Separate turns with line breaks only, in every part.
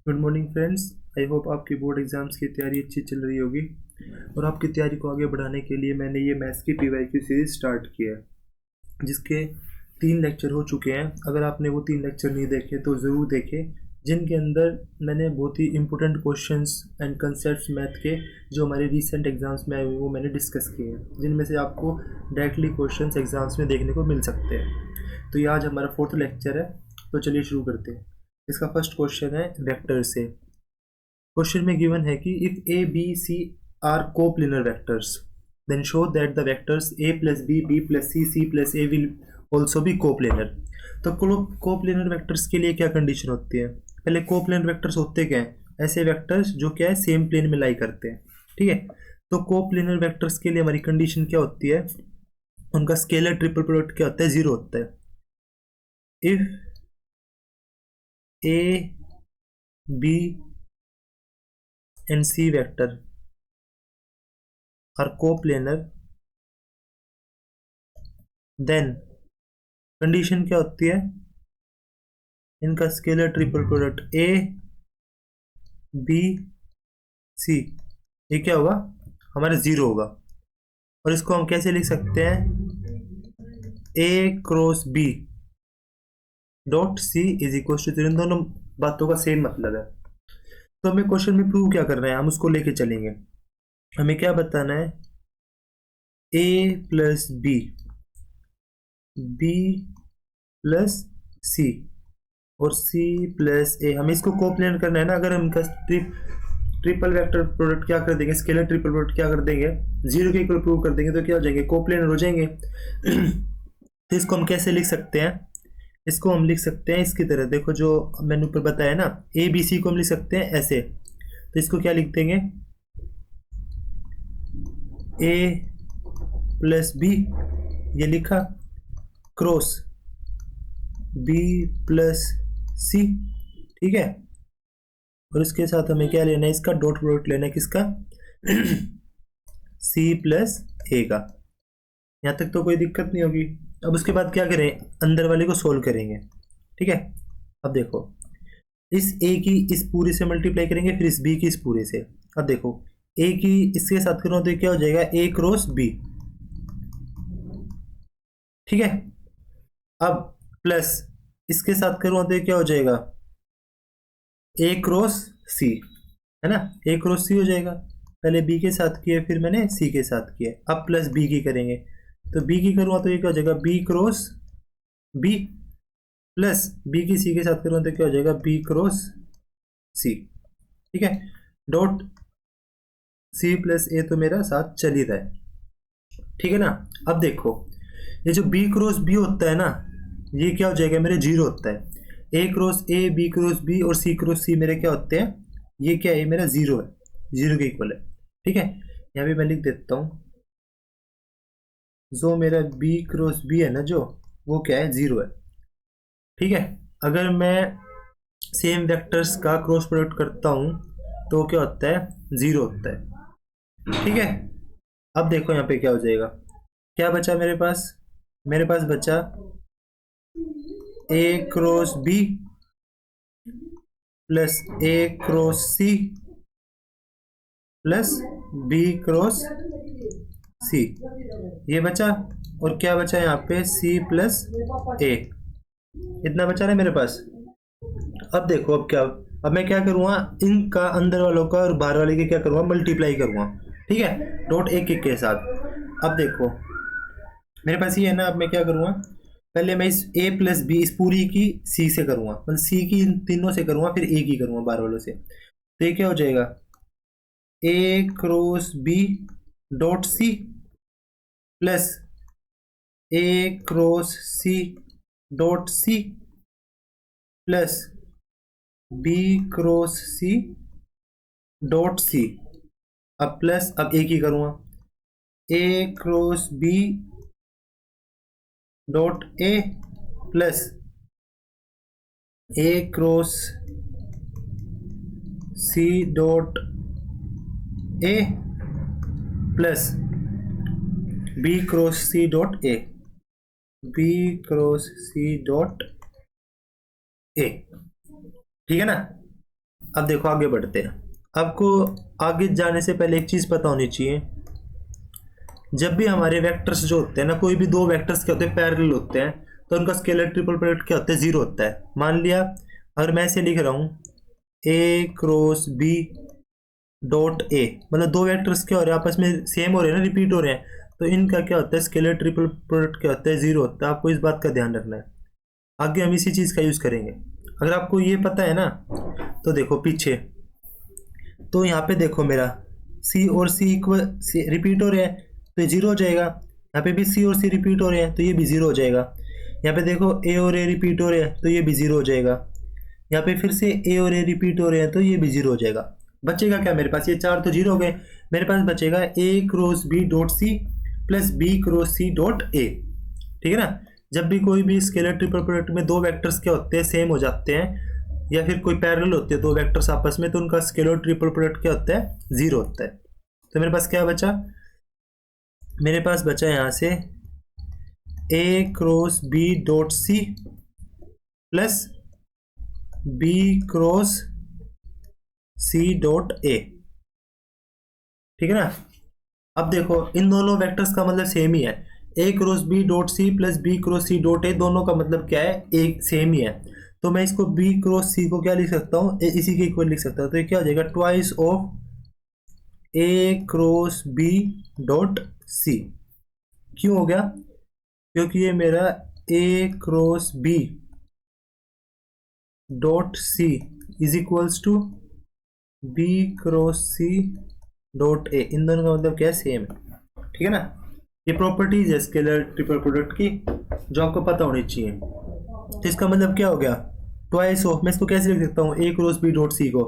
Good morning friends. I hope आपकी board exams की तैयारी अच्छी चल रही होगी और आपकी तैयारी को आगे बढ़ाने के लिए मैंने ये मैथ्स की PYQ सीरीज स्टार्ट किया है, जिसके 3 लेक्चर हो चुके हैं। अगर आपने वो 3 लेक्चर नहीं देखे तो ज़रूर देखें, जिनके अंदर मैंने बहुत ही important questions and concepts math के जो हमारे रिसेंट एग्जाम्स में आए हुए वो मैंने डिस्कस किए हैं, जिनमें से आपको डायरेक्टली क्वेश्चंस एग्जाम्स में देखने को मिल सकते हैं। तो ये आज हमारा 4th लेक्चर है, तो चलिए शुरू करते हैं। इसका फर्स्ट क्वेश्चन है वेक्टर से। क्वेश्चन में गिवन है कि if a B c are coplanar vectors then show that the vectors a plus b b plus c plus a will also be coplanar. तो कोप्लेनर वेक्टर्स के लिए क्या कंडीशन होती है? पहले कोप्लेनर वेक्टर्स होते क्या हैं? ऐसे वेक्टर्स जो क्या है सेम प्लेन में लाई करते हैं। ठीक है, तो कोप्लेनर वेक्टर्स के लिए हमारी कंडीशन क्या होती है? उनका स्केलर ट्रिपल प्रोडक्ट क्या होता है? 0 होता है। If A, B and C vector are coplanar, then condition क्या होती है? इनका scalar triple product A, B, C ये क्या होगा? हमारा 0 होगा। और इसको हम कैसे लिख सकते हैं? A cross B dot C is equal to 0। इन दोनों बातों का सेम मतलब है। तो हमें क्वेश्चन में प्रूव क्या करना है, हम उसको लेके चलेंगे। हमें क्या बताना है? A plus B, B plus C और C प्लस A, हमें इसको कोप्लेनर करना है ना। अगर हम ट्रिपल वेक्टर प्रोडक्ट क्या कर देंगे, स्केलर ट्रिपल प्रोडक्ट क्या कर देंगे, 0 के इक्वल प्रूव कर देंगे, तो क्या हो जाएंगे? कोप्लेनर हो जाएंगे। तो इसको हम कैसे लिख सकते हैं? इसको हम लिख सकते हैं इसकी तरह, देखो जो मैंने ऊपर बताया ना, ए बी सी को हम लिख सकते हैं ऐसे। तो इसको क्या लिख देंगे? ए प्लस बी ये लिखा क्रॉस बी प्लस सी। ठीक है, और इसके साथ हमें क्या लेना है? इसका डॉट प्रोडक्ट लेना है। किसका? सी प्लस ए का। यहाँ तक तो कोई दिक्कत नहीं होगी। अब उसके बाद क्या करें? अंदर वाले को सोल्व करेंगे। ठीक है, अब देखो, इस ए की इस पूरे से मल्टीप्लाई करेंगे, फिर इस बी की इस पूरे से। अब देखो, ए की इसके साथ करो तो क्या हो जाएगा? ए क्रॉस बी। ठीक है, अब प्लस इसके साथ करूँ तो क्या हो जाएगा? ए क्रॉस सी, है ना? ए क्रॉस सी हो जाएगा। पहले बी के साथ किया, फिर मैंने सी के साथ किया। अब प्लस बी की करेंगे, तो बी की करूँगा तो ये क्या हो जाएगा? B cross B plus B की सी के साथ करूँगा तो क्या हो जाएगा? B cross C. ठीक है, डॉट सी प्लस ए तो मेरा साथ चल ही रहा है। ठीक है ना? अब देखो, ये जो बी क्रॉस बी होता है ना, ये क्या हो जाएगा? मेरे 0 होता है। A cross A, B cross B और सी क्रॉस सी मेरे क्या होते हैं? ये क्या है? मेरा 0 है, 0 के इक्वल है। ठीक है, यहाँ पे मैं लिख देता हूँ, जो मेरा बी क्रॉस बी है ना, जो वो क्या है? 0 है। ठीक है, अगर मैं सेम वेक्टर्स का क्रॉस प्रोडक्ट करता हूँ तो क्या होता है? 0 होता है। ठीक है, अब देखो यहाँ पे क्या हो जाएगा? क्या बचा मेरे पास? मेरे पास बचा A cross B plus A cross C plus B cross C, ये बचा। और क्या बचा यहाँ पे? सी प्लस ए, इतना बचा ना मेरे पास। अब देखो, अब क्या, अब मैं क्या करूँगा? इनका अंदर वालों का और बाहर वाले के क्या करूँगा? मल्टीप्लाई करूँगा। ठीक है, डॉट एक के साथ। अब देखो मेरे पास ये है ना, अब मैं क्या करूँगा? पहले मैं इस a प्लस बी इस पूरी की c से करूँगा, मतलब c की इन तीनों से करूँगा, फिर a की करूँगा बाहर वालों से। तो ये क्या हो जाएगा? a cross b dot c plus a cross c dot c plus b cross c dot c। अब प्लस, अब a की करूँगा, a cross b dot a plus A cross C dot A plus B cross C dot a, B cross C dot ए। ठीक है ना? अब देखो आगे बढ़ते हैं। आपको आगे जाने से पहले एक चीज़ पता होनी चाहिए, जब भी हमारे वेक्टर्स जो होते हैं ना, कोई भी दो वेक्टर्स क्या होते हैं, पैरेलल होते हैं, तो उनका स्केलर ट्रिपल प्रोडक्ट क्या होता है, जीरो होता है। मान लिया अगर मैं ऐसे लिख रहा हूँ ए क्रॉस बी डॉट ए, मतलब दो वेक्टर्स क्या हो रहे हैं, आपस में सेम हो रहे हैं ना, रिपीट हो रहे हैं, तो इनका क्या होता है, स्केलर ट्रिपल प्रोडक्ट क्या होता है, जीरो होता है। आपको इस बात का ध्यान रखना है। आगे हम इसी चीज़ का यूज़ करेंगे। अगर आपको ये पता है ना, तो देखो पीछे, तो यहाँ पे देखो मेरा सी और सी इक्वल रिपीट हो रहे हैं, तो ये जीरो हो जाएगा। यहाँ पे भी सी और सी रिपीट हो रहे हैं, तो ये भी जीरो हो जाएगा। यहाँ पे देखो ए और ए रिपीट हो रहे हैं, तो ये भी जीरो हो जाएगा। यहाँ पे फिर से ए और ए रिपीट हो रहे हैं, तो ये भी जीरो हो जाएगा। बचेगा क्या मेरे पास, ये चार तो जीरो हो गए, मेरे पास बचेगा A cross B dot C plus B cross C dot ए। ठीक है ना। जब भी कोई भी स्केलर ट्रिपल प्रोडक्ट में दो वेक्टर्स क्या होते हैं, सेम हो जाते हैं, या फिर कोई पैरेलल होते हैं दो वेक्टर्स आपस में, तो उनका स्केलर ट्रिपल प्रोडक्ट क्या होता है, जीरो होता है। तो मेरे पास क्या बचा, मेरे पास बचा यहाँ से A cross B dot C plus B cross C dot ए। ठीक है ना। अब देखो इन दोनों वेक्टर्स का मतलब सेम ही है, A cross B dot C plus B cross C dot A, दोनों का मतलब क्या है, एक सेम ही है। तो मैं इसको बी क्रॉस सी को क्या लिख सकता हूँ, इसी के इक्वल लिख सकता हूँ। तो ये क्या हो जाएगा, twice of A cross B dot C. क्यों हो गया, क्योंकि ये मेरा A cross B dot C is equals to B cross C dot A. इन दोनों का मतलब क्या है, सेम है। ठीक है ना। ये प्रॉपर्टीज है स्केलर ट्रिपल प्रोडक्ट की, जो आपको पता होनी चाहिए। तो इसका मतलब क्या हो गया, ट्वाइस ऑफ, मैं इसको कैसे लिख सकता हूँ, A cross B dot C को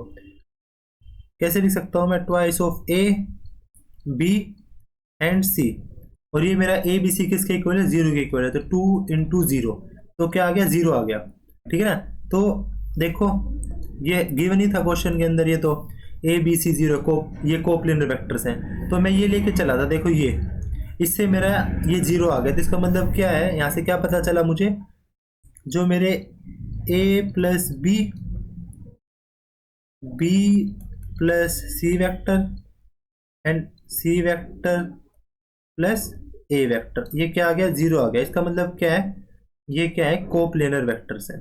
कैसे लिख सकता हूँ मैं, twice of A B and C. और ये मेरा ए बी सी किसके इक्वल है, जीरो के इक्वल है, तो 2 इंटू जीरो, तो क्या आ गया, जीरो आ गया। ठीक है ना। तो देखो ये गिवन ही था क्वेश्चन के अंदर, ये तो ए बी सी जीरो को, ये कोप्लेनर वेक्टर्स हैं, तो मैं ये लेके चला था, देखो ये, इससे मेरा ये जीरो आ गया। तो इसका मतलब क्या है, यहाँ से क्या पता चला मुझे, जो मेरे A plus B plus C vector and C vector plus A vector, ये क्या आ गया, जीरो आ गया। इसका मतलब क्या है, ये क्या है, कोप्लेनर वेक्टर्स है।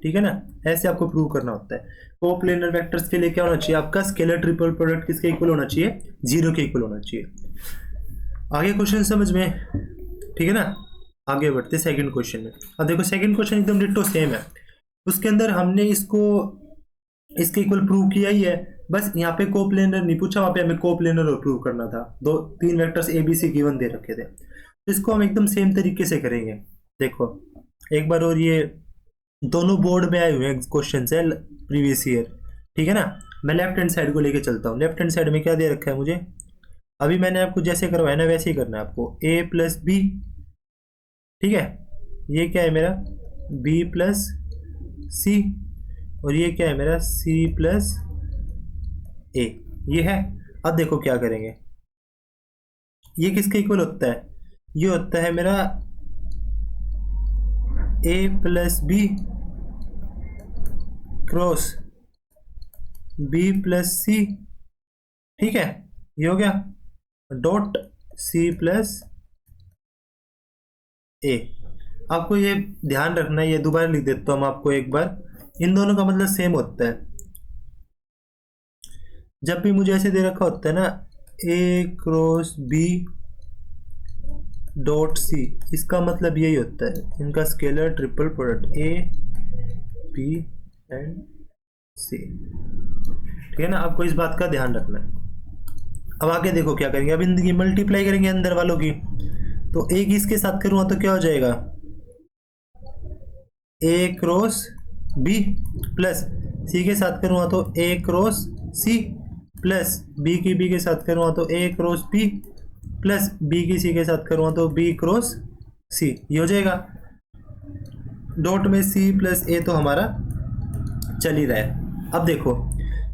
ठीक है ना। ऐसे आपको प्रूव करना होता है। कोप्लेनर वेक्टर्स के लिए क्या होना चाहिए, आपका स्केलर ट्रिपल प्रोडक्ट किसके इक्वल होना चाहिए, जीरो के इक्वल होना चाहिए। आगे क्वेश्चन समझ में, ठीक है ना। आगे बढ़ते सेकंड क्वेश्चन में। अब देखो सेकंड क्वेश्चन एकदम डिट्टो सेम है, उसके अंदर हमने इसको इसके इक्वल प्रूव किया ही है, बस यहाँ पे कोप्लेनर नहीं पूछा, वहां पे हमें कोप्लेनर और प्रूव करना था। दो तीन vectors A B C given दे रखे थे, तो इसको हम एकदम सेम तरीके से करेंगे। देखो एक बार, और ये दोनों बोर्ड में आए हुए हैं क्वेश्चन है प्रीवियस ईयर। ठीक है ना। मैं लेफ्ट हैंड साइड को लेके चलता हूँ। लेफ्ट हैंड साइड में क्या दे रखा है मुझे, अभी मैंने आपको जैसे करवाया ना वैसे ही करना है आपको, ए प्लस बी। ठीक है। ये क्या है मेरा, बी प्लस सी, और ये क्या है मेरा, सी प्लस ए, ये है। अब देखो क्या करेंगे, ये किसके इक्वल होता है, ये होता है मेरा A plus B cross B plus C. ठीक है, ये हो गया, डॉट सी प्लस ए। आपको ये ध्यान रखना है, ये दोबारा लिख देता हूं मैं आपको एक बार, इन दोनों का मतलब सेम होता है। जब भी मुझे ऐसे दे रखा होता है ना, A cross B dot C, इसका मतलब यही होता है, इनका scalar triple product A B and C. ठीक है ना। आपको इस बात का ध्यान रखना है। अब आगे देखो क्या करेंगे, अब इनकी मल्टीप्लाई करेंगे अंदर वालों की, तो एक इसके साथ करूँगा तो क्या हो जाएगा, ए क्रॉस बी प्लस सी के साथ करूँगा तो ए क्रॉस सी प्लस बी की बी के साथ करूँगा तो ए क्रॉस बी प्लस बी की सी के साथ करूँगा तो बी क्रॉस सी। ये हो जाएगा। डॉट में सी प्लस ए तो हमारा चल ही रहा है। अब देखो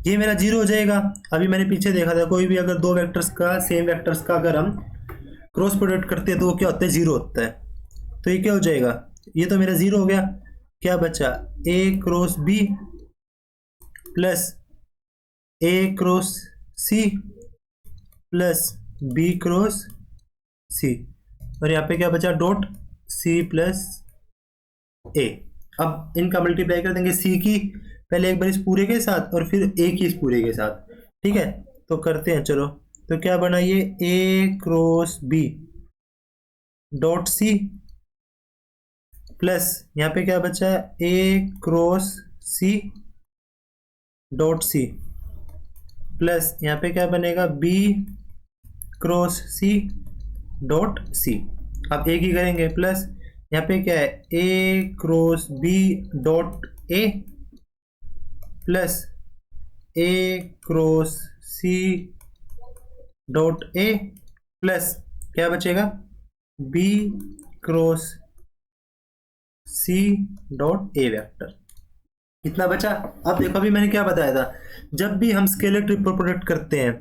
ये मेरा जीरो हो जाएगा। अभी मैंने पीछे देखा था, कोई भी अगर दो वेक्टर्स का, सेम वेक्टर्स का अगर हम क्रॉस प्रोडक्ट करते हैं तो वो क्या होता है, जीरो होता है। तो ये क्या हो जाएगा, ये तो मेरा जीरो हो गया। क्या बचा, A cross B plus A cross C plus B cross C, और यहाँ पे क्या बचा, डॉट सी प्लस ए। अब इनका मल्टीप्लाई कर देंगे सी की पहले एक बार इस पूरे के साथ और फिर ए की इस पूरे के साथ, ठीक है। तो करते हैं चलो, तो क्या बना ये A cross B dot C plus यहाँ पे क्या बचा A cross C dot C plus यहाँ पे क्या बनेगा बी क्रॉस सी डॉट सी। अब एक ही करेंगे प्लस यहाँ पे क्या है A cross B dot A plus A cross C dot A plus क्या बचेगा B cross C dot A vector. कितना बचा? अब देखो अभी मैंने क्या बताया था, जब भी हम स्केलर ट्रिपल प्रोडक्ट करते हैं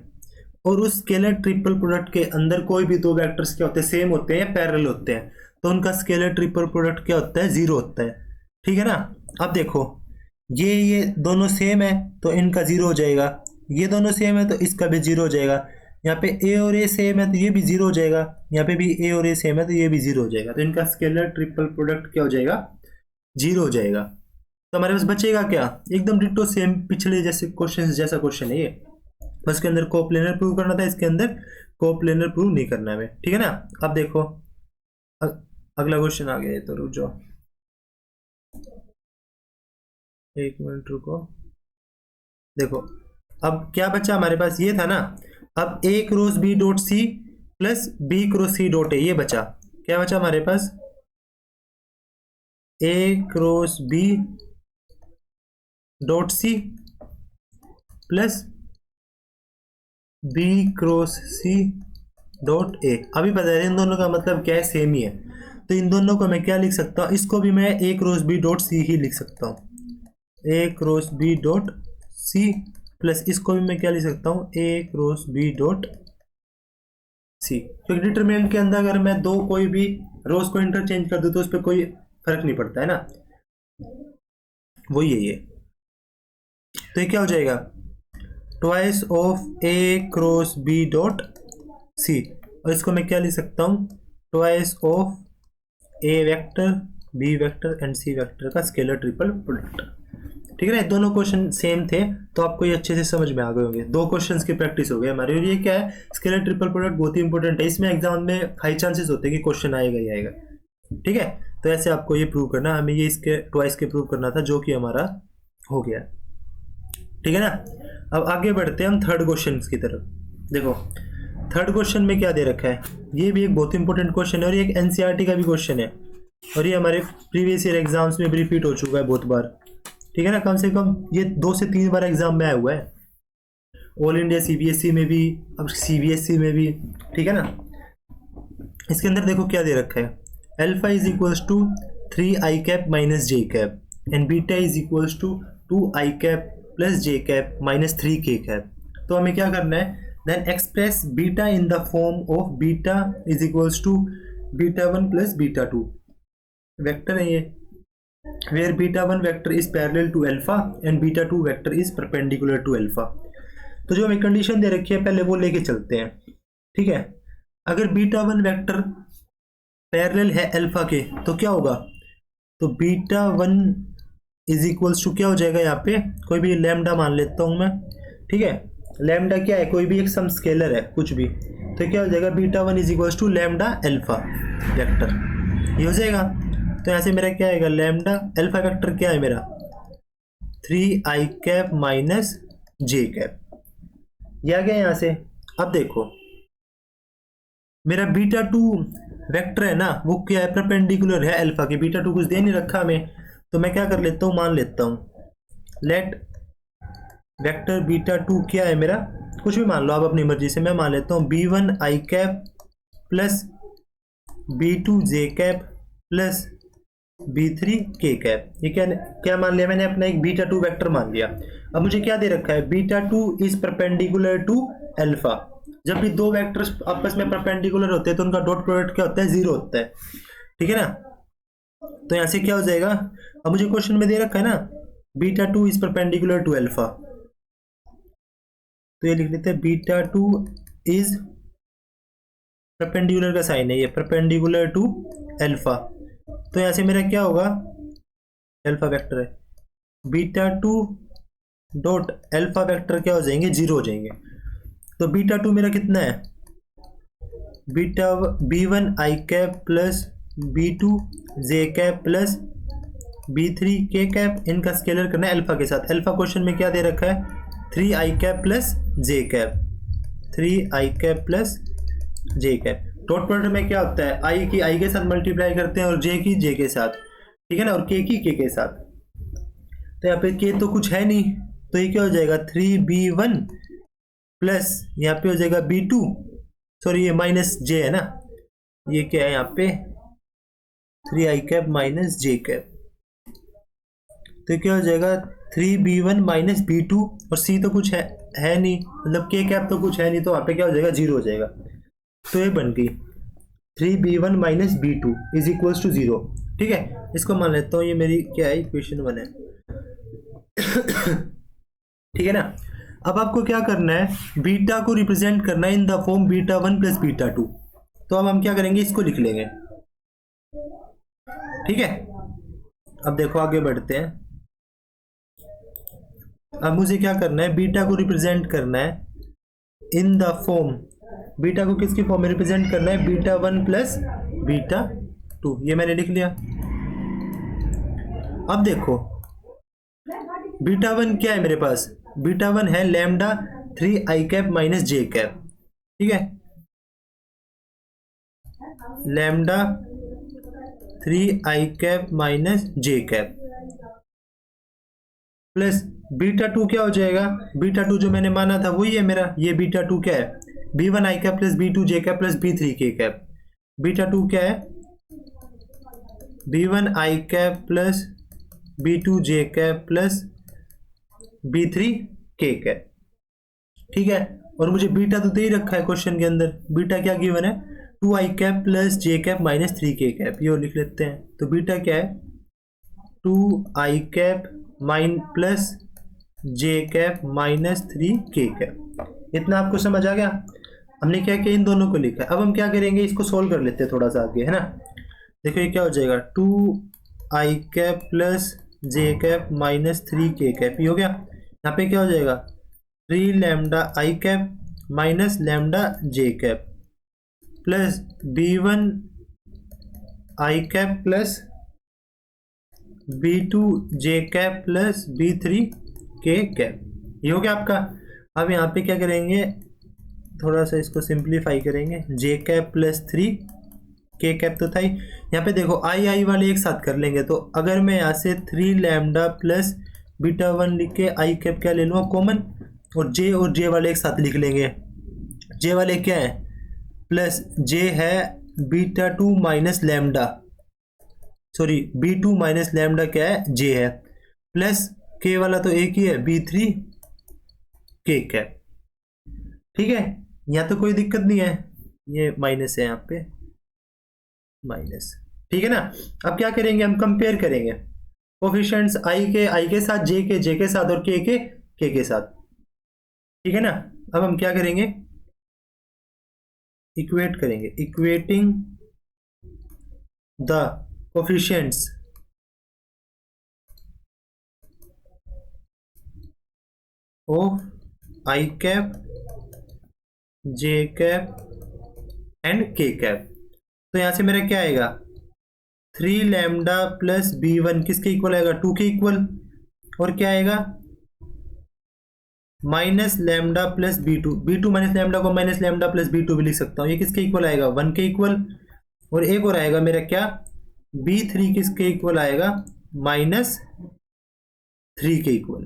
और उस स्केलर ट्रिपल प्रोडक्ट के अंदर कोई भी दो वेक्टर्स क्या होते हैं, सेम होते हैं या पैरेलल होते हैं, तो उनका स्केलर ट्रिपल प्रोडक्ट क्या होता है, जीरो होता है, ठीक है ना। अब देखो ये दोनों सेम है तो इनका जीरो हो जाएगा, ये दोनों सेम है तो इसका भी जीरो हो जाएगा, यहाँ पे ए और ए सेम है तो ये भी जीरो हो जाएगा, यहाँ पे भी ए और ए सेम है तो ये भी जीरो हो जाएगा, तो इनका स्केलर ट्रिपल प्रोडक्ट क्या हो जाएगा, जीरो हो जाएगा। तो हमारे पास बचेगा क्या, एकदम डिट्टो सेम पिछले जैसे क्वेश्चन जैसा क्वेश्चन है ये, बस इसके अंदर कोप्लेनर प्रूव करना था, इसके अंदर कोप्लेनर प्रूव नहीं करना है, ठीक है ना। अब देखो अगला क्वेश्चन आ गया, तो रुक जाओ एक मिनट रुको। देखो अब क्या बचा हमारे पास, ये था ना, अब A cross B dot C plus B cross C dot A, ये बचा, क्या बचा हमारे पास A cross B dot C plus B cross C dot A. अभी बता रहे इन दोनों का मतलब क्या है, सेम ही है, तो इन दोनों को मैं क्या लिख सकता हूँ, इसको भी मैं A cross B dot C ही लिख सकता हूँ, A cross B dot C plus इसको भी मैं क्या लिख सकता हूँ, A cross B dot C. क्योंकि डिटरमिनेंट के अंदर अगर मैं दो कोई भी रोज को इंटरचेंज कर दूँ तो उस पर कोई फर्क नहीं पड़ता है ना, वही है ये। तो ये क्या हो जाएगा, twice of A cross B dot c, और इसको मैं क्या लिख सकता हूँ, twice of a vector b vector and C vector का स्केलर ट्रिपल प्रोडक्ट, ठीक है ना। दोनों क्वेश्चन सेम थे तो आपको ये अच्छे से समझ में आ गए होंगे, दो क्वेश्चंस की प्रैक्टिस हो गई हमारी। और ये क्या है, स्केलर ट्रिपल प्रोडक्ट बहुत ही इंपॉर्टेंट है, इसमें एग्जाम में हाई चांसेस होते हैं कि क्वेश्चन आएगा ही आएगा, ठीक है। तो ऐसे आपको ये प्रूव करना, हमें ये इसके ट्वाइस के प्रूव करना था, जो कि हमारा हो गया, ठीक है ना। अब आगे बढ़ते हैं हम थर्ड क्वेश्चन की तरफ। देखो थर्ड क्वेश्चन में क्या दे रखा है, ये भी एक बहुत इंपॉर्टेंट क्वेश्चन है और ये एक एनसीईआरटी का भी क्वेश्चन है, और ये हमारे प्रीवियस ईयर एग्जाम्स में भी रिपीट हो चुका है बहुत बार, ठीक है ना। कम से कम ये 2 से 3 बार एग्जाम में आया हुआ है, ऑल इंडिया सीबीएसई में भी, अब सीबीएसई में भी, ठीक है ना। इसके अंदर देखो क्या दे रखा है, alpha is equals to 3 i cap minus j cap and beta is equals to 2 i cap plus j cap minus 3 k cap. तो हमें क्या करना है, then express beta in the form of beta is equals to beta 1 plus beta 2 vector है ये, where beta 1 vector is parallel to alpha and beta 2 vector is perpendicular to alpha। तो जो हमें कंडीशन दे रखी है पहले वो लेके चलते हैं, ठीक है। अगर बीटा 1 वेक्टर पैरेलल है अल्फा के तो क्या होगा, तो बीटा 1 इज इक्वल्स टू क्या हो जाएगा, यहाँ पे कोई भी लैम्डा मान लेता हूँ मैं, ठीक है। लैम्डा क्या है, कोई भी एक सम स्केलर है कुछ भी, तो क्या हो जाएगा beta 1 is equals to lambda alpha vector, ये हो जाएगा। तो यहाँ से मेरा क्या आएगा, लैम्डा अल्फा वेक्टर क्या है मेरा 3 i cap minus j cap, ये आ गया यहाँ से। अब देखो मेरा बीटा 2 वेक्टर है ना, वो क्या है, परपेंडिकुलर है अल्फा के, बीटा 2 कुछ दे नहीं रखा हमें, तो मैं क्या कर लेता हूँ, मान लेता हूँ लेट वेक्टर बीटा 2 क्या है मेरा, कुछ भी मान लो आप अपनी मर्जी से, मैं मान लेता हूँ b1 आई कैप प्लस b2 जे कैप प्लस b3 के कैप। ये क्या मान लिया मैंने, अपना एक बीटा 2 वेक्टर मान लिया। अब मुझे क्या दे रखा है, beta 2 is perpendicular to alpha. जब भी दो वेक्टर्स आपस में परपेंडिकुलर होते हैं तो उनका डॉट प्रोडक्ट क्या होता है, 0 होता है, ठीक है ना। तो यहाँ से क्या हो जाएगा, अब मुझे क्वेश्चन में दे रखा है ना beta 2 is perpendicular to alpha, तो ये लिख लेते हैं बीटा टू इज परपेंडिकुलर का साइन है, ये परपेंडिकुलर टू अल्फा। तो यहाँ से मेरा क्या होगा, अल्फा वेक्टर है, beta two dot alpha vector क्या हो जाएंगे, 0 हो जाएंगे। तो बीटा टू मेरा कितना है, बीटा b1 आई कैप प्लस b2 जे कैप प्लस b3 के कैप, इनका स्केलर करना है अल्फा के साथ। अल्फा क्वेश्चन में क्या दे रखा है, 3 i cap plus j cap, 3 i cap plus j cap. Dot product में क्या होता है, आई की आई के साथ मल्टीप्लाई करते हैं और जे की जे के साथ, ठीक है ना, और के की के साथ। तो यहाँ पे के तो कुछ है नहीं, तो ये क्या हो जाएगा 3b1 प्लस यहाँ पे हो जाएगा b2, सॉरी ये माइनस जे है ना, ये क्या है यहाँ पे 3 i cap minus j cap. तो क्या हो जाएगा 3b1 माइनस b2, और c तो कुछ है नहीं, मतलब k कैप तो कुछ है नहीं, तो वहाँ पे क्या हो जाएगा 0 हो जाएगा। तो ये बन गई 3b1 minus b2 is equals to 0, ठीक है। इसको मान लेता हूँ ये मेरी क्या है, इक्वेशन 1 है। ठीक है ना। अब आपको क्या करना है, बीटा को रिप्रेजेंट करना है इन the form beta 1 plus beta 2। तो अब हम क्या करेंगे, इसको लिख लेंगे, ठीक है। अब देखो आगे बढ़ते हैं। अब मुझे क्या करना है, बीटा को रिप्रेजेंट करना है इन द फॉर्म, बीटा को किसकी फॉर्म में रिप्रेजेंट करना है, बीटा 1 प्लस बीटा 2, ये मैंने लिख लिया। अब देखो बीटा 1 क्या है मेरे पास, बीटा 1 है lambda 3 i cap minus j cap, ठीक है, lambda 3 i cap minus j cap plus beta 2 क्या हो जाएगा, बीटा 2 जो मैंने माना था वही है मेरा, ये बीटा 2 क्या है, b1 आई कैप प्लस b2 जे कैप प्लस b3 के कैप। बीटा 2 क्या है, b1 आई कैप प्लस b2 जे कैप प्लस b3 के कैप, ठीक है। और मुझे बीटा तो दे ही रखा है क्वेश्चन के अंदर, बीटा क्या गिवन है, 2 i cap plus j cap minus 3 k cap, ये लिख लेते हैं। तो बीटा क्या है, 2 i cap mine plus j cap minus 3 k cap. इतना आपको समझ आ गया। हमने क्या किया, इन दोनों को लिखा है। अब हम क्या करेंगे, इसको सोल्व कर लेते हैं थोड़ा सा आगे, है ना। देखो ये क्या हो जाएगा, 2 i cap plus j cap minus 3 k cap, ये हो गया। यहाँ पे क्या हो जाएगा, 3 लैम्डा आई कैप माइनस लैम्डा जे कैप प्लस b1 आई कैप प्लस b2 जे कैप प्लस b3 के कैप, ये हो गया आपका। अब यहाँ पे क्या करेंगे, थोड़ा सा इसको सिंप्लीफाई करेंगे, जे कैप प्लस 3 के कैप तो था ही। यहाँ पे देखो आई वाले एक साथ कर लेंगे, तो अगर मैं यहाँ से 3 लैम्डा प्लस बीटा 1 लिख के आई कैप क्या ले लूँगा कॉमन, और जे वाले एक साथ लिख लेंगे। जे वाले क्या है, प्लस जे है beta 2 minus lambda, sorry b2 minus lambda क्या है, जे है, प्लस के वाला तो एक ही है b3 के कैप, ठीक है। यहाँ तो कोई दिक्कत नहीं है, ये माइनस है यहाँ पे माइनस, ठीक है ना। अब क्या करेंगे, हम कंपेयर करेंगे कोफिशिएंट्स आई के साथ, जे के साथ, और के साथ, ठीक है ना। अब हम क्या करेंगे, इक्वेट करेंगे, equating the coefficients of I cap J cap and के कैप। तो यहां से मेरा क्या आएगा, 3 लैम्डा प्लस b1 किसके इक्वल आएगा, 2 के इक्वल, और क्या आएगा minus lambda plus b2 minus lambda को माइनस लैम्डा प्लस b2 भी लिख सकता हूँ, ये किसके इक्वल आएगा, 1 के इक्वल, और एक और आएगा मेरा क्या, b3 किसके इक्वल आएगा, माइनस 3 के इक्वल,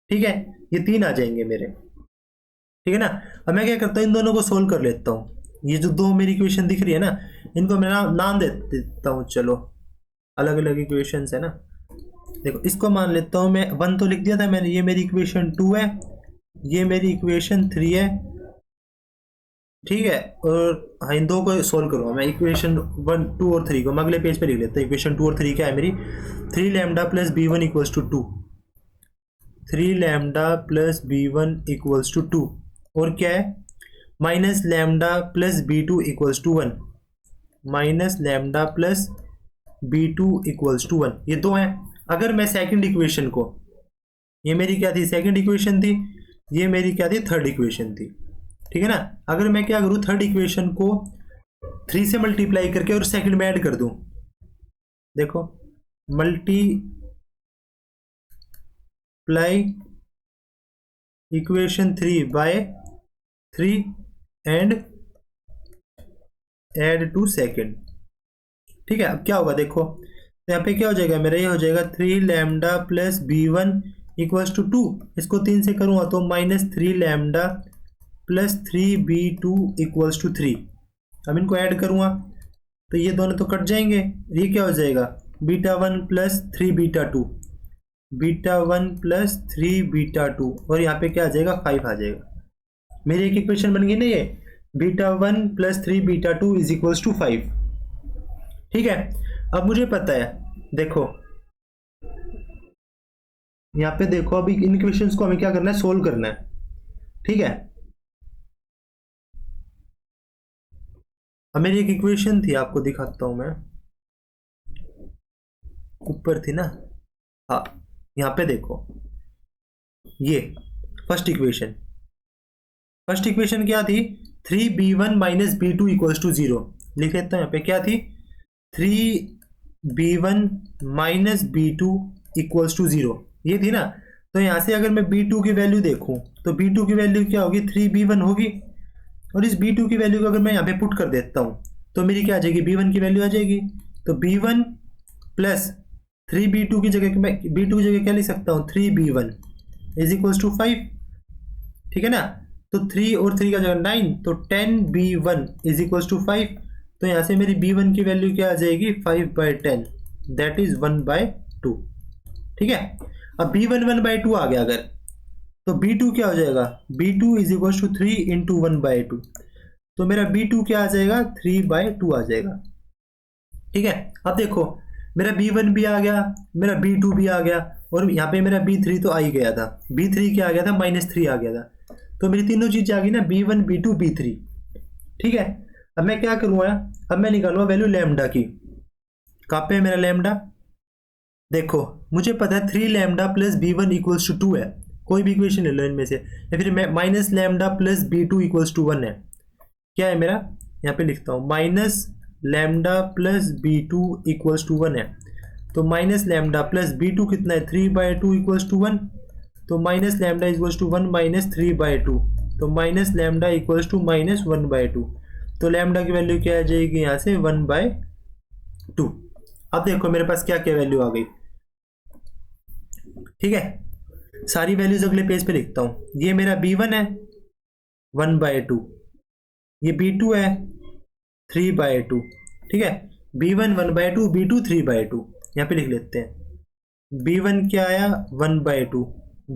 ठीक है। ये 3 आ जाएंगे मेरे, ठीक है ना। अब मैं क्या करता हूँ, इन दोनों को सोल्व कर लेता हूँ। ये जो दो मेरी इक्वेशन दिख रही है ना, इनको मैं नाम दे देता हूँ, चलो अलग अलग इक्वेशंस है ना। देखो इसको मान लेता हूँ मैं, 1 तो लिख दिया था मैंने, ये मेरी इक्वेशन 2 है, ये मेरी इक्वेशन 3 है, ठीक है। और हाँ, इन दो को सोल्व करूँगा मैं, इक्वेशन 1 2 और 3 को मैं अगले पेज पे लिख लेता हूँ। इक्वेशन 2 और 3 क्या है मेरी, 3 lambda plus b1 equals to 2, 3 lambda plus b1 equals to 2 और क्या है minus lambda plus b2 equals to 1 minus lambda plus b2 equals to 1 ये दो हैं। अगर मैं सेकंड इक्वेशन को, ये मेरी क्या थी सेकंड इक्वेशन थी, ये मेरी क्या थी थर्ड इक्वेशन थी, ठीक है ना। अगर मैं क्या करूँ थर्ड इक्वेशन को 3 से मल्टीप्लाई करके और सेकंड में ऐड कर दूं, देखो multiply equation 3 by 3 and add to second, ठीक है। अब क्या होगा देखो, तो यहाँ पे क्या हो जाएगा मेरा, ये हो जाएगा 3 lambda plus b1 equals to 2, इसको 3 से करूँगा तो minus 3 lambda plus 3b2 equals to 3। अब इनको ऐड करूँगा तो ये दोनों तो कट जाएंगे, ये क्या हो जाएगा β1 प्लस 3 β2, β1 प्लस 3 β2 और यहाँ पे क्या आ जाएगा 5 आ जाएगा। मेरी एक इक्वेशन बन गई ना ये β1 प्लस 3 β2 इज इक्वल्स टू 5, ठीक है। अब मुझे पता है देखो यहाँ पे देखो, अभी इन इक्वेशंस को हमें क्या करना है सोल्व करना है, ठीक है। अब मेरी एक इक्वेशन थी आपको दिखाता हूं मैं, ऊपर थी ना, हाँ यहाँ पे देखो ये फर्स्ट इक्वेशन क्या थी 3b1 minus b2 equals to 0, लिख लेता हूं यहाँ पे क्या थी 3b1 minus b2 equals to 0, ये थी ना। तो यहाँ से अगर मैं b2 की वैल्यू देखूं तो b2 की वैल्यू क्या होगी 3b1 होगी, और इस b2 की वैल्यू को अगर मैं यहाँ पे पुट कर देता हूँ तो मेरी क्या आ जाएगी b1 की वैल्यू आ जाएगी। तो b1 प्लस 3b2 की जगह मैं b2 की जगह क्या लिख सकता हूँ 3b1 इज इक्वल्स टू 5, ठीक है ना। तो 3 और 3 का जगह 9, तो 10b1 इज इक्वल्स टू 5। तो यहाँ से मेरी b1 की वैल्यू क्या आ जाएगी 5/10 दैट इज 1/2, ठीक है। अब b1 1/2 आ गया अगर, तो b2 क्या हो जाएगा b2 is equals to 3 into 1/2, तो मेरा b2 क्या आ जाएगा 3/2 आ जाएगा, ठीक है। अब देखो मेरा b1 भी आ गया, मेरा b2 भी आ गया, और यहाँ पे मेरा b3 तो आ ही गया था, b3 क्या आ गया था -3 आ गया था। तो मेरी तीनों चीजें आ गई ना b1 b2 b3, ठीक है। अब मैं क्या करूँगा, अब मैं निकालूंगा वैल्यू लैम्डा की, कहाँ पे है मेरा लैम्डा, देखो मुझे पता है 3 lambda plus b1 equals to 2 है, कोई भी इक्वेशन ले लो इनमें से, या फिर minus lambda plus b2 equals to 1 है, क्या है मेरा यहाँ पे लिखता हूँ minus lambda plus b2 equals to 1 है। तो माइनस लैम्डा प्लस b2 कितना है 3/2 इक्वल्स टू 1, तो minus lambda equals to 1 minus 3/2, तो minus lambda equals to minus 1/2, तो लैम्डा की वैल्यू क्या आ जाएगी यहाँ से 1/2। अब देखो मेरे पास क्या क्या वैल्यू आ गई, ठीक है। सारी वैल्यूज अगले पेज पे लिखता हूँ, ये मेरा b1 है 1/2, ये b2 है 3/2, ठीक है। b1 1/2 b2 3/2, यहाँ पे लिख लेते हैं b1 क्या आया 1/2,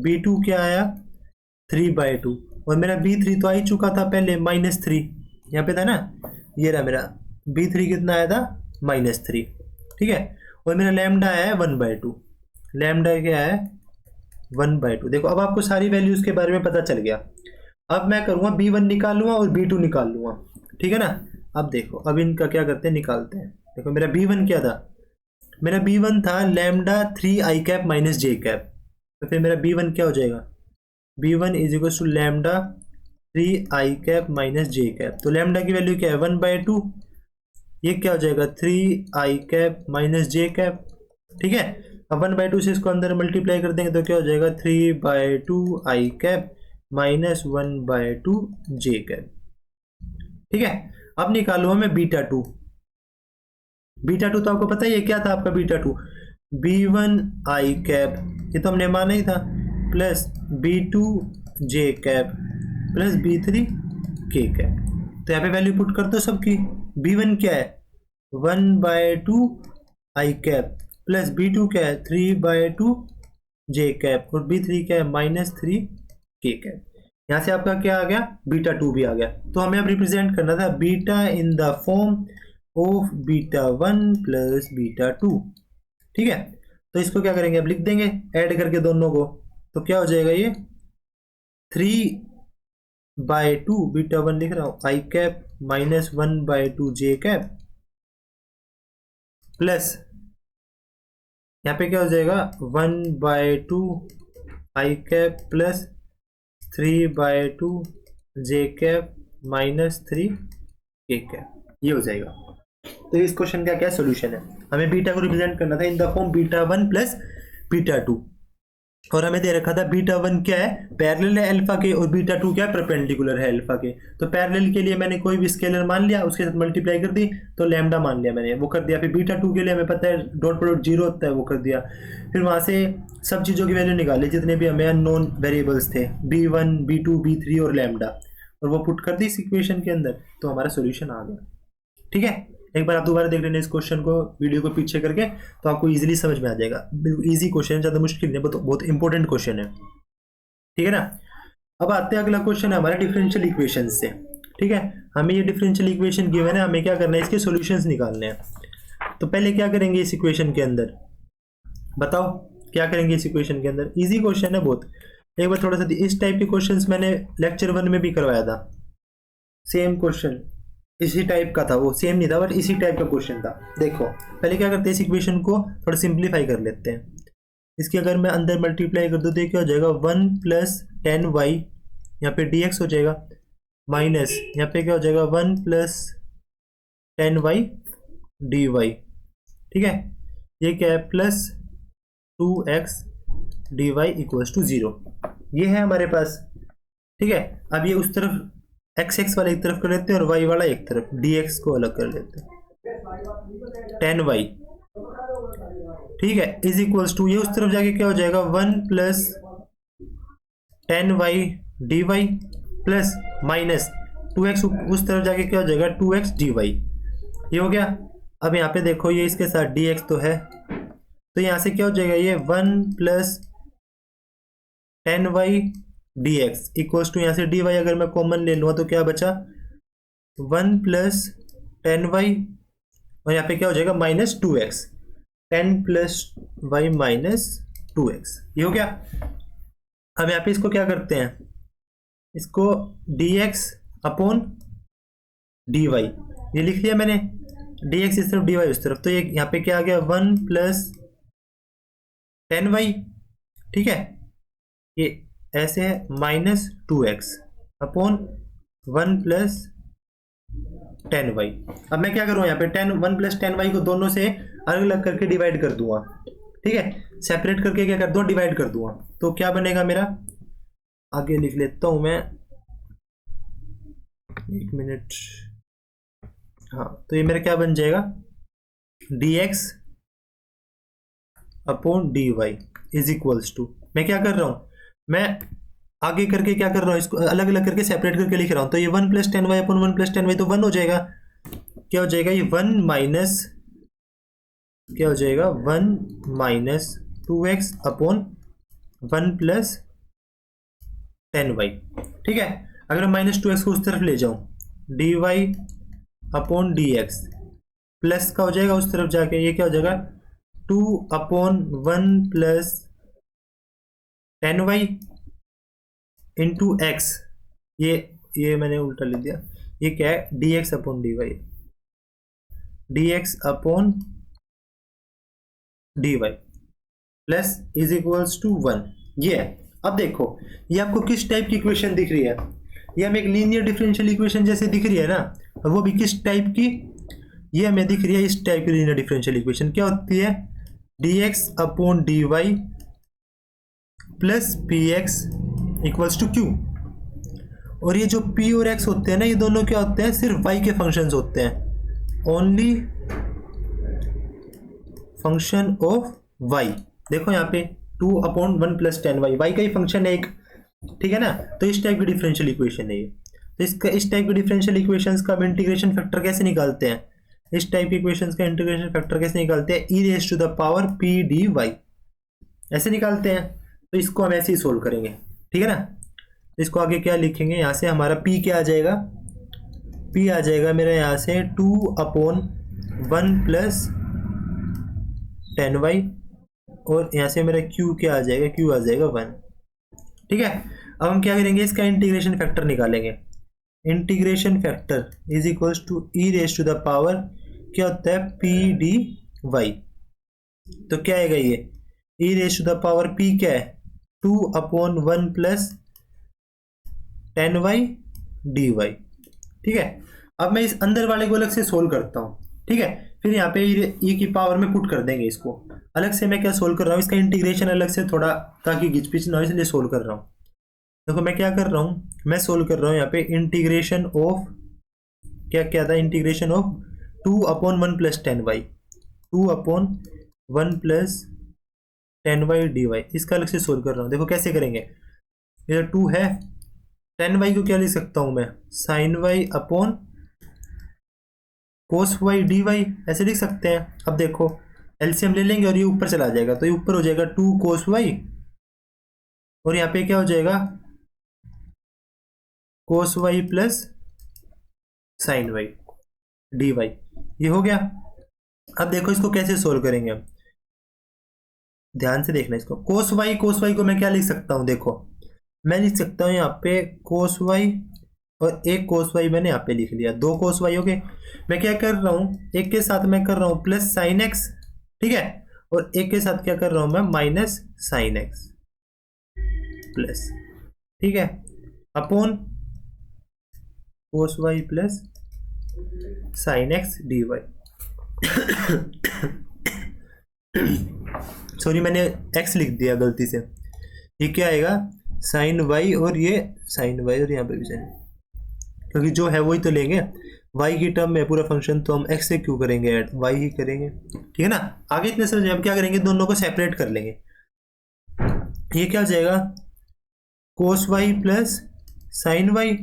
b2 क्या आया 3/2, और मेरा b3 तो आ ही चुका था पहले -3, यहाँ पे था ना, ये रहा मेरा b3 कितना आया था -3, ठीक है। और मेरा लैम्डा आया है 1/2, लैम्डा क्या है 1/2। देखो अब आपको सारी वैल्यूज के बारे में पता चल गया। अब मैं करूँगा b1 निकाल लूँगा और b2 निकाल लूँगा, ठीक है ना। अब देखो अब इनका क्या करते हैं निकालते हैं। देखो मेरा b1 क्या था, मेरा b1 था lambda 3i cap minus j cap, तो फिर मेरा b1 क्या हो जाएगा b1 is equal to lambda 3i cap minus j cap, तो लैम्डा की वैल्यू क्या है 1/2, ये क्या हो जाएगा 3i cap minus j cap, ठीक है। अब 1/2 से इसको अंदर मल्टीप्लाई कर देंगे तो क्या हो जाएगा 3/2i cap minus 1/2 j cap, ठीक है। अब निकालूंगा मैं β2, तो आपको पता ही है क्या था आपका β2 b1i कैप, ये तो हमने माना ही था, plus b2 j cap plus b3 k cap. तो यहाँ पे वैल्यू पुट कर दो सबकी, b1 क्या है 1/2 i कैप प्लस b2 क्या है 3/2 j कैप, और b3 क्या है -3 k कैप। यहाँ से आपका क्या आ गया β2 भी आ गया। तो हमें अब रिप्रेजेंट करना था beta in the form of β1 plus β2, ठीक है। तो इसको क्या करेंगे अब लिख देंगे ऐड करके दोनों को, तो क्या हो जाएगा ये 3/2 बीटा 1 लिख रहा हूं आई कैप माइनस 1/2 जे कैप प्लस यहाँ पे क्या हो जाएगा 1/2 आई कैप प्लस 3/2 जे कैप माइनस 3 के कैप, ये हो जाएगा। तो इस क्वेश्चन का क्या सोल्यूशन है, हमें बीटा को रिप्रेजेंट करना था इन the form beta 1 plus beta 2, और हमें दे रखा था बीटा 1 क्या है पैरेलल है अल्फा के और बीटा 2 क्या है परपेंडिकुलर है अल्फा के। तो पैरेलल के लिए मैंने कोई भी स्केलर मान लिया, उसके साथ मल्टीप्लाई कर दी तो लैम्डा मान लिया मैंने, वो कर दिया। फिर बीटा 2 के लिए हमें पता है डॉट प्रोडक्ट 0 होता है, वो कर दिया। फिर वहां से सब चीज़ों की वैल्यू निकाली जितने भी हमें अननोन वेरिएबल्स थे b1 b2 b3 और लैम्डा, और वो पुट कर दी इस इक्वेशन के अंदर, तो हमारा सोल्यूशन आ गया। ठीक है, एक बार आप दोबारा देख लेना इस क्वेश्चन को वीडियो को पीछे करके, तो आपको इजीली समझ में आ जाएगा। बिल्कुल इजी क्वेश्चन है, ज़्यादा मुश्किल नहीं, बहुत इंपॉर्टेंट क्वेश्चन है। ठीक है ना। अब आते हैं अगला क्वेश्चन है हमारा डिफरेंशियल इक्वेशन से। ठीक है, हमें ये डिफरेंशियल इक्वेशन गिवन है, हमें क्या करना है इसके सॉल्यूशंस निकालने हैं। तो पहले क्या करेंगे इस इक्वेशन के अंदर, बताओ क्या करेंगे इस इक्वेशन के अंदर। इजी क्वेश्चन है बहुत, एक बार थोड़ा सा इस टाइप के क्वेश्चंस मैंने लेक्चर 1 में भी करवाया था, सेम क्वेश्चन इसी टाइप का था, वो सेम नहीं था बट इसी टाइप का क्वेश्चन था। देखो पहले क्या करते हैं इस इक्वेशन को थोड़ा सिंप्लीफाई कर लेते हैं। इसके अगर मैं अंदर मल्टीप्लाई कर दूँ तो क्या हो जाएगा 1 + 10y, यहाँ पे dx हो जाएगा, माइनस यहाँ पे क्या हो जाएगा 1 + 10y dy। ठीक है, ये क्या है प्लस 2x dy = 0, ये है हमारे पास। ठीक है, अब ये उस तरफ x वाला एक तरफ कर लेते हैं और y वाला एक तरफ, dx को अलग कर लेते हैं 10y। ठीक है, = ये उस तरफ जाके क्या हो जाएगा 1 + 10y dy plus minus 2x उस तरफ जाके क्या हो जाएगा 2x dy, ये हो गया। अब यहाँ पे देखो ये इसके साथ dx तो है, तो यहाँ से क्या हो जाएगा ये 1 + 10y dx = यहाँ से dy अगर मैं कॉमन ले लूँगा तो क्या बचा 1 + 10y, और यहाँ पे क्या हो जाएगा -2x, 10 + y - 2x, ये हो गया। अब यहाँ पे इसको क्या करते हैं, इसको dx/dy ये लिख लिया मैंने, dx इस तरफ dy उस तरफ, तो ये यहाँ पे क्या आ गया 1 + 10y। ठीक है, ये ऐसे है -2x/1 + 10y। अब मैं क्या करूँ यहाँ पे 1 + 10y को दोनों से अलग अलग करके डिवाइड कर दूंगा। ठीक है, सेपरेट करके क्या कर दूँ डिवाइड कर दूंगा, तो क्या बनेगा मेरा, आगे लिख लेता हूँ मैं, एक मिनट। हाँ, तो ये मेरा क्या बन जाएगा dx/dy = मैं क्या कर रहा हूँ, मैं आगे करके क्या कर रहा हूँ इसको अलग अलग करके सेपरेट करके लिख रहा हूँ। तो ये 1 + 10y/1 + 10y तो 1 हो जाएगा, क्या हो जाएगा ये 1 माइनस क्या हो जाएगा 1 - 2x/1 + 10y। ठीक है, अगर मैं -2x को उस तरफ ले जाऊं dy/dx प्लस का हो जाएगा उस तरफ जाके, ये क्या हो जाएगा 2/1 + 10y × x, ये मैंने उल्टा लिख दिया, ये क्या है dx/dy, dx/dy प्लस = 1, ये है। अब देखो ये आपको किस टाइप की इक्वेशन दिख रही है, ये हमें एक लीनियर डिफरेंशियल इक्वेशन जैसे दिख रही है ना, और वो भी किस टाइप की, ये हमें दिख रही है इस टाइप की लीनियर डिफरेंशियल इक्वेशन। क्या होती है dx/dy प्लस px = q, और ये जो p और x होते हैं ना, ये दोनों क्या होते हैं सिर्फ y के फंक्शंस होते हैं, ओनली फंक्शन ऑफ y। देखो यहाँ पे 2/1 + 10y y का ही फंक्शन है एक, ठीक है ना। तो इस टाइप की डिफरेंशियल इक्वेशन है ये। तो इसका इस टाइप की डिफरेंशियल इक्वेशंस का इंटीग्रेशन फैक्टर कैसे निकालते हैं, इस टाइप की इक्वेशंस का इंटीग्रेशन फैक्टर कैसे निकालते हैं e⁻p/dy ऐसे निकालते हैं। तो इसको हम ऐसे ही सोल्व करेंगे, ठीक है ना। इसको आगे क्या लिखेंगे, यहाँ से हमारा p क्या आ जाएगा, p आ जाएगा मेरा यहाँ से 2/1 + 10y, और यहाँ से मेरा q क्या आ जाएगा, q आ जाएगा 1। ठीक है। अब हम क्या करेंगे, इसका इंटीग्रेशन फैक्टर निकालेंगे। Integration factor is equals to e raise to the power क्या होता है, पी डी वाई। तो क्या आएगा ये, E raise to the power P क्या है, 2/1 प्लस 10y dy। ठीक है। अब मैं इस अंदर वाले को अलग से सोल्व करता हूँ। ठीक है, फिर यहाँ पे ई की पावर में पुट कर देंगे इसको। अलग से मैं क्या सोल्व कर रहा हूँ, इसका इंटीग्रेशन अलग से थोड़ा, ताकि घिचपिच ना हो, इसलिए सोल्व कर रहा हूँ। देखो मैं क्या कर रहा हूँ, मैं सोल्व कर रहा हूँ यहाँ पे इंटीग्रेशन ऑफ क्या क्या था, integration of 2/1 plus 10y, 2/1 plus 10y dy। इसका अलग से सोल्व कर रहा हूँ। देखो कैसे करेंगे, इधर 2 है, 10y को क्या लिख सकता हूँ मैं, sine Y upon cos Y D y, ऐसे लिख सकते हैं। अब देखो एलसीएम ले लेंगे और ये ऊपर चला जाएगा, तो ये ऊपर हो जाएगा 2 कोस वाई, और यहाँ पे क्या हो जाएगा, cos Y plus sine Y D Y. ये हो गया। अब देखो इसको कैसे सोल्व करेंगे, हम ध्यान से देखना इसको। कोस वाई को मैं क्या लिख सकता हूँ, देखो मैं लिख सकता हूँ यहाँ पे कोस वाई, और एक कोस वाई मैंने यहाँ पे लिख लिया, 2 कोस वाई हो गए। मैं क्या कर रहा हूँ, एक के साथ मैं कर रहा हूँ प्लस साइन एक्स, ठीक है, और एक के साथ क्या कर रहा हूँ मैं, माइनस साइन एक्स प्लस, ठीक है, upon cos Y plus sine x d y. Sorry मैंने एक्स लिख दिया गलती से। ये क्या आएगा, साइन वाई, और ये साइन वाई, और यहाँ पे भी साइन, क्योंकि जो है वही तो लेंगे। y की टर्म में पूरा फंक्शन, तो हम x से क्यों करेंगे ऐड, y ही करेंगे। ठीक है ना। आगे इतने समझे, हम क्या करेंगे, दोनों को सेपरेट कर लेंगे। ये क्या हो जाएगा, cos Y plus sine Y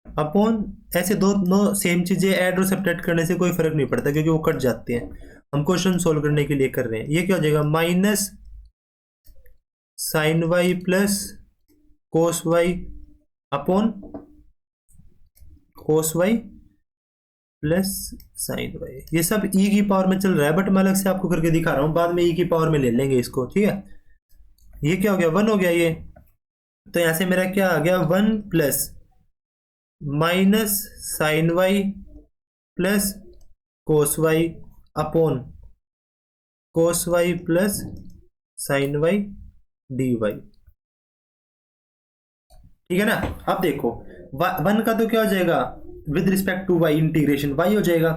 upon, ऐसे दोनों सेम चीजें ऐड और सेपरेट करने से कोई फर्क नहीं पड़ता, क्योंकि वो कट जाती हैं। हम क्वेश्चन सोल्व करने के लिए कर रहे हैं। ये क्या हो जाएगा, minus sine Y plus cos y upon cos Y plus sine y. ये सब ई की पावर में चल रहा है, बट मैं अलग से आपको करके दिखा रहा हूँ, बाद में ई की पावर में ले लेंगे इसको। ठीक है, ये क्या हो गया, 1 हो गया ये, तो यहां से मेरा क्या आ गया, 1 plus minus sine Y plus cos y upon cos Y plus sine Y D y. ठीक है ना। अब देखो 1 का तो क्या हो जाएगा, with respect to y integration y हो जाएगा,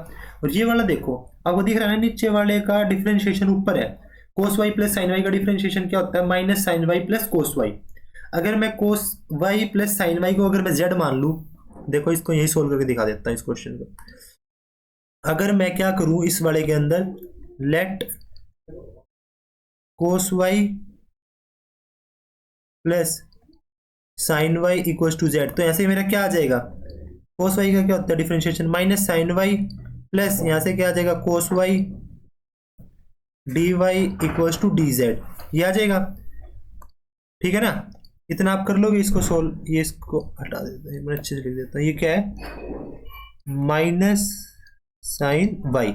और ये वाला देखो आपको दिख रहा है नीचे वाले का डिफरेंशिएशन ऊपर है। Cos Y plus sine Y का डिफरेंशिएशन क्या होता है, minus sine Y plus cos y. अगर मैं cos Y plus sine y को अगर मैं जेड मान लूं, देखो इसको यही सोल्व करके दिखा देता हूं इस क्वेश्चन को। अगर मैं क्या करूं इस वाले के अंदर, let cos Y plus sine y equal to z, तो ऐसे मेरा क्या आ जाएगा, कोस वाई का क्या होता है differentiation, minus sine Y plus यहां से क्या आ जाएगा, cos Y D Y equal to D Z, ये आ जाएगा। ठीक है ना। इतना आप कर लोगे इसको सोल्व, ये इसको हटा देता हूँ, मैं अच्छे से लिख देता हूँ। ये क्या है, माइनस साइन वाई,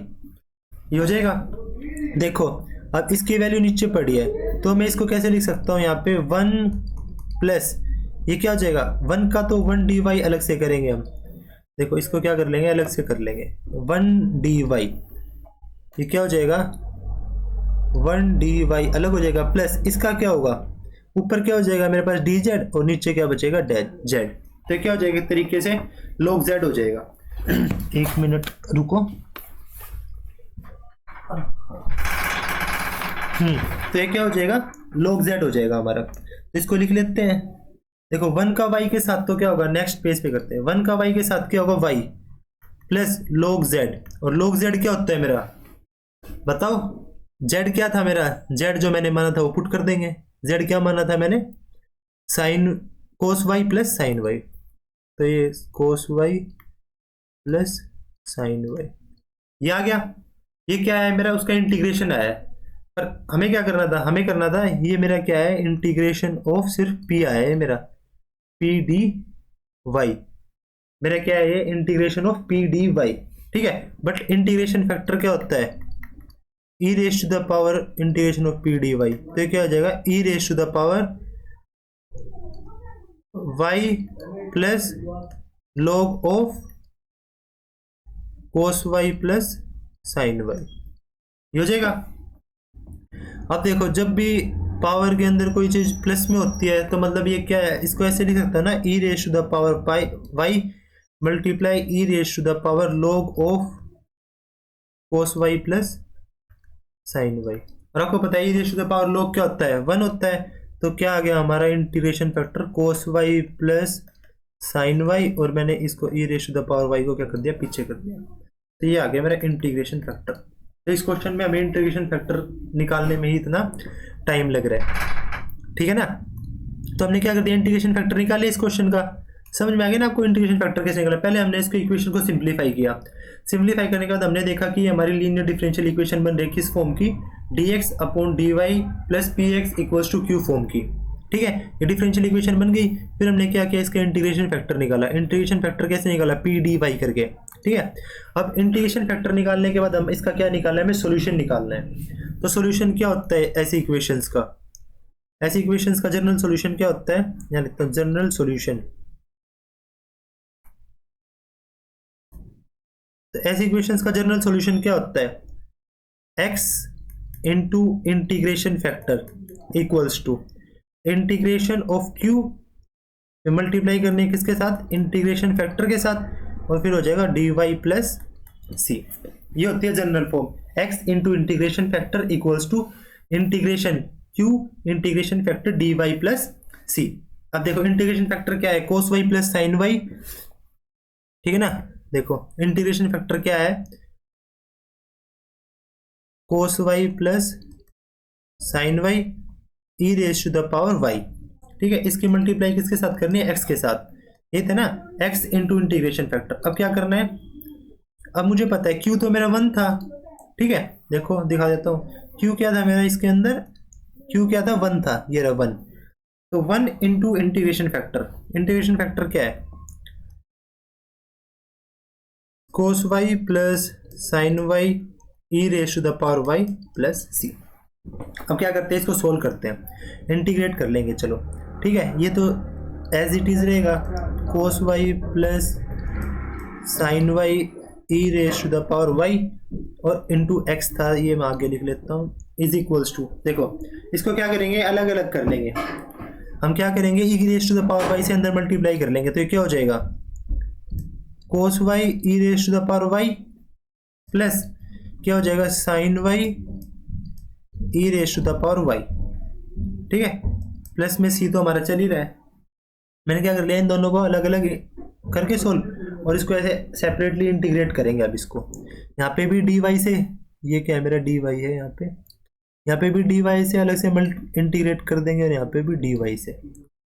ये हो जाएगा। देखो अब इसकी वैल्यू नीचे पड़ी है, तो मैं इसको कैसे लिख सकता हूँ, यहाँ पे 1 प्लस ये क्या हो जाएगा, 1 का तो 1 डी वाई अलग से करेंगे हम। देखो इसको क्या कर लेंगे, अलग से कर लेंगे, 1 डी वाई, ये क्या हो जाएगा, 1 डी वाई अलग हो जाएगा, प्लस इसका क्या होगा, ऊपर क्या हो जाएगा मेरे पास डी जेड, और नीचे क्या बचेगा, जेड। तो क्या हो जाएगा, एक तरीके से log z हो जाएगा। 1 मिनट रुको। तो ये क्या हो जाएगा, log z हो जाएगा हमारा। तो इसको लिख लेते हैं। देखो 1 का y के साथ तो क्या होगा, नेक्स्ट पेज पे करते हैं। 1 का y के साथ क्या होगा, y प्लस log z, और log z क्या होता है मेरा, बताओ। z क्या था मेरा, z जो मैंने माना था वो पुट कर देंगे। z क्या माना था मैंने, sine cos Y plus sine y, तो ये cos Y plus sine y, ये आ गया। ये क्या है मेरा, उसका इंटीग्रेशन आया है। पर हमें क्या करना था, हमें करना था ये मेरा क्या है, इंटीग्रेशन ऑफ सिर्फ p आया है मेरा, p डी वाई मेरा क्या है, ये integration of p d y. ठीक है, बट इंटीग्रेशन फैक्टर क्या होता है, e raise to the power integration of p d y, तो क्या हो जाएगा, e raise to the power Y plus log of cos Y plus sine y, ये हो जाएगा। अब देखो जब भी पावर के अंदर कोई चीज प्लस में होती है तो मतलब ये क्या है, इसको ऐसे लिख सकता है ना, E raise to the power pi Y multiply E raise to the power log of cos Y plus sine Y. और आपको पता है E raise to the power log क्या होता है, 1 होता है। तो क्या आ गया हमारा integration factor cos Y plus sine Y, और मैंने इसको E raise to the power Y को क्या कर दिया, पीछे कर दिया। तो ये आ गया मेरा इंटीग्रेशन फैक्टर। तो इस क्वेश्चन में हमें इंटीग्रेशन फैक्टर निकालने में ही इतना टाइम लग रहा है, ठीक है ना। तो हमने क्या कर दिया, इंटीग्रेशन फैक्टर निकाले इस क्वेश्चन का। समझ में आ गया ना आपको इंटीग्रेशन फैक्टर कैसे निकाला। पहले हमने इसको इक्वेशन को सिंप्लीफाई किया। सिंप्लीफाई करने के बाद हमने देखा कि हमारी लीनियर डिफरेंशियल इक्वेशन बन रही है किस फॉर्म की, dx upon dy plus px equals to q form की, ठीक है। ये डिफरेंशियल इक्वेशन बन गई। फिर हमने क्या किया, इसका इंटीग्रेशन फैक्टर निकाला। इंटीग्रेशन फैक्टर कैसे निकाला, p dy करके, ठीक है। अब इंटीग्रेशन फैक्टर निकालने के बाद हम इसका क्या निकालना है, हमें सॉल्यूशन निकालना है। तो सॉल्यूशन क्या होता है ऐसी इक्वेशंस का, ऐसी इक्वेशंस का जनरल सॉल्यूशन क्या होता है, यहाँ लिखता हूं जनरल सॉल्यूशन। तो ऐसी इक्वेशंस का जनरल सॉल्यूशन क्या होता है, x into integration factor equals to integration of q multiply करने किसके साथ, इंटीग्रेशन फैक्टर के साथ, और फिर हो जाएगा dy प्लस सी। ये होती है general form, x into integration factor equals to integration q integration factor dy plus C. अब देखो इंटीग्रेशन फैक्टर क्या है, cos Y plus sine Y, ठीक है ना। देखो इंटीग्रेशन फैक्टर क्या है, cos Y plus sine Y E raise to the power Y, ठीक है। इसकी मल्टीप्लाई किसके साथ करनी है, x के साथ, ये था ना, x इंटू इंटीग्रेशन फैक्टर। अब क्या करना है, अब मुझे पता है q तो मेरा 1 था, ठीक है। देखो दिखा देता हूँ, q क्या था मेरा इसके अंदर, q क्या था, 1 था, ये रहा 1। तो 1 into integration factor, integration factor क्या है, cos Y plus sine Y E raise to the power Y plus C. अब क्या करते हैं, इसको सोल्व करते हैं, इंटीग्रेट कर लेंगे, चलो ठीक है। ये तो एज इट इज रहेगा, cos Y plus sine Y E raise to the power Y और इंटू एक्स था, ये मैं आगे लिख लेता हूँ, इज इक्वल्स टू, देखो इसको क्या करेंगे, अलग अलग कर लेंगे। हम क्या करेंगे, E raise to the power Y से अंदर मल्टीप्लाई कर लेंगे, तो ये क्या हो जाएगा, cos Y E raise to the power Y plus क्या हो जाएगा, sine Y E raise to the power Y, ठीक है। प्लस में सी तो हमारा चल ही रहा है। मैंने क्या कर लिया, इन दोनों को अलग अलग करके सोल्व, और इसको ऐसे सेपरेटली इंटीग्रेट करेंगे। अब इसको यहाँ पे भी डी वाई से, ये क्या है मेरा डी वाई है, यहाँ पे भी डी वाई से अलग से इंटीग्रेट कर देंगे, और यहाँ पे भी डी वाई से,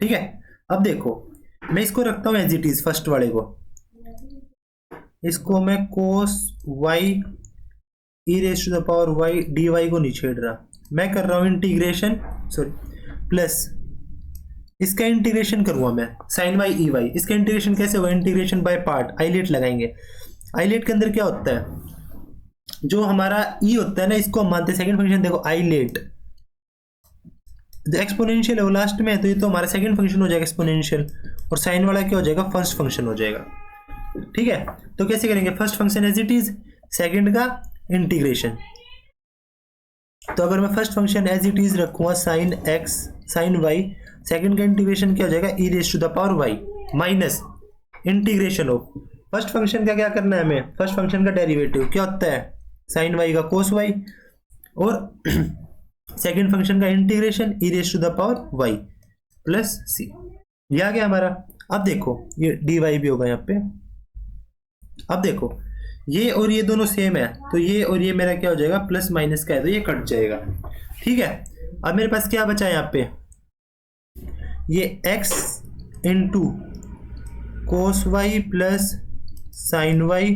ठीक है। अब देखो मैं इसको रखता हूँ एज इट इज, फर्स्ट वाले को, इसको मैं cos Y E raise to the power Y D Y को नहीं छेड़ रहा, मैं कर रहा हूँ इंटीग्रेशन, सॉरी प्लस इसका इंटीग्रेशन करूँगा मैं, साइन वाई ई वाई। इसका इंटीग्रेशन कैसे होगा, इंटीग्रेशन बाय पार्ट, आईलेट लगाएंगे। आईलेट के अंदर क्या होता है, जो हमारा ई होता है ना, इसको हम मानते हैं सेकंड फंक्शन। देखो आईलेट जो एक्सपोनेंशियल है वो लास्ट में है, तो ये तो हमारा सेकंड फंक्शन हो जाएगा एक्सपोनेंशियल, और साइन वाला क्या हो जाएगा, फर्स्ट फंक्शन हो जाएगा, ठीक है। तो कैसे करेंगे, first function as it is, second का इंटीग्रेशन। तो अगर मैं first function as it is रखूंगा sine X sine Y, second का इंटीग्रेशन क्या हो जाएगा, E raise to the power Y minus integration of first function का क्या करना है हमें, फर्स्ट फंक्शन का डेरिवेटिव क्या होता है, साइन वाई का कोस वाई, और सेकंड फंक्शन का integration E raise to the power Y plus सी। ये आ गया हमारा। अब देखो ये डी वाई भी होगा यहाँ पे। अब देखो ये और ये दोनों सेम है, तो ये और ये मेरा क्या हो जाएगा, प्लस माइनस का है, तो ये कट जाएगा, ठीक है। अब मेरे पास क्या बचा है यहाँ पे, ये x into cos Y plus sine Y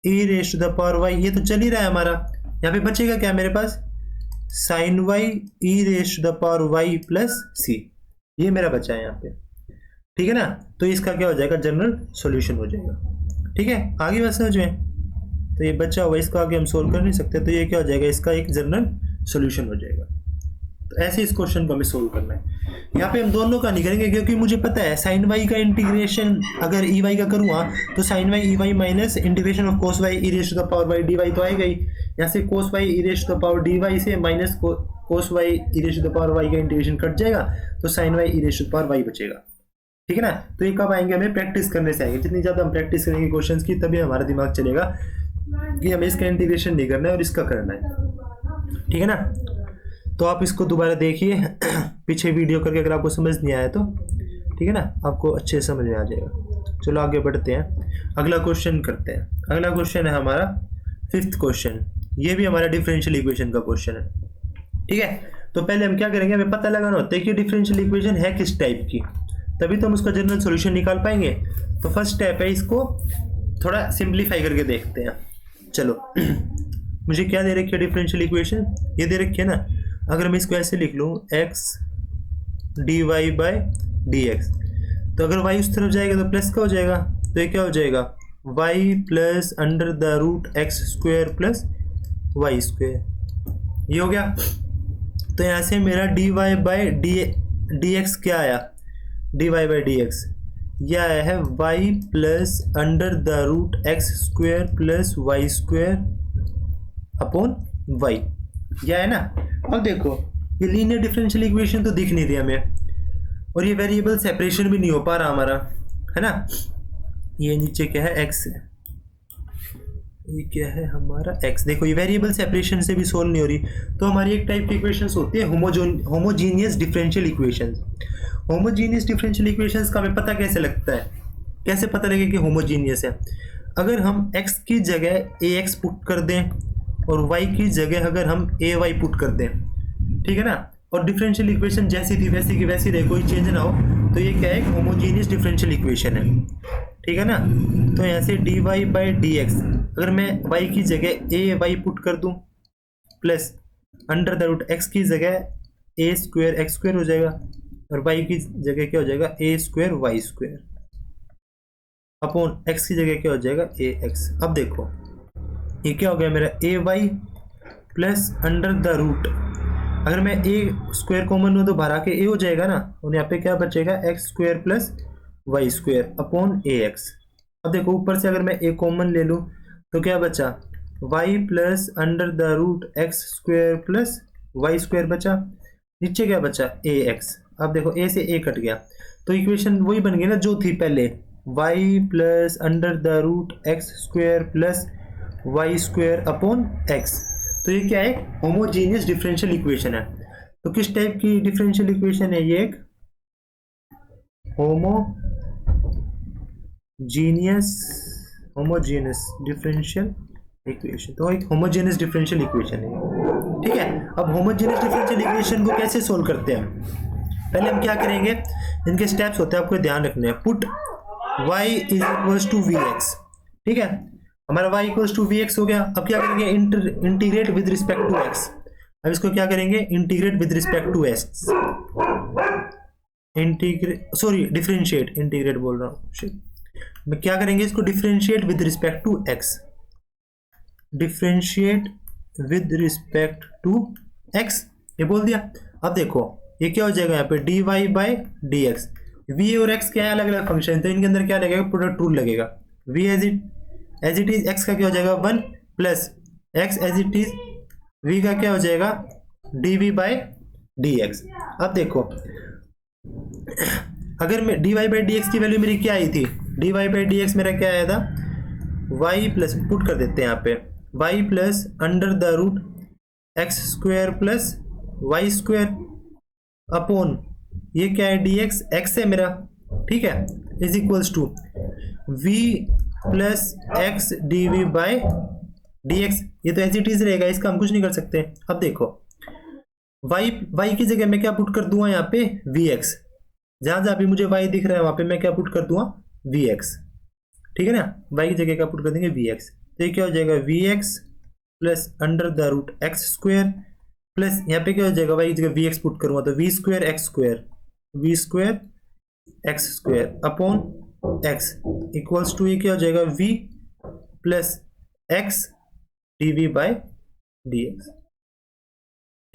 E raise to the power y, ये तो चल ही रहा है हमारा। यहाँ पे बचेगा क्या मेरे पास, sine Y E raise to the power Y plus सी, ये मेरा बचा है यहाँ पे, ठीक है ना। तो इसका क्या हो जाएगा, जनरल सॉल्यूशन हो जाएगा, ठीक है। आगे बात समझ में, तो ये बचा हुआ इसको आगे हम सोल्व कर नहीं सकते, तो ये क्या हो जाएगा, इसका एक जनरल सॉल्यूशन हो जाएगा। तो ऐसे इस क्वेश्चन को हमें सोल्व करना है। यहाँ पे हम दोनों का नहीं करेंगे क्योंकि मुझे पता है साइन वाई का इंटीग्रेशन अगर ई वाई का करूँगा तो sine Y E y minus integration of cos Y e raise to the power Y D y तो आएगा ही। यहाँ से cos Y e raise to the power d y से minus cos Y e raise to the power y का integration cut जाएगा तो sine Y e raise to the power y बचेगा। ठीक है ना। तो ये कब आएंगे, हमें प्रैक्टिस करने से आएंगे। जितनी ज़्यादा हम प्रैक्टिस करेंगे क्वेश्चंस की तभी हमारा दिमाग चलेगा कि हमें इसका इंटीग्रेशन नहीं करना है और इसका करना है। ठीक है ना। तो आप इसको दोबारा देखिए पीछे वीडियो करके, अगर आपको समझ नहीं आया तो ठीक है ना, आपको अच्छे समझ में आ जाएगा। चलो आगे बढ़ते हैं, अगला क्वेश्चन करते हैं। अगला क्वेश्चन है हमारा 5th क्वेश्चन। ये भी हमारा डिफरेंशियल इक्वेशन का क्वेश्चन है। ठीक है। तो पहले हम क्या करेंगे, हमें पता लगाना होता है कि डिफरेंशियल इक्वेशन है किस टाइप की, तभी तो हम उसका जनरल सॉल्यूशन निकाल पाएंगे। तो फर्स्ट स्टेप है, इसको थोड़ा सिंप्लीफाई करके देखते हैं। चलो मुझे क्या दे रखी है डिफरेंशियल इक्वेशन, ये दे रखी है ना। अगर मैं इसको ऐसे लिख लूँ x dy by d x, तो अगर y उस तरफ जाएगा तो प्लस का हो जाएगा, तो ये क्या हो जाएगा y plus under the root x square plus y square. ये हो गया। तो यहाँ से मेरा dy बाई डी एक्स क्या आया, dy बाई डी एक्स यह आया है y plus under the root x square plus y square upon y, यह है ना। अब देखो ये लीनियर डिफरेंशियल इक्वेशन तो दिख नहीं रही हमें, और ये वेरिएबल सेपरेशन भी नहीं हो पा रहा हमारा, है ना। ये नीचे क्या है x है, ये क्या है हमारा x। देखो ये वेरिएबल सेपरेशन से भी सोल्व नहीं हो रही। तो हमारी एक टाइप की इक्वेशंस होती है homogeneous differential equations. Homogeneous differential equations का हमें पता कैसे लगता है, कैसे पता लगे कि होमोजीनियस है। अगर हम x की जगह ax पुट कर दें और y की जगह अगर हम ay पुट कर दें, ठीक है ना, और डिफरेंशियल इक्वेशन जैसी थी वैसी की वैसी रहे, कोई चेंज ना हो, तो ये क्या है, एक होमोजीनियस डिफरेंशियल इक्वेशन है। ठीक है ना। तो यहाँ से dy बाई डी एक्स, अगर मैं y की जगह ay पुट कर दूं plus under the root x की जगह a स्क्वायर एक्स स्क्वायर हो जाएगा, और y की जगह क्या हो जाएगा a square y square upon x की जगह क्या हो जाएगा ax। अब देखो ये क्या हो गया मेरा ay plus under the root, अगर मैं a स्क्वायर कॉमन लूँ तो बाहर आके a हो जाएगा ना, और यहाँ पे क्या बचेगा x square plus y square upon ax। अब देखो ऊपर से अगर मैं a कॉमन ले लूँ तो क्या बचा y plus under the root x square plus y square बचा, नीचे क्या बचा ax। अब देखो a से a कट गया, तो इक्वेशन वही बन गई ना जो थी पहले, y plus under the root x square plus y square upon x। तो ये क्या है, होमोजीनियस डिफरेंशियल इक्वेशन है। तो किस टाइप की डिफरेंशियल इक्वेशन है, ये एक होमोजीनियस डिफरेंशियल इक्वेशन। तो एक होमोजेनियस डिफरेंशियल इक्वेशन है। ठीक है। अब होमोजेनियस डिफरेंशियल इक्वेशन को कैसे सोल्व करते हैं, पहले हम क्या करेंगे, इनके स्टेप्स होते हैं, आपको ध्यान रखने हैं। Put y is equals to v x. ठीक है, हमारा y equals to v x हो गया। अब क्या करेंगे, integrate with respect to x। अब इसको क्या करेंगे, integrate with respect to x, differentiate, integrate बोल रहा हूँ मैं, क्या करेंगे इसको differentiate with respect to x, differentiate with respect to x, ये बोल दिया। अब देखो ये क्या हो जाएगा, यहाँ पे dy by d x, v और x क्या है अलग अलग फंक्शन, तो इनके अंदर क्या लगेगा, प्रोडक्ट रूल लगेगा। v as it is x का क्या हो जाएगा 1 plus x as it is v का क्या हो जाएगा dv बाई डी एक्स। अब देखो अगर मैं dy बाई डी एक्स की वैल्यू मेरी क्या आई थी, dy बाई डी एक्स मेरा क्या आया था, y प्लस, पुट कर देते हैं यहाँ पे, y plus under the root x square plus y square upon ये क्या है dx, x है मेरा, ठीक है, is equals to v plus x d v by d x. ये तो एज इट इज रहेगा, इसका हम कुछ नहीं कर सकते। अब देखो y की जगह मैं क्या पुट कर दूंगा यहाँ पे vx, जहां जहां भी मुझे y दिख रहा है वहां पे मैं क्या पुट कर दूंगा vx। ठीक है ना, y की जगह क्या पुट कर देंगे vx, तो ये क्या हो जाएगा vx plus under the root x square plus यहाँ पे क्या हो जाएगा, y की जगह vx पुट करूंगा तो v square x square, v square x square upon x equals to ये क्या हो जाएगा v plus x d v by d x.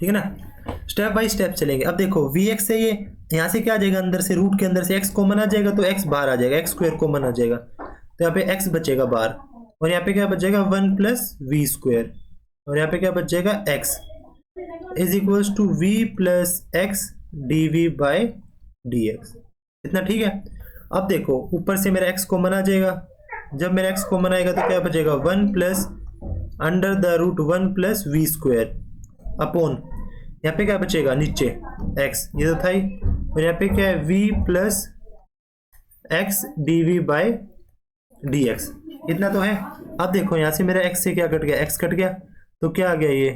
ठीक है ना। स्टेप बाय स्टेप चलेंगे। अब देखो वी एक्स से ये यहाँ से क्या आ जाएगा, अंदर से रूट के अंदर से एक्स कॉमन आ जाएगा, तो एक्स बाहर आ जाएगा, एक्स स्क्वायर कॉमन आ जाएगा, तो यहाँ पे एक्स बचेगा बाहर, और यहाँ पे क्या बचेगा 1 प्लस वी स्क्वायर, और यहाँ पे क्या बच जाएगा x is equals to v plus x d v by d x. इतना ठीक है। अब देखो ऊपर से मेरा एक्स कॉमन आ जाएगा, जब मेरा एक्स कॉमन आएगा तो क्या बचेगा 1 plus under the root 1 plus v square upon यहाँ पे क्या बचेगा नीचे एक्स, ये तो था ही, और यहाँ पे क्या है v plus x d v by d x. इतना तो है। अब देखो यहाँ से मेरा x से क्या कट गया, x कट गया, तो क्या आ गया ये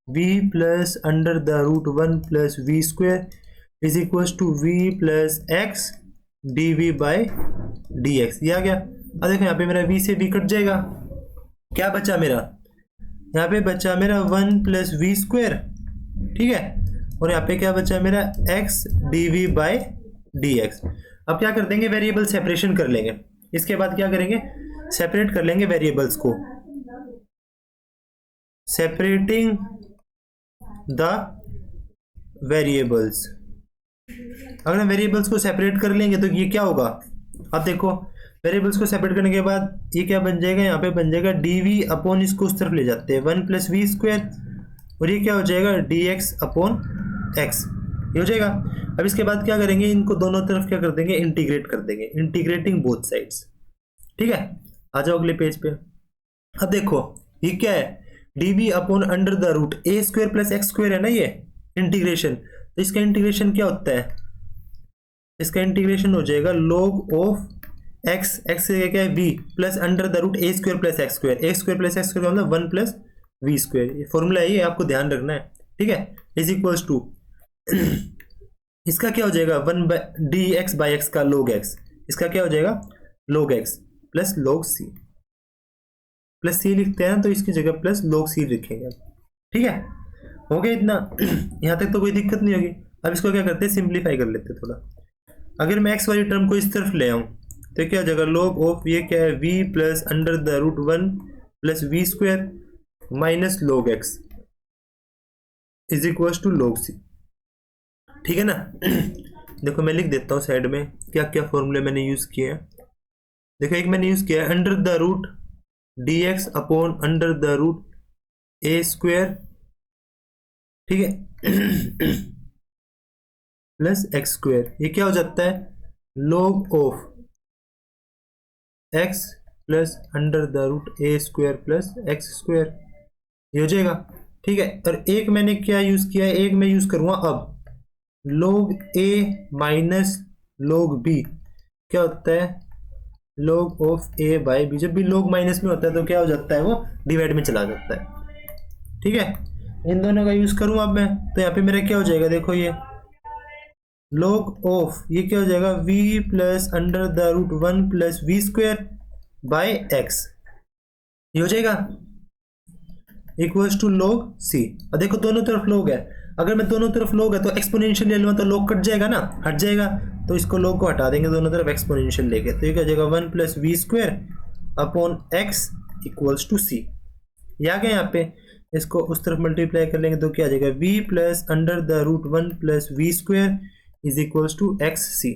v plus under the root 1 plus v square is equals to v plus x d v by d x, ये आ गया। अब देखो यहाँ पे मेरा v से v कट जाएगा, क्या बचा मेरा, यहाँ पे बचा मेरा 1 प्लस वी स्क्वायर, ठीक है, और यहाँ पे क्या बचा मेरा x d v by d x. अब क्या कर देंगे, वेरिएबल सेपरेशन कर लेंगे। इसके बाद क्या करेंगे, सेपरेट कर लेंगे वेरिएबल्स को, सेपरेटिंग द वेरिएबल्स। अगर हम वेरिएबल्स को सेपरेट कर लेंगे तो ये क्या होगा, अब देखो वेरिएबल्स को सेपरेट करने के बाद ये क्या बन जाएगा, यहाँ पे बन जाएगा डी वी अपॉन, इसको उस तरफ ले जाते हैं 1 प्लस वी स्क्वायर, और ये क्या हो जाएगा डी एक्स अपॉन एक्स, ये हो जाएगा। अब इसके बाद क्या करेंगे, इनको दोनों तरफ क्या कर देंगे, इंटीग्रेट कर देंगे, इंटीग्रेटिंग बोथ साइड्स। ठीक है, आ जाओ अगले पेज पे। अब देखो ये क्या है, d v upon under the root a square plus x square है ना ये इंटीग्रेशन, तो इसका इंटीग्रेशन क्या होता है, इसका इंटीग्रेशन हो जाएगा log ऑफ एक्स, एक्स से क्या है v plus under the root a square plus x square, a square plus x square मतलब 1 प्लस वी स्क्वायर, ये फॉर्मूला है, ये आपको ध्यान रखना है। ठीक है, इज इक्वल्स टू इसका क्या हो जाएगा 1 by d x by x का log एक्स, इसका क्या हो जाएगा log एक्स प्लस log सी, प्लस सी लिखते हैं तो इसकी जगह प्लस log सी लिखेंगे। ठीक है, हो गया इतना यहाँ तक तो कोई दिक्कत नहीं होगी। अब इसको क्या करते हैं, सिंप्लीफाई कर लेते हैं थोड़ा। अगर मैं एक्स वाली टर्म को इस तरफ ले आऊँ तो क्या हो जाएगा, log ऑफ ये क्या है v plus under the root 1 plus v square minus log x is equal to log c. ठीक है ना देखो मैं लिख देता हूँ साइड में क्या क्या फॉर्मूले मैंने यूज किए हैं। देखो एक मैंने यूज किया है under the root d x upon under the root a square, ठीक है प्लस एक्स स्क्वायर, ये क्या हो जाता है log of x plus under the root a square plus x square, ये हो जाएगा। ठीक है, और एक मैंने क्या यूज किया है, एक मैं यूज करूंगा अब log a minus log b, क्या होता है log of a by b. जब भी log माइनस में होता है तो क्या हो जाता है, वो डिवाइड में चला जाता है। ठीक है, इन दोनों का यूज करूं अब मैं, तो यहाँ पे मेरा क्या हो जाएगा, देखो ये log ऑफ ये क्या हो जाएगा v plus under the root 1 plus v square by x, ये हो जाएगा इक्वल्स टू log c। और देखो दोनों तरफ log है, अगर मैं दोनों तरफ log है तो एक्सपोनेंशियल ले लूँगा तो log कट जाएगा ना, हट जाएगा, तो इसको log को हटा देंगे दोनों तरफ एक्सपोनेंशियल लेके, तो ये क्या हो जाएगा 1 plus v square upon x equals to c. ये आ गया, यहाँ पे इसको उस तरफ मल्टीप्लाई कर लेंगे तो क्या आ जाएगा v plus under the root 1 plus v square is equals to x c.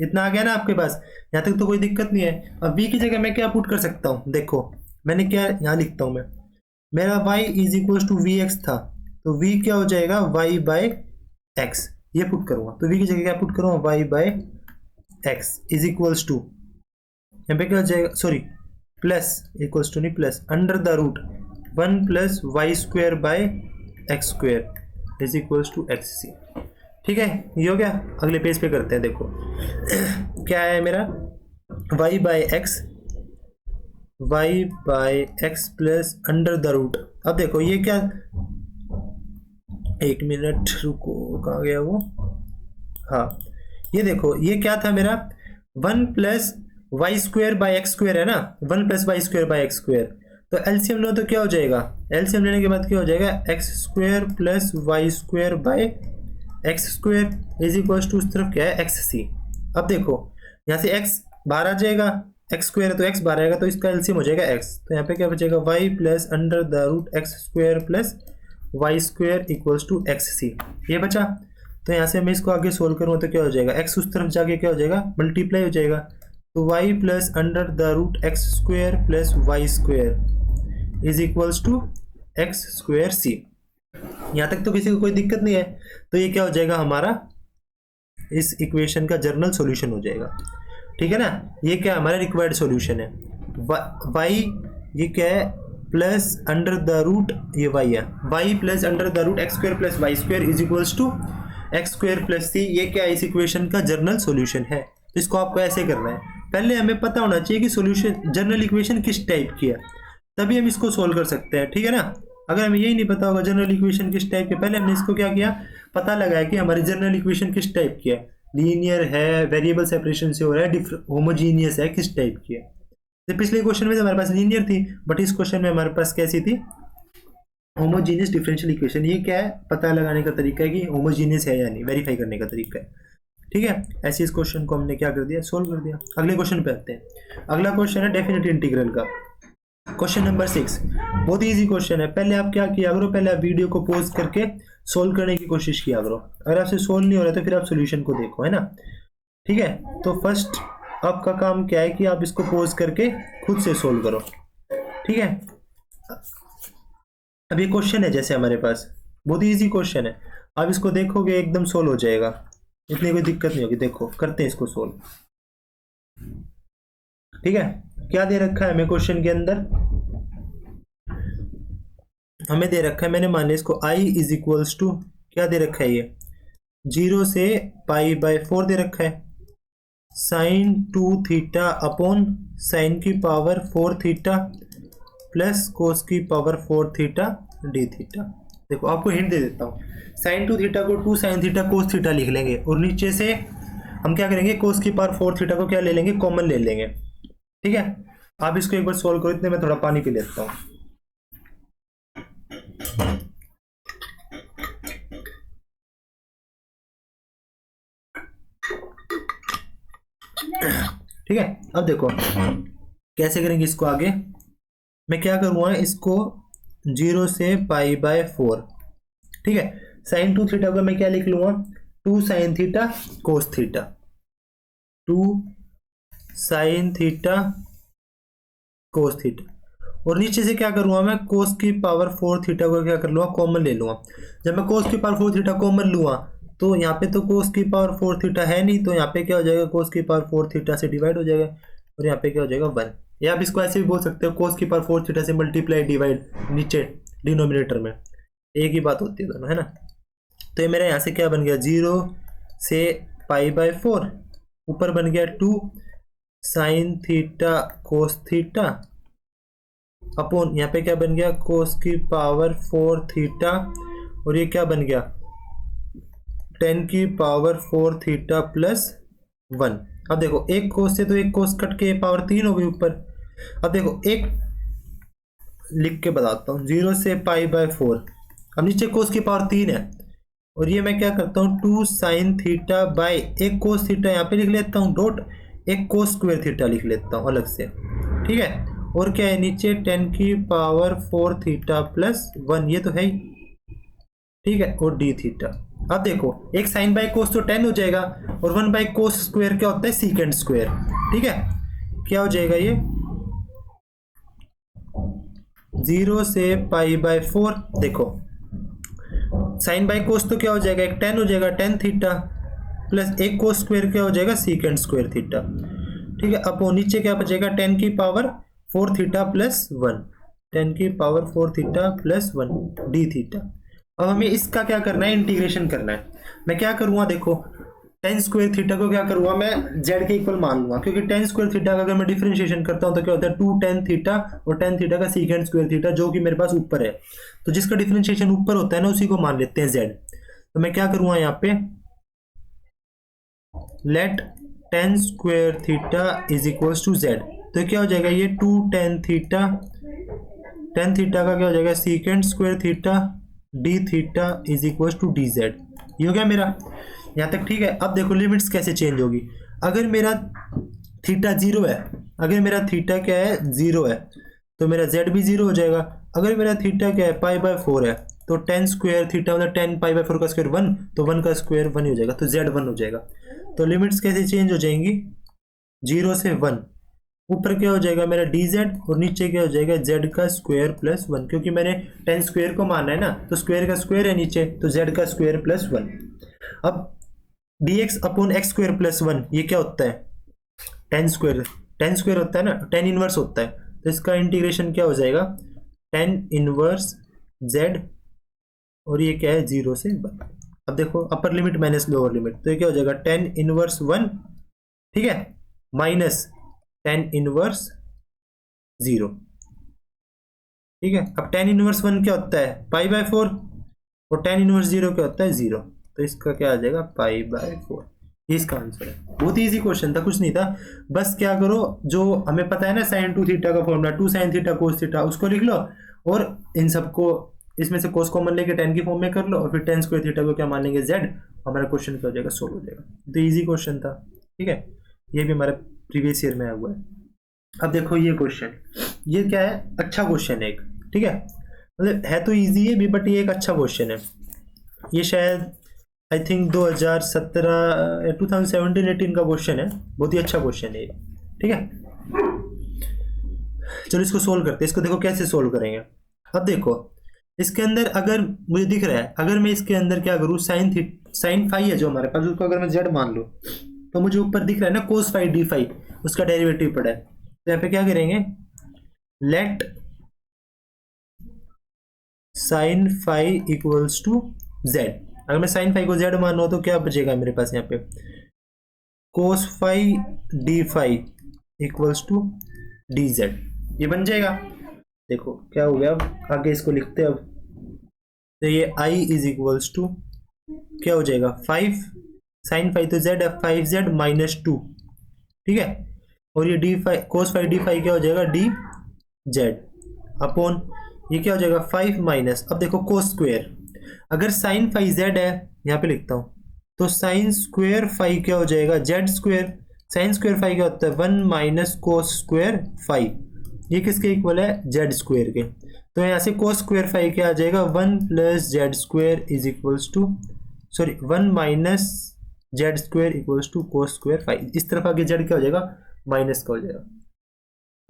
इतना आ गया ना आपके पास, यहाँ तक तो कोई दिक्कत नहीं है। अब v की जगह मैं क्या पुट कर सकता हूँ, देखो मैंने क्या यहाँ लिखता हूँ मैं, मेरा y is equals to v x था, तो v क्या हो जाएगा y बाई एक्स, ये पुट करूँगा, तो v की जगह क्या पुट करूँगा y by x is equals to, यहाँ पे क्या हो जाएगा, सॉरी प्लस इक्वल्स टू नहीं plus under the root 1 plus y square by x square is equals to x c. ठीक है, ये हो गया। अगले पेज पे करते हैं, देखो क्या है मेरा y by x plus under the root. अब देखो ये क्या, एक मिनट रुको, कहाँ गया वो, हाँ ये देखो ये क्या था मेरा 1 plus y square by x square है ना, 1 plus y square by x square, तो एलसीएम लो तो क्या हो जाएगा, एलसीएम लेने के बाद क्या हो जाएगा x square plus y square by x square is equal to उस तरफ क्या है एक्स सी। अब देखो यहाँ से एक्स बाहर आ जाएगा, एक्स स्क्वायर है तो एक्स बाहर आएगा, तो इसका एलसीएम हो जाएगा एक्स, तो यहाँ पे क्या बचेगा y plus under the root x square plus y square equals to x c, ये बचा। तो यहाँ से मैं इसको आगे सोल्व करूँ तो क्या हो जाएगा, एक्स उस तरफ जाके क्या हो जाएगा, मल्टीप्लाई हो जाएगा। तो y plus under the root x square plus y square is equals to x square c. यहाँ तक तो किसी को कोई दिक्कत नहीं है। तो ये क्या हो जाएगा, हमारा इस इक्वेशन का जनरल सॉल्यूशन हो जाएगा, ठीक है ना। ये क्या हमारा रिक्वायर्ड सॉल्यूशन है। वाई ये क्या है, प्लस अंडर द रूट, ये वाई है, y plus under the root x square plus y square is equals to x square plus सी। ये क्या है, इस इक्वेशन का जनरल सॉल्यूशन है। तो इसको आपको ऐसे करना है, पहले हमें पता होना चाहिए कि सॉल्यूशन जनरल इक्वेशन किस टाइप की है, तभी हम इसको सोल्व कर सकते हैं, ठीक है ना। अगर हमें यही नहीं पता होगा जनरल इक्वेशन किस टाइप के, पहले हमने इसको क्या किया, पता लगाया कि हमारी जनरल इक्वेशन किस टाइप की है, लीनियर है, वेरिएबल सेपरेशन से हो रहा है, होमोजीनियस है, किस टाइप की है। तो पिछले क्वेश्चन में तो हमारे पास लीनियर थी, बट इस क्वेश्चन में हमारे पास कैसी थी, होमोजीनियस डिफरेंशियल इक्वेशन। ये क्या है, पता लगाने का तरीका है कि होमोजीनियस है या नहीं, वेरीफाई करने का तरीका है, ठीक है। ऐसे इस क्वेश्चन को हमने क्या कर दिया, सोल्व कर दिया। अगले क्वेश्चन पे आते हैं। अगला क्वेश्चन है डेफिनेट इंटीग्रल का, क्वेश्चन नंबर 6। बहुत ही इजी क्वेश्चन है। पहले आप क्या किया करो, पहले आप वीडियो को पॉज करके सोल्व करने की कोशिश किया करो। अगर आपसे सोल्व नहीं हो रहा तो फिर आप सोल्यूशन को देखो, है ना, ठीक है। तो फर्स्ट आपका काम क्या है कि आप इसको पॉज करके खुद से सोल्व करो, ठीक है। अब ये क्वेश्चन है जैसे हमारे पास, बहुत ही इजी क्वेश्चन है, आप इसको देखोगे एकदम सोल्व हो जाएगा, इतनी कोई दिक्कत नहीं होगी। देखो करते हैं इसको सोल्व, ठीक है। क्या दे रखा है हमें क्वेश्चन के अंदर, हमें दे रखा है, मैंने मान लिया इसको i इज इक्वल्स टू, क्या दे रखा है, ये 0 से पाई बाय 4 दे रखा है, साइन 2 थीटा अपॉन साइन की पावर 4 थीटा प्लस कोस की पावर 4 थीटा डी थीटा। देखो आपको हिंट दे देता हूँ, साइन 2 थीटा को 2 साइन थीटा कोस थीटा लिख लेंगे, और नीचे से हम क्या करेंगे, कोस की पावर 4 थीटा को क्या ले लेंगे, कॉमन ले लेंगे, ठीक है। आप इसको एक बार सोल्व करो, इतने में थोड़ा पानी पी लेता हूँ। ठीक है, अब देखो कैसे करेंगे इसको आगे। मैं क्या करूँगा, इसको 0 से पाई बाय 4, ठीक है। साइन 2 थीटा को मैं क्या लिख लूंगा, 2 sine theta cos theta, 2 sine theta cos theta, और नीचे से क्या करूँगा मैं, कोस की पावर 4 थीटा को क्या कर लूँगा, कॉमन ले लूँगा। जब मैं कोस की पावर 4 थीटा कॉमन लूँगा तो यहाँ पे तो कोस की पावर 4 थीटा है नहीं, तो यहाँ पे क्या हो जाएगा, कोस की पावर 4 थीटा से डिवाइड हो जाएगा, और यहाँ पे क्या हो जाएगा 1। या आप इसको ऐसे भी बोल सकते हो, कोस की पावर 4 थीटा से मल्टीप्लाई डिवाइड, नीचे डिनोमिनेटर में एक ही बात होती है दोनों, है ना। तो ये मेरा यहाँ से क्या बन गया, 0 से पाई बाय 4, ऊपर बन गया 2 sine theta cos theta upon, यहाँ पे क्या बन गया, कोस की पावर 4 थीटा, और ये क्या बन गया, 10 की पावर 4 थीटा प्लस 1। अब देखो एक कोस से तो एक कोस कट के पावर 3 हो गई ऊपर। अब देखो एक लिख के बताता हूँ, 0 से पाई बाय 4, अब नीचे कोस की पावर 3 है, और ये मैं क्या करता हूँ, 2 साइन थीटा बाय एक कोस थीटा यहाँ पे लिख लेता हूँ डॉट, एक कोस स्क्वायर थीटा लिख लेता हूँ अलग से, ठीक है। और क्या है नीचे 10 की पावर 4 थीटा प्लस 1, ये तो है ही, ठीक है, और डी थीटा। अब देखो एक साइन बाय कोस तो 10 हो जाएगा, और 1 बाय कोस स्क्वायर क्या होता है, सीकेंड स्क्वायर, ठीक है। क्या हो जाएगा ये, 0 से पाई बाय 4, देखो साइन बाय कोस तो क्या हो जाएगा, एक 10 हो जाएगा, 10 थीटा प्लस एक कोस स्क्वायर क्या हो जाएगा, सीकेंड स्क्वायर थीटा, ठीक है। अब वो नीचे क्या बचेगा, 10 की पावर 4 थीटा प्लस 1, 10 की power 4 theta plus 1 D theta. अब हमें इसका क्या करना है, इंटीग्रेशन करना है। मैं क्या करूँगा, देखो 10 स्क्वायर थीटा को क्या करूँगा, मैं z के इक्वल मान लूंगा, क्योंकि 10 स्क्वायर थीटा का अगर मैं डिफरेंशिएशन करता हूँ तो क्या होता है, 2 tan थीटा और tan थीटा का सीकेंड स्क्वायर थीटा, जो कि मेरे पास ऊपर है, तो जिसका डिफरेंशिएशन ऊपर होता है ना उसी को मान लेते हैं z। तो मैं क्या करूँगा यहाँ पे, let tan square theta is equals to z, तो क्या हो जाएगा ये 2 tan थीटा, tan थीटा का क्या हो जाएगा, secant square theta d theta is equal to D Z. ये हो गया मेरा, यहाँ तक ठीक है। अब देखो लिमिट्स कैसे चेंज होगी, अगर मेरा थीटा 0 है, अगर मेरा थीटा क्या है 0 है, तो मेरा जेड भी 0 हो जाएगा। अगर मेरा थीटा क्या है पाई बाय 4 है, तो टेन स्क्वायर थीटा मतलब 10 पाई/4 का स्क्वायर 1, तो 1 का स्क्वायर 1 ही हो जाएगा, तो Z1 हो जाएगा। तो लिमिट्स कैसे चेंज हो जाएंगी, 0 से 1, ऊपर क्या हो जाएगा मेरा dz और नीचे क्या हो जाएगा z का स्क्वायर प्लस 1, क्योंकि मैंने 10 स्क्वायर को माना है ना, तो स्क्वायर का स्क्वायर है नीचे, तो z का स्क्वायर प्लस 1। अब dx upon x square plus 1 ये क्या होता है, 10 स्क्वायर होता है ना, 10 इनवर्स होता है, तो इसका इंटीग्रेशन क्या हो जाएगा 10 इनवर्स z, और ये क्या है 0 से 1। अब देखो upper limit minus lower limit, तो ये क्या हो जाएगा 10 इनवर्स 1, ठीक है, माइनस 10 इनवर्स 0, ठीक है। अब 10 इनवर्स 1 क्या होता है पाई/4, और 10 इनवर्स 0 क्या होता है 0, तो इसका क्या आ जाएगा पाई/4, ये इसका आंसर है। बहुत इजी क्वेश्चन था, कुछ नहीं था, बस क्या करो जो हमें पता है ना sin 2 थीटा का formula 2 sin theta cos theta, उसको लिख लो, और इन सबको इसमें से cos कॉमन लेके 10 की फॉर्म में कर लो, और फिर 10 स्क्वायर थीटा को क्या मान लेंगे z, हमारा क्वेश्चन क्या हो जाएगा सोल्व हो जाएगा। तो इजी क्वेश्चन था, ठीक है, ये भी हमारे प्रीवियस ईयर में आया हुआ है। अब देखो ये क्वेश्चन, ये क्या है, अच्छा क्वेश्चन है एक, ठीक है, मतलब है तो इजी है भी, बट ये एक अच्छा क्वेश्चन है। ये शायद आई थिंक 2017 2017-18 का क्वेश्चन है, बहुत ही अच्छा क्वेश्चन है ये, ठीक है। चलो इसको सोल्व करते हैं, इसको देखो कैसे सोल्व करेंगे। अब देखो इसके अंदर अगर मुझे दिख रहा है, अगर मैं इसके अंदर क्या करूँ, साइन फाई है जो हमारे पास, उसको अगर मैं जेड मान लूँ, तो मुझे ऊपर दिख रहा है ना कोस फाई डी फाई, उसका डेरिवेटिव पड़ा है, तो यहाँ पे क्या करेंगे, let sine phi equals to z. अगर मैं साइन फाई को जेड मान रहा हूं तो क्या बचेगा मेरे पास यहाँ पे, cos phi d phi equals to D Z, ये बन जाएगा। देखो क्या हो गया, अब आगे इसको लिखते हैं। अब तो ये आई इज इक्वल्स टू क्या हो जाएगा 5 साइन फाई, तो जेड है 5z माइनस 2, ठीक है, और ये d phi cos phi d phi क्या हो जाएगा डी जेड अपॉन ये क्या हो जाएगा 5 माइनस, अब देखो कोस स्क्वायर, अगर साइन फाई जेड है, यहाँ पे लिखता हूँ, तो साइन स्क्वायर फाई क्या हो जाएगा z square, sine square phi क्या होता है 1 माइनस कोस स्क्वायर फाई, ये किसके इक्वल है जेड स्क्वायर के, तो यहाँ से कोस स्क्वायर फाई क्या आ जाएगा 1 plus z square is equals to, sorry 1 minus z square equals to cos square phi, इस तरफ आगे जेड क्या हो जाएगा माइनस का हो जाएगा,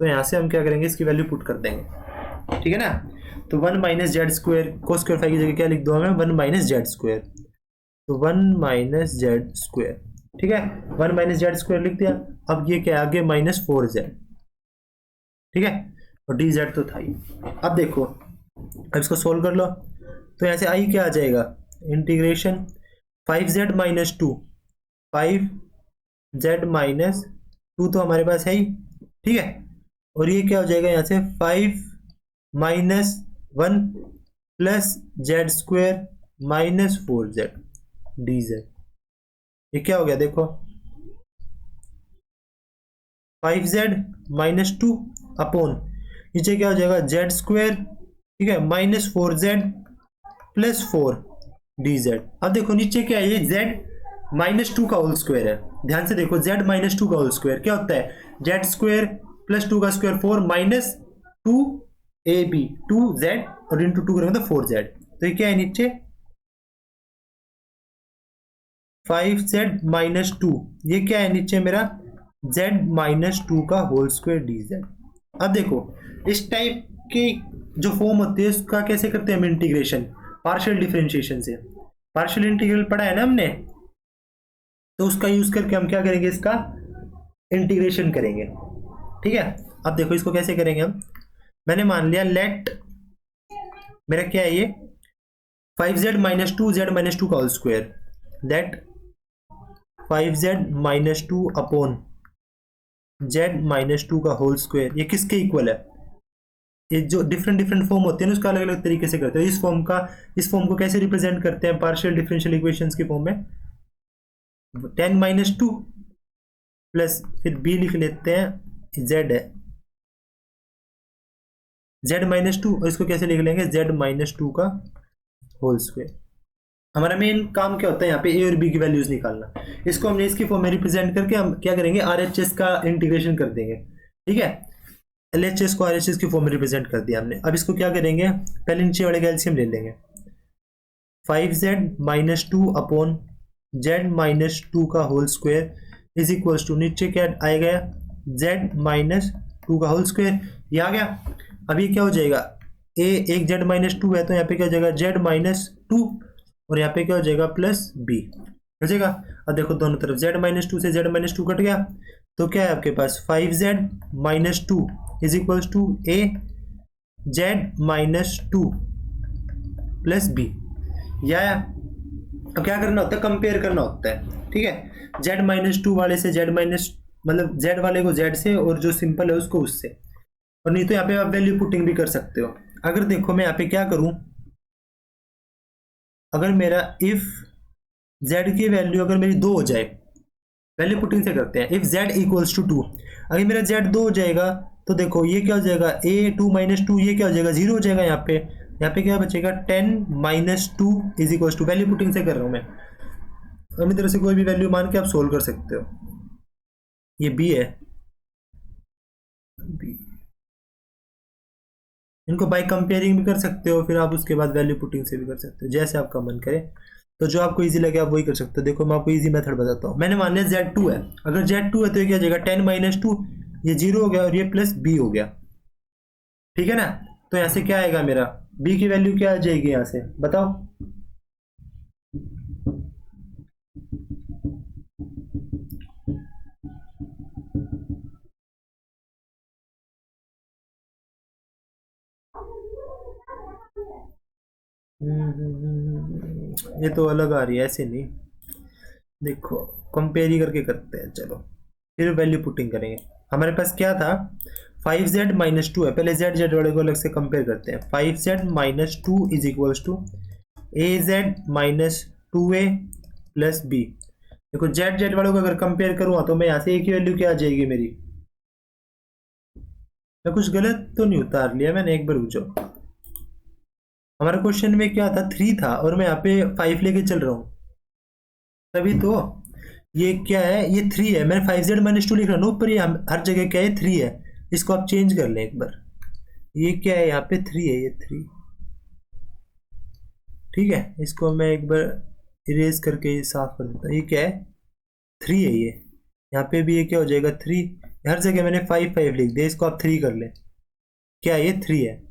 तो यहाँ से हम क्या करेंगे इसकी वैल्यू पुट कर देंगे, ठीक है ना। तो 1 minus z square cos square phi की जगह क्या लिख दो हमें 1 माइनस जेड स्क्वायर, तो 1 माइनस जेड स्क्वायर, ठीक है, 1 माइनस जेड स्क्वायर लिख दिया। अब ये क्या आगे माइनस 4z, ठीक है, और डी जेड तो था ही। अब देखो अब इसको सोल्व कर लो, तो यहाँ से आई क्या आ जाएगा integration 5z minus 2, 5z minus 2 तो हमारे पास है ही, ठीक है, और ये क्या हो जाएगा यहाँ से 5 minus 1 plus z square minus 4z D Z, ये क्या हो गया देखो 5z माइनस 2 अपॉन नीचे क्या हो जाएगा जेड स्क्वायर, ठीक है, minus 4z plus 4 D Z. अब देखो नीचे क्या है ये z माइनस 2 का होल स्क्वायर है, ध्यान से देखो z माइनस 2 का होल स्क्वायर क्या होता है जेड स्क्वायर प्लस 2 का स्क्वायर 4 माइनस 2ab 2z और इंटू 2 करेंगे तो 4z, तो ये क्या है नीचे 5z माइनस 2, ये क्या है नीचे मेरा z माइनस 2 का होल स्क्वायर डी जेड। अब देखो इस टाइप की जो फॉर्म होती है उसका कैसे करते हैं हम इंटीग्रेशन, पार्शियल डिफरेंशिएशन से, पार्शियल इंटीग्रल पढ़ा है ना हमने, तो उसका यूज करके हम क्या करेंगे इसका इंटीग्रेशन करेंगे, ठीक है। अब देखो इसको कैसे करेंगे हम, मैंने मान लिया लेट मेरा क्या है ये 5z माइनस 2 z माइनस 2 का whole square, let 5z minus 2 upon z minus 2 का होल स्क्वायर, ये किसके इक्वल है, ये जो डिफरेंट डिफरेंट फॉर्म होते हैं ना उसका अलग अलग तरीके से करते हैं। इस फॉर्म को कैसे रिप्रेजेंट करते हैं पार्शियल डिफरेंशियल इक्वेशंस की फॉर्म में 10 माइनस 2 प्लस फिर b लिख लेते हैं z है z माइनस 2, और इसको कैसे लिख लेंगे z माइनस 2 का होल स्क्वायर। हमारा मेन काम क्या होता है यहाँ पे a और b की वैल्यूज निकालना, इसको हमने इसकी फॉर्म में रिप्रेजेंट करके हम क्या करेंगे RHS का इंटीग्रेशन कर देंगे, ठीक है, LHS को RHS की फॉर्म में रिप्रेजेंट कर दिया हमने। अब इसको क्या करेंगे पहले नीचे वाले का एलसीएम ले लेंगे, 5z-2 अपॉन z-2 का whole square is equals to, नीचे क्या आएगा, z-2 का होल स्क्वायर, ये आ गया। अब ये क्या हो जाएगा, एक z-2 है तो यहाँ पे क्या हो जाएगा z-2, और यहाँ पे क्या हो जाएगा प्लस b हो जाएगा। अब देखो दोनों तरफ z-2 से z-2 कट गया, तो क्या है आपके पास 5z-2 is equals to a z-2 plus b, या अब क्या करना होता है, कंपेयर करना होता है, ठीक है। z-2 वाले से मतलब z वाले को z से, और जो सिंपल है उसको उससे, और नहीं तो यहाँ पे आप वैल्यू पुटिंग भी कर सकते हो। अगर देखो मैं यहाँ पे क्या करूं, अगर मेरा इफ z की वैल्यू अगर मेरी 2 हो जाए, वैल्यू पुटिंग से करते हैं, इफ z इक्वल्स टू 2, अगर मेरा z 2 हो जाएगा तो देखो ये क्या हो जाएगा, a2-2, ये क्या हो जाएगा 0 हो जाएगा। यहाँ पे क्या बचेगा 10-2 is equals to, value putting से कर रहा हूं मैं, अपनी तरह से कोई भी वैल्यू मान के आप सोल्व कर सकते हो। ये b है, b इनको बाय कंपेयरिंग भी कर सकते हो, फिर आप उसके बाद वैल्यू पुटिंग से भी कर सकते हो, जैसे आपका मन करे। तो जो आपको इजी लगे आप वही कर सकते हो। देखो मैं आपको इजी मेथड बताता हूँ। मैंने मान लिया z2 है, अगर z2 है तो ये क्या हो जाएगा 10-2, ये 0 हो गया, और ये प्लस b हो गया, ठीक है ना। तो यहाँ से क्या आएगा मेरा, b की वैल्यू क्या आ जाएगी यहाँ से बताओ, ये तो अलग आ रही है, ऐसे नहीं, देखो कंपेयर ही करके करते हैं। चलो फिर वैल्यू पुटिंग करेंगे। हमारे पास क्या था, 5z-2 है, पहले z वाले को अलग से कंपेयर करते हैं। 5z-2 is equals to az-2a plus b। देखो z वालों को अगर कंपेयर करूँ तो मैं यहाँ से a की वैल्यू क्या आ जाएगी मेरी, मैं कुछ गलत तो नहीं उतार लिया मैंने, एक बार रुको। हमारे क्वेश्चन में क्या था 3 था, और मैं यहाँ पे 5 लेके चल रहा हूँ, तभी तो ये क्या है, ये 3 है, मैंने 5z-2 लिख रहा हूँ ऊपर, ये हर जगह क्या है 3 है, इसको आप चेंज कर लें एक बार। ये क्या है, यहाँ पे 3 है, ये 3, ठीक है। इसको मैं एक बार इरेज करके साफ कर देता हूँ। ये क्या है 3 है, ये यहाँ पे भी ये क्या हो जाएगा 3, हर जगह मैंने 5 लिख दिया, इसको आप 3 कर लें। क्या है, ये 3 है,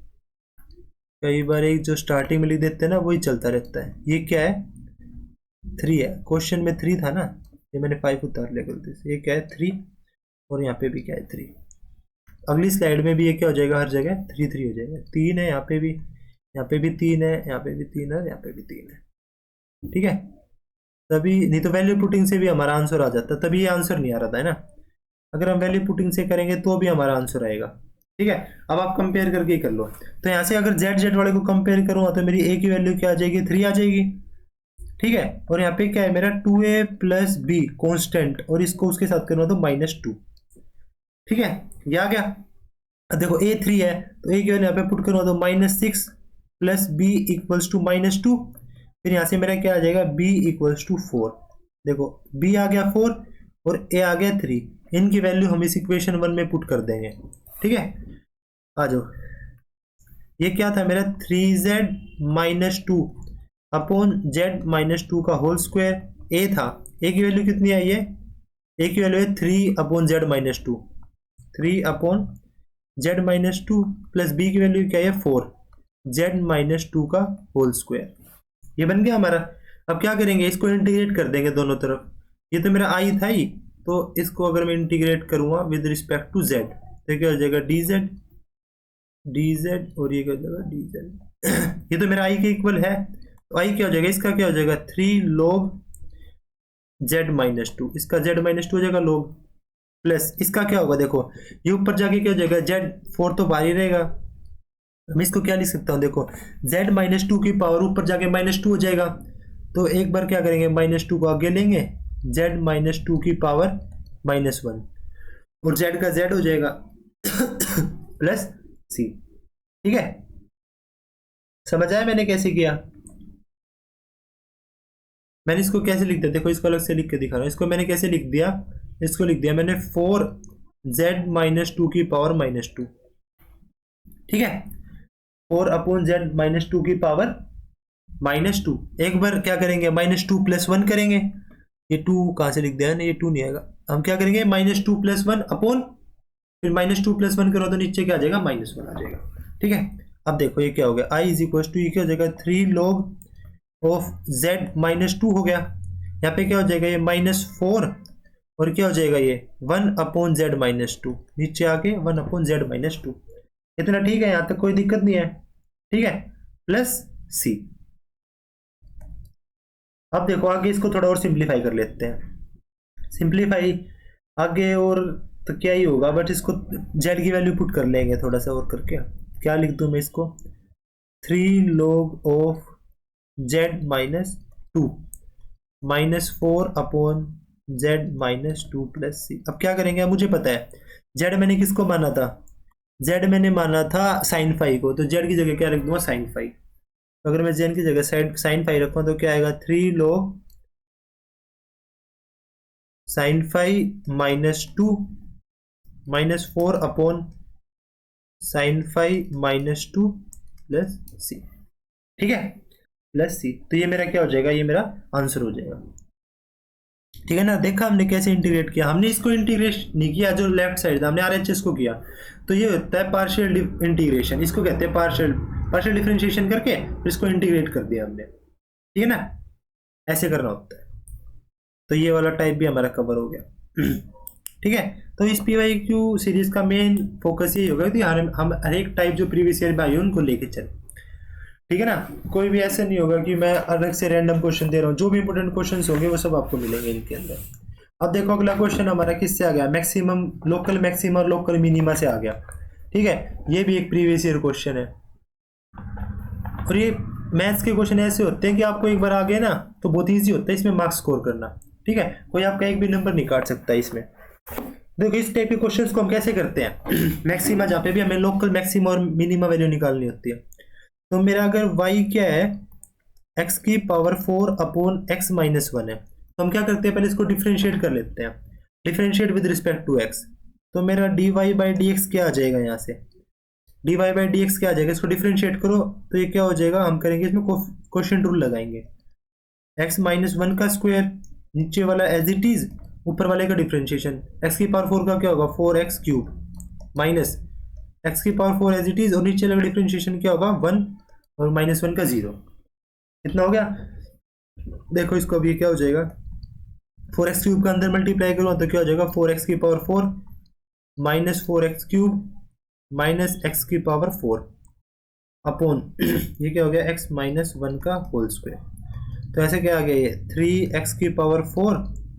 कई बार एक जो स्टार्टिंग में लिख देते हैं ना वही चलता रहता है। ये क्या है 3 है, क्वेश्चन में 3 था ना, ये मैंने 5 उतार लिया गलती से। ये क्या है 3, और यहाँ पे भी क्या है 3। अगली स्लाइड में भी ये क्या हो जाएगा, हर जगह 3 हो जाएगा। 3 है यहाँ पे भी, यहाँ पे भी 3 है, यहाँ पे भी 3 है, यहाँ पे भी 3 है, ठीक है। तभी नहीं तो वैल्यू पुटिंग से भी हमारा आंसर आ जाता, तभी ये आंसर नहीं आ रहा था, है ना। अगर हम वैल्यू पुटिंग से करेंगे तो भी हमारा आंसर आएगा, ठीक है। अब आप कंपेयर करके ही कर लो। तो यहाँ से अगर z वाले को कंपेयर करूँगा तो मेरी a की वैल्यू क्या आ जाएगी, 3 आ जाएगी, ठीक है। और यहाँ पे क्या है मेरा 2a प्लस b कॉन्स्टेंट, और इसको उसके साथ करूँगा तो -2, ठीक है, ये आ गया। अब देखो a 3 है तो a की वैल्यू यहाँ पे पुट करूँगा तो -6 प्लस b इक्वल्स टू -2, फिर यहाँ से मेरा क्या आ जाएगा b इक्वल्स टू 4। देखो b आ गया 4 और a आ गया 3, इनकी वैल्यू हम इस इक्वेशन 1 में पुट कर देंगे, ठीक है। आ जाओ, ये क्या था मेरा 3z-2 अपॉन z-2 का होल स्क्वायर, a था, a की वैल्यू कितनी आई है, a की वैल्यू है 3 upon z-2, 3 upon z-2 plus b की वैल्यू क्या है 4, z-2 का होल स्क्वायर। ये बन गया हमारा। अब क्या करेंगे, इसको इंटीग्रेट कर देंगे दोनों तरफ। ये तो मेरा i था ही, तो इसको अगर मैं इंटीग्रेट करूंगा विद रिस्पेक्ट टू z तो क्या हो जाएगा dz, और ये क्या हो जाएगा dz। ये तो मेरा i के इक्वल है, तो i क्या हो जाएगा, इसका क्या हो जाएगा 3 log z-2, इसका z-2 हो जाएगा log, प्लस इसका क्या होगा, देखो ये ऊपर जाके क्या हो जाएगा z4 तो बाहर ही रहेगा। मैं इसको क्या लिख सकता हूँ, देखो z-2 की पावर ऊपर जाके -2 हो जाएगा, तो एक बार क्या करेंगे -2 को आगे लेंगे, z-2 की पावर -1, और z का z हो जाएगा प्लस c, ठीक है। समझ आया मैंने कैसे किया, मैंने इसको कैसे लिख दिया, देखो इसको अलग से लिख के दिखा रहा हूँ। इसको मैंने कैसे लिख दिया, इसको लिख दिया मैंने 4z-2 की पावर -2, ठीक है, 4 अपॉन z-2 की पावर -2, एक बार क्या करेंगे -2 + 1 करेंगे, ये 2 कहाँ से लिख दिया है, ये 2 नहीं आएगा, हम क्या करेंगे -2 + 1 अपॉन, फिर -2 + 1 करो तो नीचे क्या आ जाएगा, -1 आ जाएगा। ठीक है, अब देखो ये क्या हो गया, i = ये क्या हो जाएगा 3 log ऑफ z -2 हो गया, यहाँ पे क्या हो जाएगा ये -4, और क्या हो जाएगा ये 1/z -2, नीचे आके 1/z -2, इतना ठीक है, यहाँ तक कोई दिक्कत नहीं है। ठीक है, प्लस c। अब देखो आगे इसको थोड़ा और सिंप्लीफाई कर लेते हैं, सिंप्लीफाई आगे और तो क्या ही होगा, बट इसको z की वैल्यू पुट कर लेंगे थोड़ा सा और करके, क्या लिख दूं मैं इसको, 3 log of z -2 -4/z -2 + c। अब क्या करेंगे, अब मुझे पता है z मैंने किसको माना था, z मैंने माना था sin फाई को, तो z की जगह क्या रख दूंगा, sin फाई। अगर मैं z की जगह sin फाई रखूँ तो क्या आएगा, 3 log sin phi -2 -4/sin phi -2 + c। ठीक है, प्लस c, तो ये मेरा क्या हो जाएगा, ये मेरा आंसर हो जाएगा। ठीक है ना, देखा हमने कैसे इंटीग्रेट किया, हमने इसको इंटीग्रेट नहीं किया जो लेफ्ट साइड था, हमने RHS को किया, तो ये होता है पार्शियल इंटीग्रेशन, इसको कहते हैं पार्शियल डिफरेंशिएशन करके फिर इसको इंटीग्रेट कर दिया हमने। ठीक है ना, ऐसे करना होता है। तो ये वाला टाइप भी हमारा कवर हो गया। ठीक है, तो इस PYQ सीरीज का मेन फोकस यही होगा कि हम हर एक टाइप जो प्रीवियस ईयर में आई उनको लेके चले। ठीक है ना, कोई भी ऐसे नहीं होगा कि मैं अलग से रैंडम क्वेश्चन दे रहा हूँ, जो भी इंपोर्टेंट क्वेश्चन होंगे वो सब आपको मिलेंगे इनके अंदर। अब देखो अगला क्वेश्चन हमारा किससे आ गया, मैक्सिमम लोकल मैक्सिमा और लोकल मिनिमा से आ गया। ठीक है, ये भी एक प्रीवियस ईयर क्वेश्चन है, और ये मैथ्स के क्वेश्चन ऐसे होते हैं कि आपको एक बार आ गए ना तो बहुत ईजी होता है इसमें मार्क्स स्कोर करना। ठीक है, कोई आपका एक भी नंबर नहीं काट सकता इसमें। देखो इस टाइप के क्वेश्चंस को हम कैसे करते हैं, मैक्सिमा जहाँ पे भी हमें लोकल मैक्सिमा और मिनिमा वैल्यू निकालनी होती है, तो मेरा अगर y क्या है x⁴/x - 1 है, तो हम क्या करते हैं, पहले इसको डिफरेंशिएट कर लेते हैं, differentiate with respect to x, तो मेरा dy/dx क्या आ जाएगा, यहाँ से dy/dx क्या आ जाएगा, इसको डिफरेंशिएट करो तो ये क्या हो जाएगा, हम करेंगे इसमें क्वोशिएंट रूल लगाएंगे, x - 1 का स्क्वायर, नीचे वाला एज इट इज, ऊपर वाले का डिफरेंशिएशन, x⁴ का क्या होगा 4x³ minus x⁴ as it is, और नीचे वाला डिफरेंशिएशन क्या होगा 1 और -1 का 0, इतना हो गया। देखो इसको अभी क्या हो जाएगा, 4x³ का अंदर मल्टीप्लाई करो तो क्या हो जाएगा 4x⁴ -4x³ -x⁴ अपॉन ये क्या हो गया x - 1 का होल स्क्वायर, तो ऐसे क्या आ गया ये 3x⁴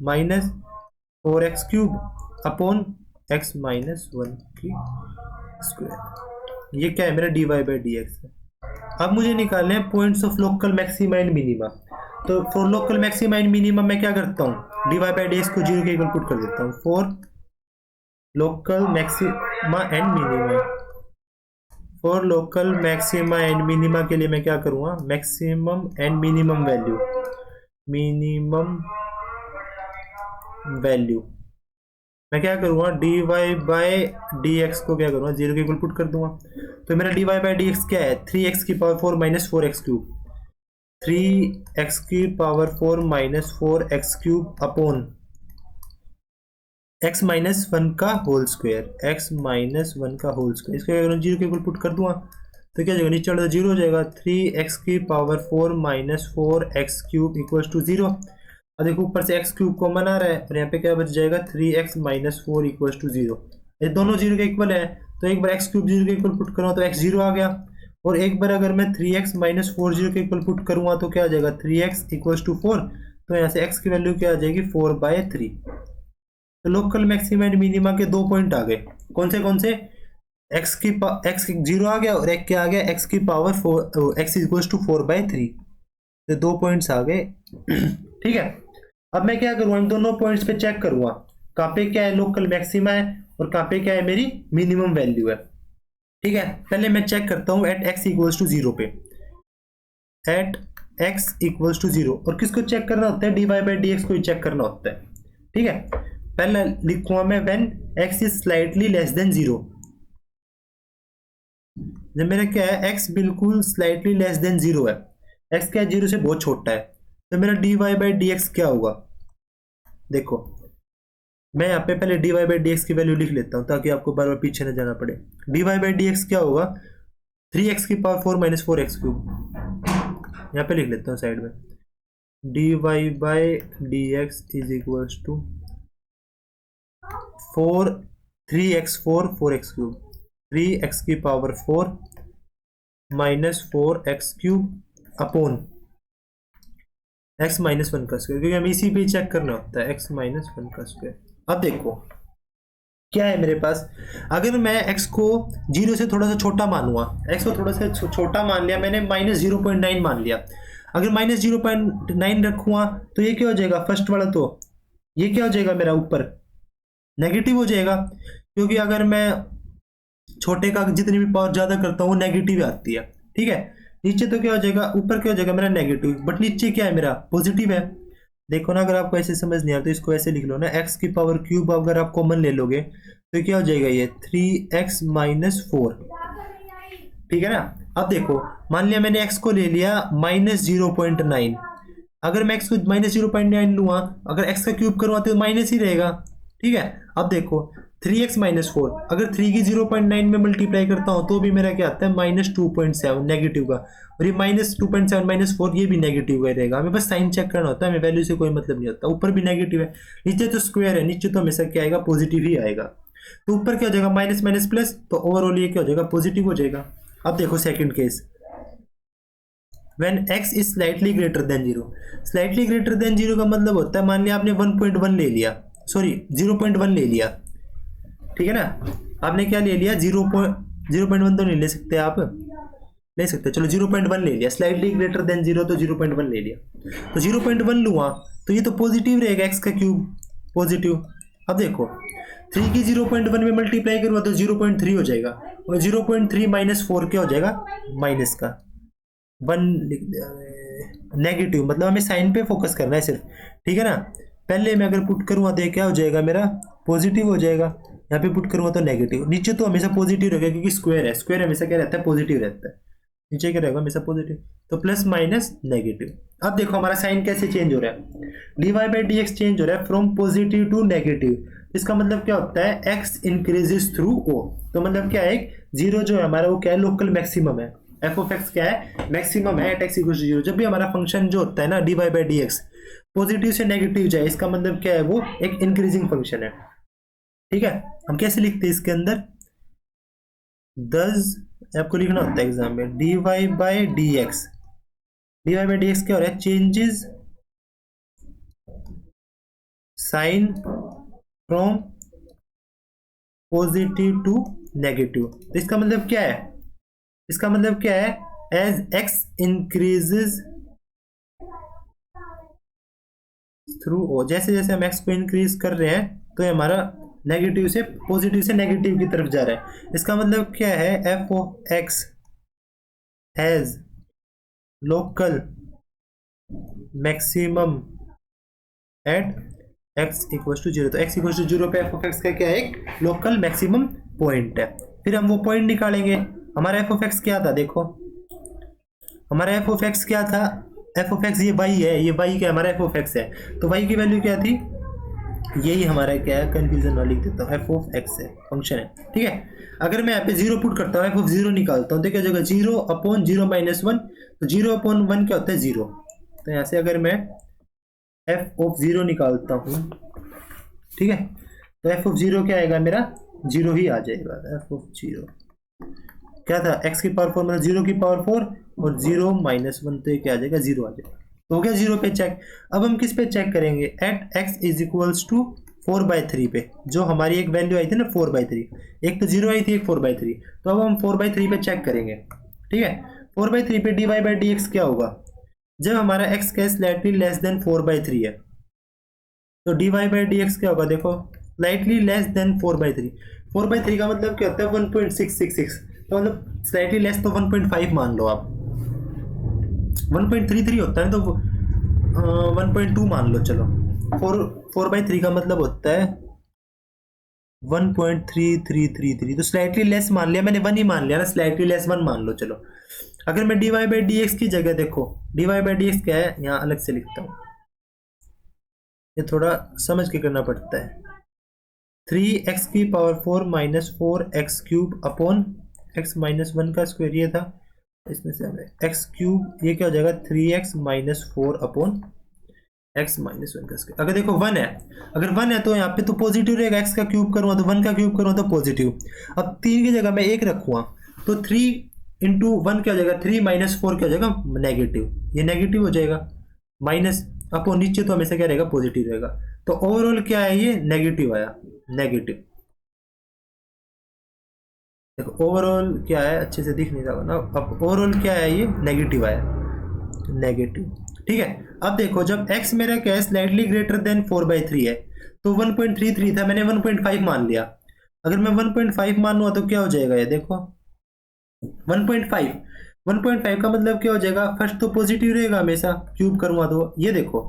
-4x³ अपॉन x - 1 की स्क्वायर, ये क्या है मेरा dy/dx है। अब मुझे निकालने हैं points of local maxima and minima, तो for local maxima and minima मैं क्या करता हूँ, dy/dx को 0 के इक्वल पुट कर देता हूँ, for local maxima and minima, for local maxima and minima के लिए मैं क्या करूँगा, मैक्सिमम एंड मिनिमम वैल्यू मैं क्या करूँगा, dy/dx को क्या करूँगा 0 के इक्वल पुट कर दूंगा, तो मेरा dy/dx क्या है 3x⁴ -4x³ 3x⁴ -4x³ upon x - 1 का होल स्क्वायर, x - 1 का होल स्क्वायर, इसको अगर 0 के इक्वल पुट कर दूंगा तो क्या जाएगा, नीचे वाला 0 हो जाएगा, 3x⁴ -4x³ = 0। अब देखो ऊपर से x³ कॉमन आ रहा है और यहाँ पे क्या बच जाएगा 3x - 4 = 0, ये दोनों 0 के इक्वल है, तो एक बार x³ 0 के इक्वल पुट करूँगा तो x 0 आ गया, और एक बार अगर मैं 3x - 4 0 के इक्वल पुट करूँगा तो क्या आ जाएगा 3x = 4, तो यहाँ से x की वैल्यू क्या आ जाएगी 4/3। तो लोकल मैक्सिमा एंड मिनिमा के 2 पॉइंट आ गए, कौन से x 0 आ गया और एक क्या आ गया x⁴ x = 4/3, तो 2 पॉइंट्स आ गए। ठीक है, अब मैं क्या करूँगा, इन दोनों पॉइंट्स पे चेक करूँगा कहाँ पे क्या है लोकल मैक्सिमा है और कहाँ पे क्या है मेरी मिनिमम वैल्यू है। ठीक है, पहले मैं चेक करता हूँ एट x = 0 पे, एट x = 0, और किसको चेक करना होता है, dy/dx को ही चेक करना होता है। ठीक है, पहले लिखूंगा मैं when x is slightly less than 0, जब मेरा क्या है x बिल्कुल स्लाइटली लेस देन 0 है, एक्स क्या है, 0 से बहुत छोटा है, तो मेरा dy बाई डी एक्स क्या होगा। देखो मैं यहाँ पे पहले dy बाई डी एक्स की वैल्यू लिख लेता हूँ ताकि आपको बार बार पीछे न जाना पड़े। dy बाई डी एक्स क्या होगा, 3x की पावर 4 माइनस 4x क्यूब। यहाँ पे लिख लेता हूँ साइड में, dy by d x is equals to 4x cube, 3x की power 4 minus 4x cube upon x minus 1 का स्क्वायर, क्योंकि हमें इसी पे चेक करना होता है, x माइनस 1 का स्क्वायर। अब देखो क्या है मेरे पास, अगर मैं x को 0 से थोड़ा सा छोटा मानूंगा, x को थोड़ा सा छोटा मान लिया मैंने, माइनस 0.9 मान लिया, अगर माइनस 0.9 रखूंगा तो ये क्या हो जाएगा, फर्स्ट वाला तो ये क्या हो जाएगा मेरा ऊपर नेगेटिव हो जाएगा, क्योंकि अगर मैं छोटे का जितनी भी पावर ज्यादा करता हूँ नेगेटिव आती है, ठीक है। नीचे तो क्या हो जाएगा, ऊपर क्या हो जाएगा मेरा नेगेटिव, बट नीचे क्या है मेरा पॉजिटिव है। देखो ना, अगर आपको ऐसे समझ नहीं आता तो इसको ऐसे लिख लो ना, x की पावर क्यूब अगर आप कॉमन ले लोगे तो क्या हो जाएगा, ये 3x माइनस 4, ठीक है ना। अब देखो मान लिया मैंने x को ले लिया माइनस 0.9, अगर मैं x को माइनस 0.9 लूंगा, अगर x का क्यूब करूंगा तो माइनस ही रहेगा, ठीक है। अब देखो 3x माइनस 4, अगर 3 की 0.9 में मल्टीप्लाई करता हूं तो भी मेरा क्या आता है, माइनस 2.7 नेगेटिव का, और ये माइनस 2.7 माइनस 4 ये भी नेगेटिव का रहेगा। हमें बस साइन चेक करना होता है, हमें वैल्यू से कोई मतलब नहीं होता। ऊपर भी नेगेटिव है, नीचे तो स्क्वायर है, नीचे तो हमेशा क्या आएगा, पॉजिटिव ही आएगा। तो ऊपर क्या हो जाएगा, माइनस माइनस प्लस, तो ओवरऑल ये क्या हो जाएगा, पॉजिटिव हो जाएगा। अब देखो second case, when x is slightly greater than 0, slightly greater than 0 का मतलब होता है, मान लिया आपने 1.1 ले लिया, सॉरी 0.1 ले लिया, ठीक है ना। आपने क्या ले लिया, 0.1 तो नहीं ले सकते, आप ले सकते, चलो 0.1 ले लिया, स्लाइटली ग्रेटर देन 0 तो 0.1 ले लिया, तो 0.1 लूँगा तो ये तो पॉजिटिव रहेगा, x का क्यूब पॉजिटिव। अब देखो 3 की 0.1 में मल्टीप्लाई करूँगा तो 0.3 हो जाएगा, और 0.3 माइनस 4 क्या हो जाएगा, माइनस का 1 नेगेटिव, मतलब हमें साइन पे फोकस करना है सिर्फ, ठीक है ना। पहले मैं अगर पुट करूँगा तो क्या हो जाएगा, मेरा पॉजिटिव हो जाएगा, यहाँ पे पुट करूँगा तो नेगेटिव, नीचे तो हमेशा पॉजिटिव रहेगा क्योंकि स्क्वायर है, स्क्वायर हमेशा क्या रहता है, पॉजिटिव रहता है, नीचे क्या रहेगा हमेशा पॉजिटिव, तो प्लस माइनस नेगेटिव। अब देखो हमारा साइन कैसे चेंज हो रहा है, d y by d x change हो रहा है फ्रॉम पॉजिटिव टू नेगेटिव। इसका मतलब क्या होता है, एक्स इंक्रीजेस थ्रू ओ, तो मतलब क्या है, जीरो जो है हमारा वो क्या है, लोकल मैक्सिमम है, एफ ऑफ एक्स क्या है, मैक्सिमम है at x equal to zero. जब भी हमारा फंक्शन जो होता है ना d y by d x positive से नेगेटिव जाए, इसका मतलब क्या है, वो एक इंक्रीजिंग फंक्शन है, ठीक है। हम कैसे लिखते हैं इसके अंदर, दस आपको लिखना होता है एग्जाम में, d y by d x, d y by d x क्या हो रहा है, changes sign from positive to negative. तो इसका मतलब क्या है, इसका मतलब क्या है, as x increases through o, जैसे जैसे हम एक्स को इंक्रीज कर रहे हैं तो ये हमारा नेगेटिव से पॉजिटिव से नेगेटिव की तरफ जा रहा है। इसका मतलब क्या है, f of x has local maximum at x equal to zero. तो एक्स इक्वल टू जीरो पे एफ ऑफ एक्स का क्या है, एक लोकल मैक्सिमम पॉइंट है। फिर हम वो पॉइंट निकालेंगे, हमारा एफ ऑफ एक्स क्या था, देखो हमारा एफ ऑफ एक्स क्या था, एफ ऑफ एक्स ये वाई है, ये वाई क्या हमारा एफ ऑफ एक्स है, तो वाई की वैल्यू क्या थी, यही हमारा क्या है, कंफ्यूजन वाला लिख देता हूँ, एफ ऑफ एक्स है, फंक्शन है, ठीक है। अगर मैं यहाँ पे जीरो पुट करता हूँ, एफ ऑफ जीरो निकालता हूँ तो क्या जगह zero upon zero minus one, तो जीरो अपॉन वन क्या होता है, जीरो। तो यहाँ से अगर मैं एफ ऑफ जीरो निकालता हूँ, ठीक है, तो एफ ऑफ जीरो क्या आएगा मेरा, जीरो ही आ जाएगा। एफ ऑफ जीरो क्या था, एक्स की पावर 4 मतलब जीरो की पावर 4 और जीरो माइनस वन, तो ये क्या आ जाएगा, जीरो आ जाएगा। तो हो गया जीरो पे चेक। अब हम किस पे चेक करेंगे, at x is equals to 4/3 पे, जो हमारी एक वैल्यू आई थी ना 4/3, एक तो जीरो आई थी, एक 4/3, तो अब हम 4/3 पे चेक करेंगे, ठीक है। 4/3 पे d y by d x क्या होगा, जब हमारा एक्स का स्लाइटली लेस देन 4/3 है, तो d y by d x क्या होगा, देखो स्लाइटली लेस देन 4/3, 4/3 का मतलब क्या होता है 1.666, तो मतलब स्लाइटली लेस तो 1.5 मान लो आप, 1.33 होता है तो 1.2 मान लो, चलो 4/3 का मतलब होता है 1.3333, तो स्लाइटली लेस मान लिया मैंने, वन ही मान लिया ना, स्लाइटली लेस वन मान लो चलो। अगर मैं dy बाई डी एक्स की जगह देखो, dy बाई डी एक्स क्या है, यहाँ अलग से लिखता हूँ, ये थोड़ा समझ के करना पड़ता है। 3x की power 4 minus 4x cube upon x minus 1 का स्क्वायर ये था, इसमें से हमें x क्यूब, ये क्या हो जाएगा 3x minus 4 upon x minus 1 का स्क्वायर। अगर देखो 1 है, अगर 1 है तो यहाँ पे तो पॉजिटिव रहेगा, x का क्यूब करूँगा तो 1 का क्यूब करूँगा तो पॉजिटिव। अब 3 की जगह मैं 1 रखूँगा तो 3 इंटू 1 क्या हो जाएगा, 3 माइनस 4 क्या हो जाएगा, नेगेटिव, ये नेगेटिव हो जाएगा, माइनस अपॉन नीचे तो हमेशा क्या रहेगा, पॉजिटिव रहेगा। तो ओवरऑल क्या है, ये नेगेटिव आया, नेगेटिव। देखो ओवरऑल क्या है, अच्छे से दिख नहीं रहा ना, अब ओवरऑल क्या है, ये नेगेटिव आया, नेगेटिव। ठीक है, अब देखो जब x मेरा क्या है, स्लाइटली ग्रेटर देन 4/3 है, तो 1.33 था, मैंने 1.5 मान लिया। अगर मैं 1.5 मानूंगा तो क्या हो जाएगा, ये देखो 1.5 का मतलब क्या हो जाएगा, फर्स्ट तो पॉजिटिव रहेगा हमेशा, क्यूब करूंगा तो ये देखो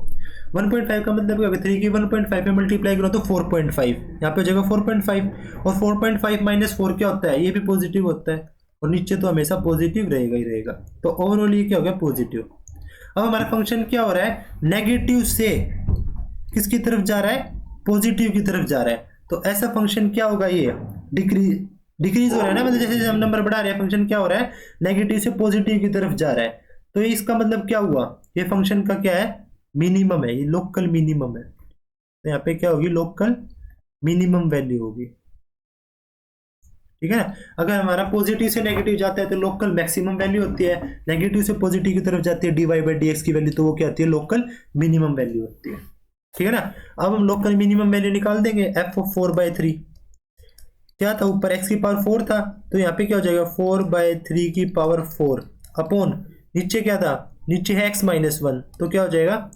1.5 का मतलब क्या, 3 की 1.5 पे मल्टीप्लाई करो तो 4.5, यहाँ पे हो जाएगा 4.5, और 4.5 माइनस 4 क्या होता है, ये भी पॉजिटिव होता है, और नीचे तो हमेशा पॉजिटिव रहेगा ही रहेगा। तो ओवरऑल ये क्या हो गया, पॉजिटिव। अब हमारा फंक्शन क्या हो रहा है, नेगेटिव से किसकी तरफ जा रहा है, पॉजिटिव की तरफ जा रहा है। तो ऐसा फंक्शन क्या होगा, ये डिक्रीज हो रहा है ना, मतलब जैसे हम नंबर बढ़ा रहे हैं, फंक्शन क्या हो रहा है, नेगेटिव से पॉजिटिव की तरफ जा रहा है। तो इसका मतलब क्या हुआ, ये फंक्शन का क्या है, मिनिमम है, ये लोकल मिनिमम है। तो यहाँ पे क्या होगी, लोकल मिनिमम वैल्यू होगी। ठीक है ना, अगर हमारा पॉजिटिव से नेगेटिव जाता है तो लोकल मैक्सिमम वैल्यू होती है, नेगेटिव से पॉजिटिव की तरफ जाती है dy बाई डी एक्स की वैल्यू, तो वो क्या होती है, लोकल मिनिमम वैल्यू होती है। ठीक है ना, अब हम लोकल मिनिमम वैल्यू निकाल देंगे, f ऑफ 4/3 क्या था, ऊपर x की पावर 4 था, तो यहाँ पे क्या हो जाएगा 4/3 की पावर 4 अपॉन नीचे क्या था, नीचे है x माइनस 1, तो क्या हो जाएगा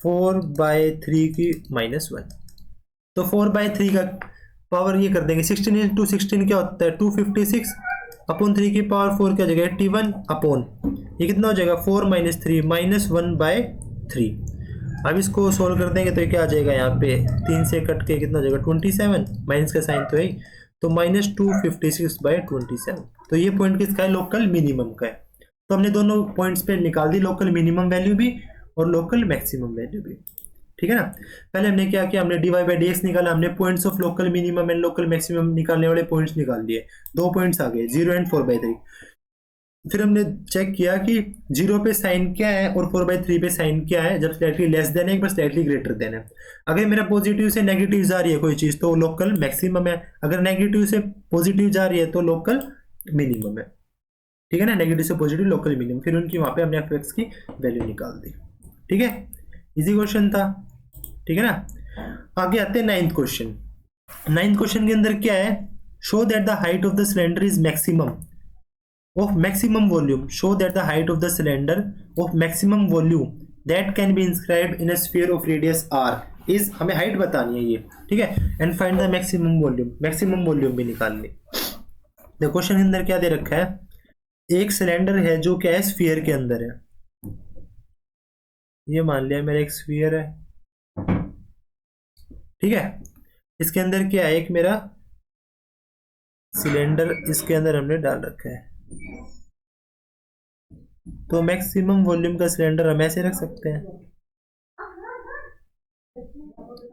4/3 की -1। तो 4/3 का पावर ये कर देंगे, 16 इंटू 16 क्या होता है 256 अपॉन 3 की पावर 4 क्या हो जाएगा 81 अपॉन ये कितना हो जाएगा 4 माइनस 3 -1/3। अब इसको सोल्व कर देंगे तो ये क्या आ जाएगा, यहाँ पे 3 से कट के कितना हो जाएगा 27, माइनस का साइन तो है, तो -256/27। तो ये पॉइंट किसका है, लोकल मिनिमम का है। तो हमने दोनों पॉइंट्स पे निकाल दी, लोकल मिनिमम वैल्यू भी और लोकल मैक्सिमम वैल्यू भी। ठीक है ना, पहले हमने क्या किया, हमने dy बाई डी एक्स निकाला, हमने points of local minimum and local maximum निकालने वाले पॉइंट्स निकाल लिए, 2 पॉइंट्स आ गए 0 एंड 4/3। फिर हमने चेक किया कि 0 पे साइन क्या है और 4/3 पे साइन क्या है, जब स्लाइटली लेस देन है, एक बार स्लाइटली ग्रेटर देन है। अगर मेरा पॉजिटिव से नेगेटिव जा रही है कोई चीज तो लोकल मैक्सिमम है, अगर नेगेटिव से पॉजिटिव जा रही है तो लोकल मिनिमम है। ठीक है ना, नेगेटिव से पॉजिटिव लोकल मिनिमम, फिर उनकी वहां पे हमने एफ की वैल्यू निकाल दी। ठीक है, इजी क्वेश्चन था। ठीक है ना, आगे आते हैं 9th क्वेश्चन। 9th क्वेश्चन के अंदर क्या है, show that the height of the cylinder is maximum of maximum volume, show that the height of the cylinder of maximum volume that can be inscribed in a sphere of radius r is, हमें height बतानी है ये। ठीक है, and find the maximum volume, maximum volume भी निकालनी। The question के अंदर क्या दे रखा है, एक सिलेंडर है जो क्या है स्फीयर के अंदर है, ये मान लिया मेरा एक स्फीयर है। ठीक है, इसके अंदर क्या है, एक मेरा सिलेंडर इसके अंदर हमने डाल रखा है, तो मैक्सिमम वॉल्यूम का सिलेंडर हम ऐसे रख सकते हैं।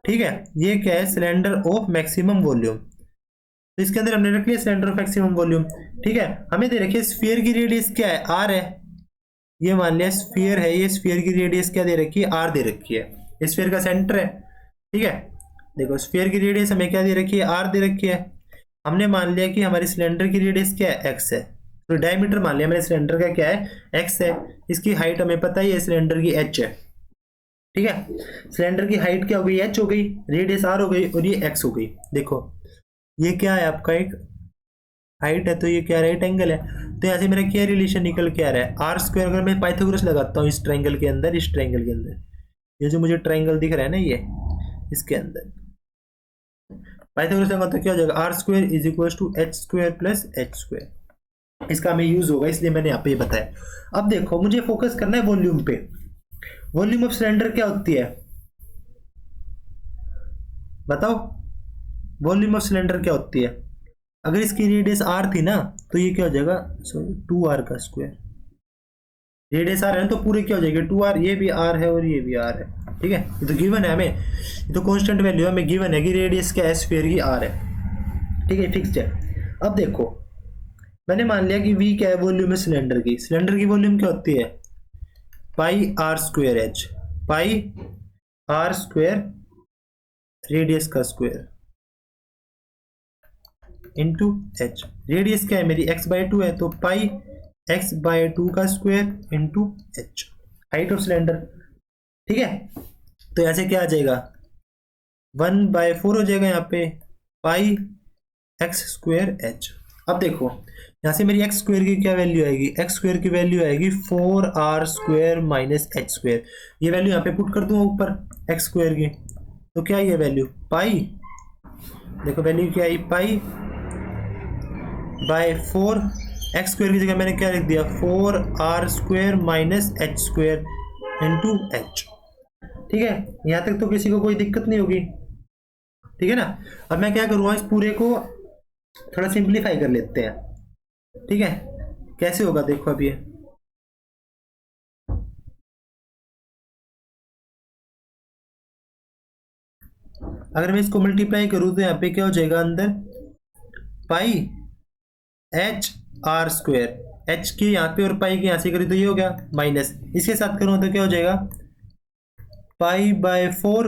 ठीक है, ये क्या है, सिलेंडर ऑफ मैक्सिमम वॉल्यूम, तो इसके अंदर हमने रख लिया सिलेंडर ऑफ मैक्सिमम वॉल्यूम। ठीक है, हमें दे रखी है स्फीयर की रेडियस क्या है, r है, ये मान लिया स्फीयर है, ये स्फीयर की रेडियस क्या दे रखी है, r दे रखी है, स्फीयर का सेंटर है। ठीक है, देखो स्फीयर की रेडियस हमें क्या दे रखी है, r दे रखी है। हमने मान लिया कि हमारी सिलेंडर की रेडियस क्या है, x है, तो डायमीटर मान लिया मेरे सिलेंडर का क्या है, x है। इसकी हाइट हमें पता ही है, सिलेंडर की h है। ठीक है, सिलेंडर की हाइट क्या हो गई, h हो गई, रेडियस r हो गई, और ये x हो गई। देखो ये क्या है, आपका एक हाइट है, तो ये क्या राइट एंगल है, तो यहाँ से मेरा क्या रिलेशन निकल के आ रहा है, r²। अगर मैं पाइथागोरस लगाता हूँ इस ट्रायंगल के अंदर, इस ट्रायंगल के अंदर, ये जो मुझे ट्रायंगल दिख रहा है ना, ये इसके अंदर पाइथागोरस लगा तो क्या हो जाएगा, r² is equal to h² plus h²। इसका हमें यूज होगा, इसलिए मैंने यहाँ पे बताया। अब देखो मुझे फोकस करना है वॉल्यूम पे। वॉल्यूम ऑफ सिलेंडर क्या होती है, बताओ, वॉल्यूम ऑफ सिलेंडर क्या होती है। अगर इसकी रेडियस r थी ना, तो ये क्या हो जाएगा, सॉरी 2r का स्क्वायर। रेडियस आर है ना, तो पूरे क्या हो जाएगी 2r, ये भी r है और ये भी r है, ठीक है। ये तो गिवन है हमें, ये तो कांस्टेंट वैल्यू है, हमें गिवन है कि रेडियस क्या है स्फीयर की r है, ठीक है, फिक्स्ड है। अब देखो मैंने मान लिया कि v क्या है, वॉल्यूम है सिलेंडर की। सिलेंडर की वॉल्यूम क्या होती है, pi r square h, pi r square radius का स्क्वायर इंटू एच। रेडियस क्या है मेरी x/2 है, तो पाई x/2 का square into h, height of cylinder, ठीक है। तो ऐसे क्या आ जाएगा 1/4 हो जाएगा यहाँ पे, पाई एक्स स्क्वायर एच। अब देखो यहाँ से मेरी एक्स स्क्वायर की क्या वैल्यू आएगी, एक्स स्क्वायर की वैल्यू आएगी 4r square minus H square. ये वैल्यू यहाँ पे पुट कर दूंगा ऊपर एक्स स्क्वायर की, तो क्या ये वैल्यू पाई, देखो वैल्यू क्या आई, पाई बाय 4, एक्स स्क्वायर की जगह मैंने क्या लिख दिया 4r square minus H square into H, ठीक है। यहाँ तक तो किसी को कोई दिक्कत नहीं होगी, ठीक है ना। अब मैं क्या करूँगा, इस पूरे को थोड़ा सिंप्लीफाई कर लेते हैं, ठीक है। कैसे होगा देखो अब ये, अगर मैं इसको मल्टीप्लाई करूँ तो यहाँ पे क्या हो जाएगा अंदर, पाई एच आर स्क्वायर, एच की यहाँ पे और पाई की यहाँ से करी तो ये हो गया माइनस, इसके साथ करूँ तो क्या हो जाएगा पाई/4,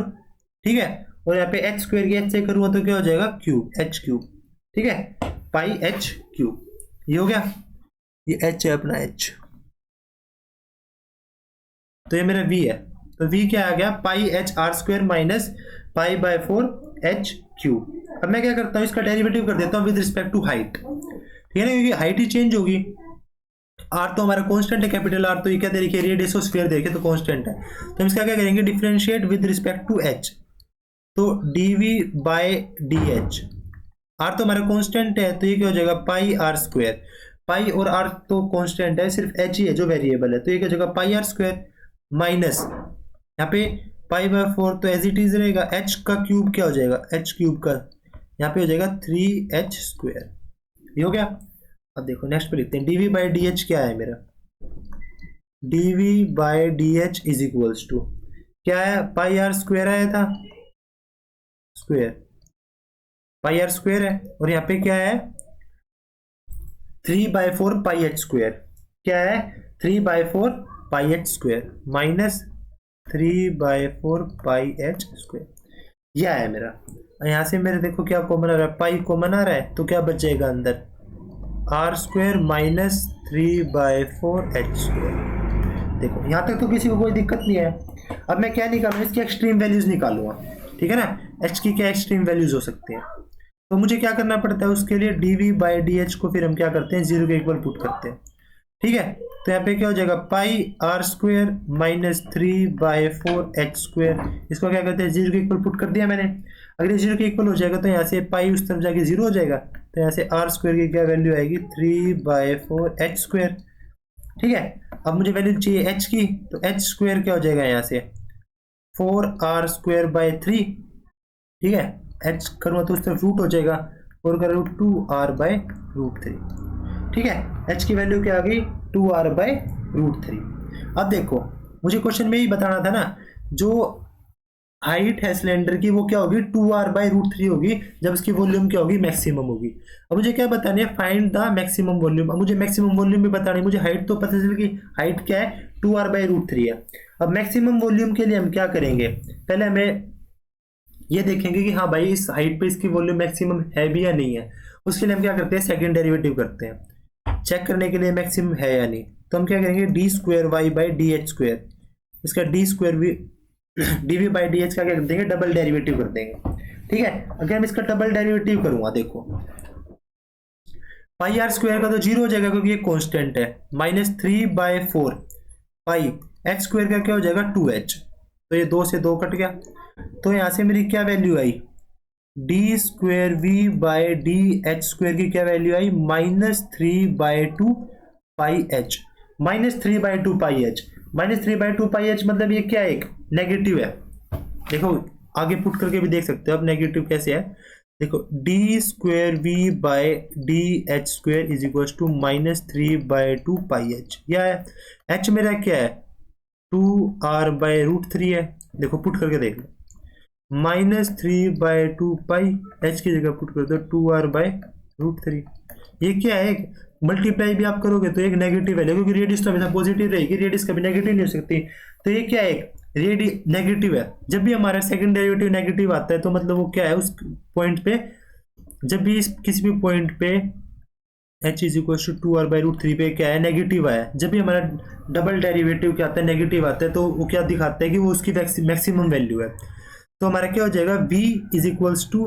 ठीक है। और यहाँ पे एच स्क्वायर की एच से करूँगा तो क्या हो जाएगा क्यूब, एच क्यूब, ठीक है, पाई एच क्यूब, ये हो गया। ये एच है अपना एच, तो ये मेरा v है, तो v क्या आ गया pi h r square minus पाई/4 एच क्यूब। अब मैं क्या करता हूँ, इसका डेरिवेटिव कर देता हूँ विद रिस्पेक्ट टू हाइट, ठीक है ना, क्योंकि हाइट ही चेंज होगी। आर तो हमारा कांस्टेंट है, कैपिटल आर, तो ये क्या दे रखी है रेडियस ऑफ स्फीयर देखे तो कांस्टेंट है, तो हम इसका क्या करेंगे differentiate with respect to h, तो dv/dh, आर तो हमारा कांस्टेंट है, तो ये क्या हो जाएगा पाई आर स्क्वायर, पाई और आर तो कांस्टेंट है, सिर्फ एच ही है जो वेरिएबल है, तो ये क्या हो जाएगा पाई आर स्क्वायर माइनस यहाँ पे पाई/4 तो एज इट इज रहेगा, एच का क्यूब क्या हो जाएगा, एच क्यूब का यहाँ पे हो जाएगा 3h स्क्वायर, ये हो गया। अब देखो नेक्स्ट पे लिखते हैं dv/dh क्या है मेरा, dv/dh इज इक्वल्स टू क्या है, पाई आर स्क्वायर आया था, स्क्वायर पाई आर स्क्वायर है, और यहाँ पे क्या है 3/4 पाई एच स्क्वायर, क्या है 3/4 पाई एच स्क्वायर माइनस 3/4 पाई एच स्क्वायर, यह है मेरा। यहाँ से मेरे देखो क्या कॉमन आ रहा है, पाई कॉमन आ रहा है, तो क्या बच जाएगा अंदर r square minus 3/4 h square. देखो यहाँ तक तो किसी को कोई दिक्कत नहीं है। अब मैं क्या निकालूंगा, इसकी एक्सट्रीम वैल्यूज निकालूंगा, ठीक है ना, एच की क्या एक्सट्रीम वैल्यूज हो सकती हैं, तो मुझे क्या करना पड़ता है उसके लिए dv/dh को फिर हम क्या करते हैं 0 के इक्वल पुट करते हैं, ठीक है। तो यहाँ पे क्या हो जाएगा pi r square minus 3/4 h square, इसको क्या करते हैं 0 के इक्वल पुट कर दिया मैंने। अगर ये 0 के इक्वल हो जाएगा तो यहाँ से पाई उस तरफ जाके 0 हो जाएगा, तो यहाँ से आर स्क्वायर की क्या वैल्यू आएगी 3/4 एच स्क्वायर, ठीक है। अब मुझे वैल्यू चाहिए एच की, तो एच स्क्वायर क्या हो जाएगा यहाँ से 4r स्क्वायर बाय 3, ठीक है, एच करूँगा तो उस तरफ रूट हो जाएगा, 4 का रूट 2r/√3, ठीक है। एच की वैल्यू क्या आ गई 2r/√3। अब देखो मुझे क्वेश्चन में ही बताना था ना, जो हाइट है सिलेंडर की वो क्या होगी 2r/√3 होगी, जब इसकी वॉल्यूम क्या होगी मैक्सिमम होगी। अब मुझे क्या बताना है फाइंड द मैक्सिमम वॉल्यूम, अब मुझे मैक्सिमम वॉल्यूम भी बतानी है, मुझे हाइट तो पता चल गई, हाइट क्या है 2r/√3 है। अब मैक्सिमम वॉल्यूम के लिए हम क्या करेंगे, पहले हमें ये देखेंगे कि हाँ भाई इस हाइट पे इसकी वॉल्यूम मैक्सिमम है भी या नहीं है। उसके लिए हम क्या करते हैं सेकंड डेरिवेटिव करते हैं, चेक करने के लिए मैक्सिमम है या नहीं। तो हम क्या करेंगे d²y/dh², इसका dv/dh का क्या कर देंगे डबल डेरिवेटिव कर देंगे, ठीक है। अगर हम इसका डबल डेरिवेटिव करूंगा, देखो पाई आर स्क्वायर का तो 0 हो जाएगा क्योंकि ये कांस्टेंट है, माइनस 3/4 पाई एच स्क्वायर का क्या हो जाएगा 2h, तो ये 2 से 2 कट गया, तो यहां से मेरी क्या वैल्यू आई d²v/dh² की क्या वैल्यू आई -3/2 pi H, -3/2 pi H, -3/2 pi H मतलब ये क्या है एक नेगेटिव है। देखो आगे पुट करके भी देख सकते हो आप नेगेटिव कैसे है, देखो d square v by d h square is equal to -3/2 pi h. यह है एच मेरा क्या है 2r/√3 है। देखो पुट करके देख लो -3/2 पाई एच की जगह पुट कर दो 2r/√3। ये क्या है मल्टीप्लाई भी आप करोगे तो एक नेगेटिव है क्योंकि रेडियस तो हमेशा पॉजिटिव रहेगी, रेडियस कभी नेगेटिव नहीं हो सकती। तो ये क्या है रेडी नेगेटिव है। जब भी हमारा सेकंड डेरिवेटिव नेगेटिव आता है तो मतलब वो क्या है उस पॉइंट पे, जब भी किसी भी पॉइंट पे h is equal to 2r/√3 पे क्या है नेगेटिव आया, जब भी हमारा डबल डेरिवेटिव क्या आता है नेगेटिव आता है तो वो क्या दिखाता है कि वो उसकी मैक्सिमम वैल्यू है। तो हमारा क्या हो जाएगा v is equals to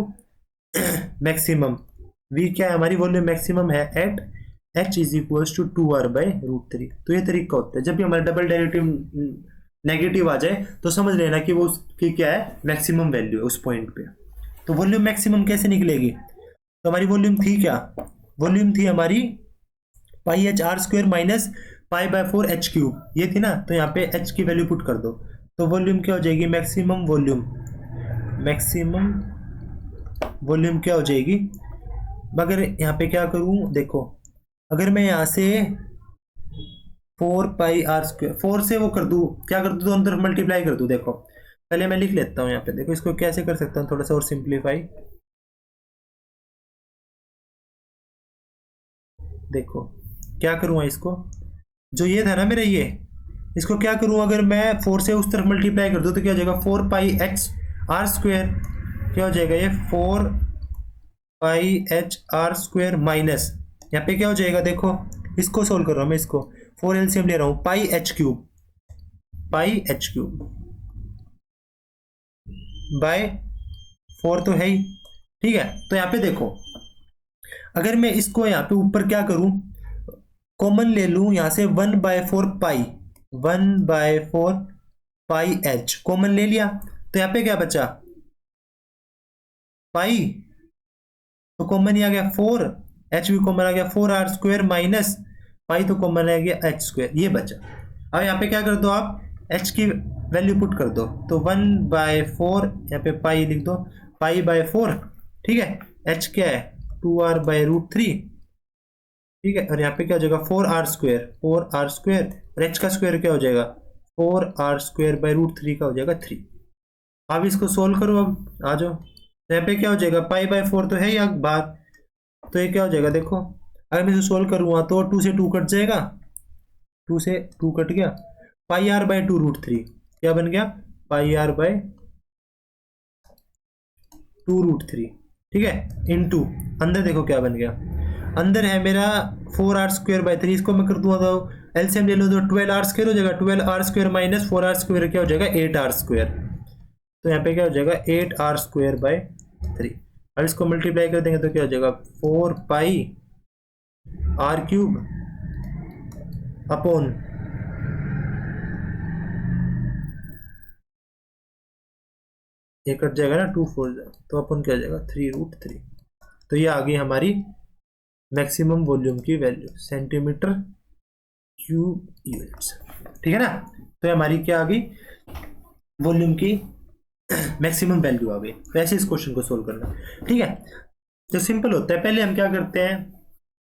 maximum, v क्या है हमारी वॉल्यूम मैक्सिमम है at h is equals to 2r/√3। तो ये तरीका होता है जब भी हमारा डबल डेरिवेटिव नेगेटिव आ जाए तो समझ लेना कि वो उसकी क्या है मैक्सिमम वैल्यू है उस पॉइंट पे। तो वॉल्यूम मैक्सिमम कैसे निकलेगी, तो हमारी वॉल्यूम थी क्या, वॉल्यूम थी हमारी pi h r square minus π/4 h cube, ये थी ना। तो यहाँ पे h की वैल्यू पुट कर दो तो वॉल्यूम क्या हो जाएगी मैक्सिमम वॉल्यूम क्या हो जाएगी। मगर यहाँ पे क्या करूँ देखो, अगर मैं यहाँ से 4πr², 4 से वो कर दूँ क्या कर दूँ दोनों तरफ मल्टीप्लाई कर दूँ। देखो पहले मैं लिख लेता हूँ यहाँ पे, देखो इसको कैसे कर सकता हूँ थोड़ा सा और सिंप्लीफाई। देखो क्या करूँगा इसको, जो ये था ना मेरा ये, इसको क्या करूँ अगर मैं 4 से उस तरफ मल्टीप्लाई कर दूँ तो क्या हो जाएगा 4πhr², क्या हो जाएगा ये 4πhr² माइनस यहाँ पे क्या हो जाएगा देखो इसको सोल्व कर रहा हूँ मैं, इसको 4 एलसीएम ले रहा हूँ πh³ बाय 4 तो है ही, ठीक है। तो यहाँ पे देखो अगर मैं इसको यहाँ पे ऊपर क्या करूं कॉमन ले लूं यहाँ से 1/4 पाई h कॉमन ले लिया तो यहाँ पे क्या बचा पाई, तो कॉमन ही आ गया 4, h भी कॉमन आ गया 4r² माइनस पाई तो कॉमन आ गया h², ये बचा। अब यहाँ पे क्या कर दो आप h की वैल्यू पुट कर दो तो 1/4 यहाँ पे पाई लिख दो π/4, ठीक है। h क्या है 2r/√3, ठीक है। और यहाँ पे क्या हो जाएगा 4r² और h का स्क्वायर क्या हो जाएगा 4r²/√3 का हो जाएगा 3। अब इसको सोल्व करो, अब आ जाओ यहाँ पे क्या हो जाएगा π/4 तो है ही बाहर, तो ये क्या हो जाएगा देखो अगर मैं इसे सोल्व करूँगा तो 2 से 2 कट जाएगा, 2 से 2 कट गया, πr/2√3 क्या बन गया πr/2√3, ठीक है। इनटू अंदर देखो क्या बन गया, अंदर है मेरा 4r²/3, इसको मैं कर दूंगा तो एलसीएम ले लो तो 12r² हो जाएगा, 12r² माइनस 4r² क्या हो जाएगा 8r², तो यहाँ पे क्या हो जाएगा 8r²/3। अब इसको मल्टीप्लाई कर देंगे तो क्या हो जाएगा 4πr³ अपॉन ये कट जाएगा ना 2 4 तो अपन क्या हो जाएगा 3√3। तो ये आ गई हमारी मैक्सिमम वॉल्यूम की वैल्यू सेंटीमीटर क्यूब यूनिट्स, ठीक है ना। तो हमारी क्या आ गई वॉल्यूम की मैक्सिमम वैल्यू आ गई। तो ऐसे इस क्वेश्चन को सोल्व करना, ठीक है। तो सिंपल होता है, पहले हम क्या करते हैं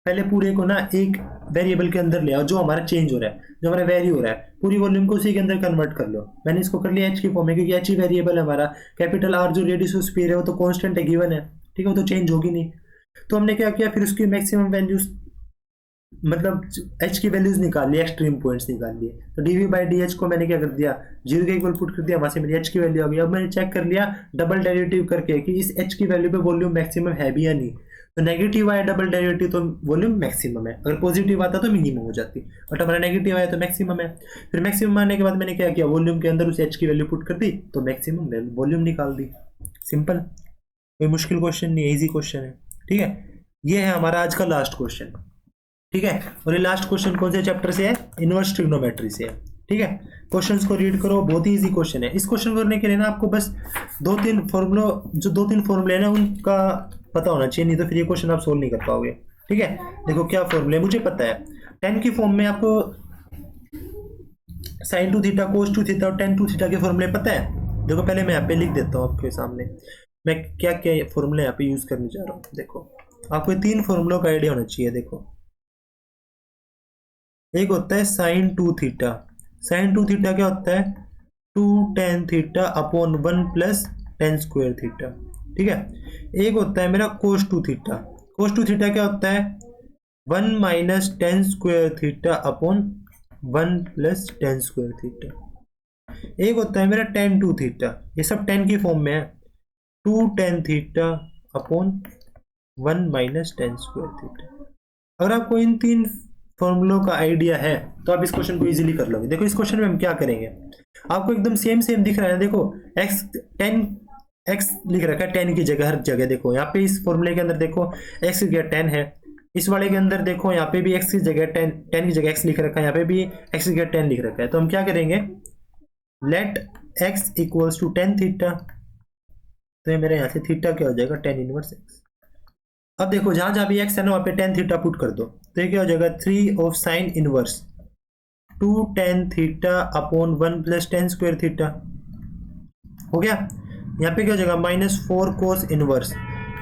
पहले पूरे को ना एक वेरिएबल के अंदर ले आओ जो हमारा चेंज हो रहा है, जो हमारा वेरी हो रहा है, पूरी वॉल्यूम को उसी के अंदर कन्वर्ट कर लो। मैंने इसको कर लिया एच की फॉर्म में क्योंकि एच ही वेरिएबल है हमारा, कैपिटल आर जो रेडियस ऑफ स्फीयर है वो तो कांस्टेंट है गिवन है, ठीक है, वो तो चेंज होगी नहीं। तो हमने क्या किया फिर उसकी मैक्सिमम वैल्यूज मतलब h की वैल्यूज निकाल ली, एक्सट्रीम पॉइंट्स निकाल लिए। तो dv/dh को मैंने क्या कर दिया 0 के इक्वल पुट कर दिया, वहां से मेरी h की वैल्यू आ गई। अब मैंने चेक कर लिया डबल डेरिवेटिव करके कि इस h की वैल्यू पे वॉल्यूम मैक्सिमम है भी या नहीं। तो नेगेटिव आया डबल डेरिवेटिव तो वॉल्यूम मैक्सिमम है, अगर पॉजिटिव आता तो मिनिमम हो जाती, बट हमारा नेगेटिव आया तो मैक्सिमम है। फिर मैक्सिमम आने के बाद मैंने क्या किया वॉल्यूम के अंदर उस h की वैल्यू पुट कर दी तो मैक्सिमम वॉल्यूम निकाल दी। सिंपल, कोई मुश्किल क्वेश्चन नहीं है, ईजी क्वेश्चन है, ठीक है। ये है हमारा आज का लास्ट क्वेश्चन, ठीक है। और ये लास्ट क्वेश्चन कौन से चैप्टर से है इनवर्स ट्रिग्नोमेट्री से है, ठीक है। क्वेश्चंस को रीड करो, बहुत ही इजी क्वेश्चन है। इस क्वेश्चन करने के लिए ना आपको बस 2-3 फॉर्मूले ना उनका पता होना चाहिए, नहीं तो फिर ये क्वेश्चन आप सोल्व नहीं कर पाओगे, ठीक है। देखो क्या फॉर्मूले मुझे पता है, tan की फॉर्म में आपको sin 2 थीटा cos 2 थीटा और tan 2 थीटा के फॉर्मूले पता है। देखो पहले मैं यहाँ पे लिख देता हूँ आपके सामने, मैं क्या क्या फॉर्मूला यहाँ पे यूज करने जा रहा हूँ। देखो आपको 3 फॉर्मूलों का आइडिया होना चाहिए। देखो एक होता है साइन 2 थीटा। साइन 2 थीटा क्या होता है? 2 tan theta upon 1 plus ten square theta. ठीक है। एक होता है मेरा कोस 2 थीटा। कोस 2 थीटा क्या होता है? 1 minus ten square theta upon 1 plus ten square theta. एक होता है मेरा tan 2 थीटा। ये सब tan की फॉर्म में है। 2 tan theta upon 1 minus ten square theta. अगर आपको इन 3 फॉर्मूलों का आइडिया है तो आप इस क्वेश्चन को इजीली कर लोगे। देखो इस क्वेश्चन में हम क्या करेंगे, आपको एकदम सेम सेम दिख रहा है। देखो x 10 x लिख रखा है 10 की जगह हर जगह। देखो यहाँ पे इस फॉर्मूले के अंदर देखो x की जगह 10 है। इस वाले के अंदर देखो यहाँ पे भी x की जगह 10 की जगह x लिख रखा है, यहाँ पे भी x की जगह 10 लिख रखा है। तो हम क्या करेंगे, let x equals to tan theta. तो ये मेरे यहाँ से थीटा क्या हो जाएगा, टेन इनवर्स x। अब देखो जहां जहां भी x है ना वहां पे टेन थीटा पुट कर दो। तो ये क्या हो जाएगा, 3 of sine inverse 2 tan theta upon 1 plus ten square theta. हो गया। यहाँ पे क्या हो जाएगा, -4 कोस इनवर्स।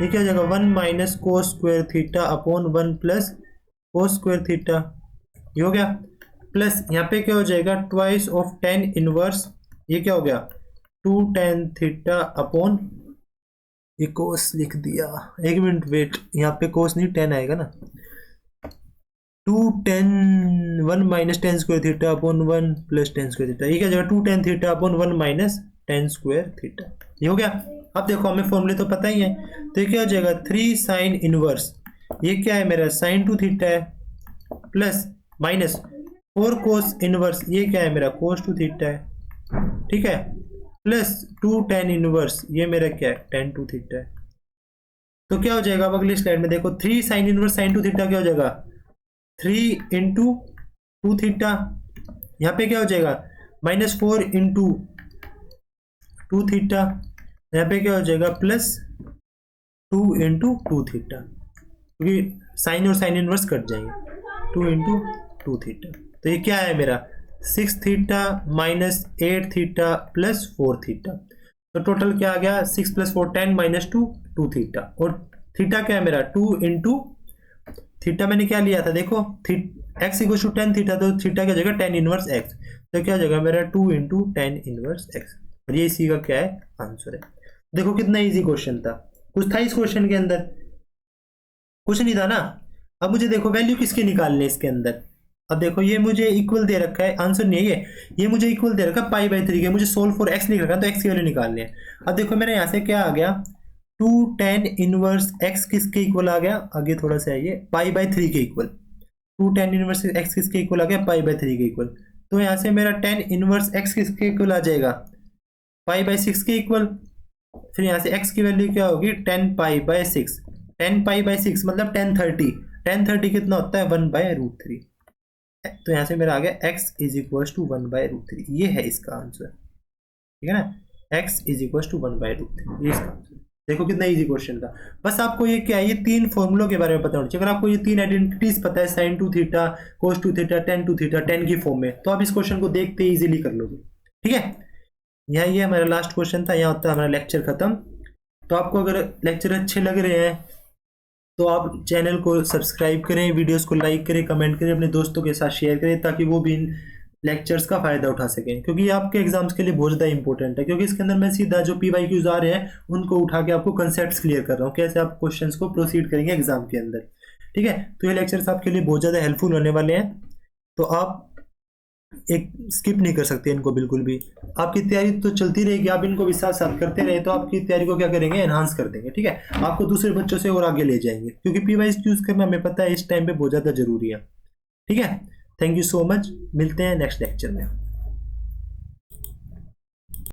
ये क्या हो जाएगा, 1 minus cos square theta upon 1 plus cos square theta. ये हो गया। प्लस यहाँ पे क्या हो जाएगा, ट्वाइस ऑफ टेन इनवर्स। ये क्या हो गया, 2 tan थीटा अपॉन, ये कोस लिख दिया, एक मिनट वेट, यहाँ पे कोस नहीं 10 आएगा ना। 2 tan 1 minus ten square theta upon 1 plus ten square theta. ये क्या जगह 2 tan theta upon 1 minus ten square theta. ये हो गया। अब देखो हमें फॉर्मूले तो पता ही है। तो ये क्या हो जाएगा, 3 साइन इनवर्स, ये क्या है मेरा साइन 2 थीटा है, प्लस माइनस 4 कोस इनवर्स, ये क्या है मेरा कोस 2 थीटा है। ठीक है। प्लस 2 tan इनवर्स, ये मेरा क्या है tan 2 थीटा है। तो क्या हो जाएगा, अब अगली स्लाइड में देखो 3 साइन इनवर्स साइन 2 थीटा क्या हो जाएगा, 3 इंटू 2 थीटा। यहाँ पे क्या हो जाएगा, -4 इंटू 2 थीटा। यहाँ पे क्या हो जाएगा, प्लस 2 इंटू 2 थीटा, क्योंकि साइन और साइन इनवर्स कट जाएंगे। 2 इंटू 2 थीटा। तो ये क्या है मेरा 6 theta minus 8 theta plus 4 theta. तो टोटल क्या आ गया, 6 प्लस 4 10 माइनस 2 2 थीटा। और थीटा क्या है मेरा 2 इंटू थीटा, मैंने क्या लिया था देखो, x equal to tan theta, तो थीटा क्या जगह टेन इनवर्स एक्स। तो क्या जगह मेरा 2 इंटू टेन इनवर्स एक्स। और ये इसी का क्या है आंसर है। देखो कितना इजी क्वेश्चन था। कुछ था इस क्वेश्चन के अंदर, कुछ नहीं था ना। अब मुझे देखो वैल्यू किसके निकालने है इसके अंदर। अब देखो ये मुझे इक्वल दे रखा है, आंसर नहीं है ये मुझे इक्वल दे रखा है पाई/3 के, मुझे सोल्व फॉर एक्स लिख रखा है, तो एक्स की वैल्यू निकालनी है। अब देखो मेरे यहाँ से क्या आ गया, 2 tan इनवर्स एक्स किसके इक्वल आ गया, आगे थोड़ा सा आइए, पाई/3 के इक्वल। 2 tan इनवर्स एक्स किसके इक्वल आ गया, पाई/3 के इक्वल। तो यहाँ से मेरा tan इनवर्स एक्स किसके इक्वल आ जाएगा, पाई/6 के इक्वल। फिर यहाँ से x की वैल्यू क्या होगी, 10 पाई/6। 10 पाई/6 मतलब 1030। 1030 कितना होता है, 1/√3। तो यहाँ से मेरा आ गया x इज इक्वल टू 1/√3। ये है इसका आंसर। ठीक है ना, x इज इक्वल टू 1/√3, ये इसका आंसर। देखो कितना इजी क्वेश्चन था। बस आपको ये क्या है, ये 3 फॉर्मूलों के बारे में पता होना चाहिए। अगर आपको ये 3 आइडेंटिटीज पता है, साइन 2 थीटा, कोस 2 थीटा, टेन 2 थीटा, 10 की फॉर्म में, तो आप इस क्वेश्चन को देखते ही इजीली कर लोगे। ठीक है। यहाँ ये हमारा लास्ट क्वेश्चन था, यहाँ होता है हमारा लेक्चर खत्म। तो आपको अगर लेक्चर अच्छे लग रहे हैं तो आप चैनल को सब्सक्राइब करें, वीडियोस को लाइक करें, कमेंट करें, अपने दोस्तों के साथ शेयर करें, ताकि वो भी इन लेक्चर्स का फायदा उठा सकें। क्योंकि ये आपके एग्जाम्स के लिए बहुत ज़्यादा इंपॉर्टेंट है, क्योंकि इसके अंदर मैं सीधा जो PYQs आ रहे हैं उनको उठा के आपको कंसेप्ट्स क्लियर कर रहा हूँ, कैसे आप क्वेश्चंस को प्रोसीड करेंगे एग्जाम के अंदर। ठीक है। तो ये लेक्चर्स आपके लिए बहुत ज़्यादा हेल्पफुल होने वाले हैं, तो आप एक स्किप नहीं कर सकते इनको बिल्कुल भी। आपकी तैयारी तो चलती रहेगी, आप इनको भी साथ साथ करते रहे तो आपकी तैयारी को क्या करेंगे, एनहांस कर देंगे। ठीक है। आपको दूसरे बच्चों से और आगे ले जाएंगे, क्योंकि PYQs करना हमें पता है इस टाइम पे बहुत ज़्यादा जरूरी है। ठीक है। थैंक यू सो मच, मिलते हैं नेक्स्ट लेक्चर में।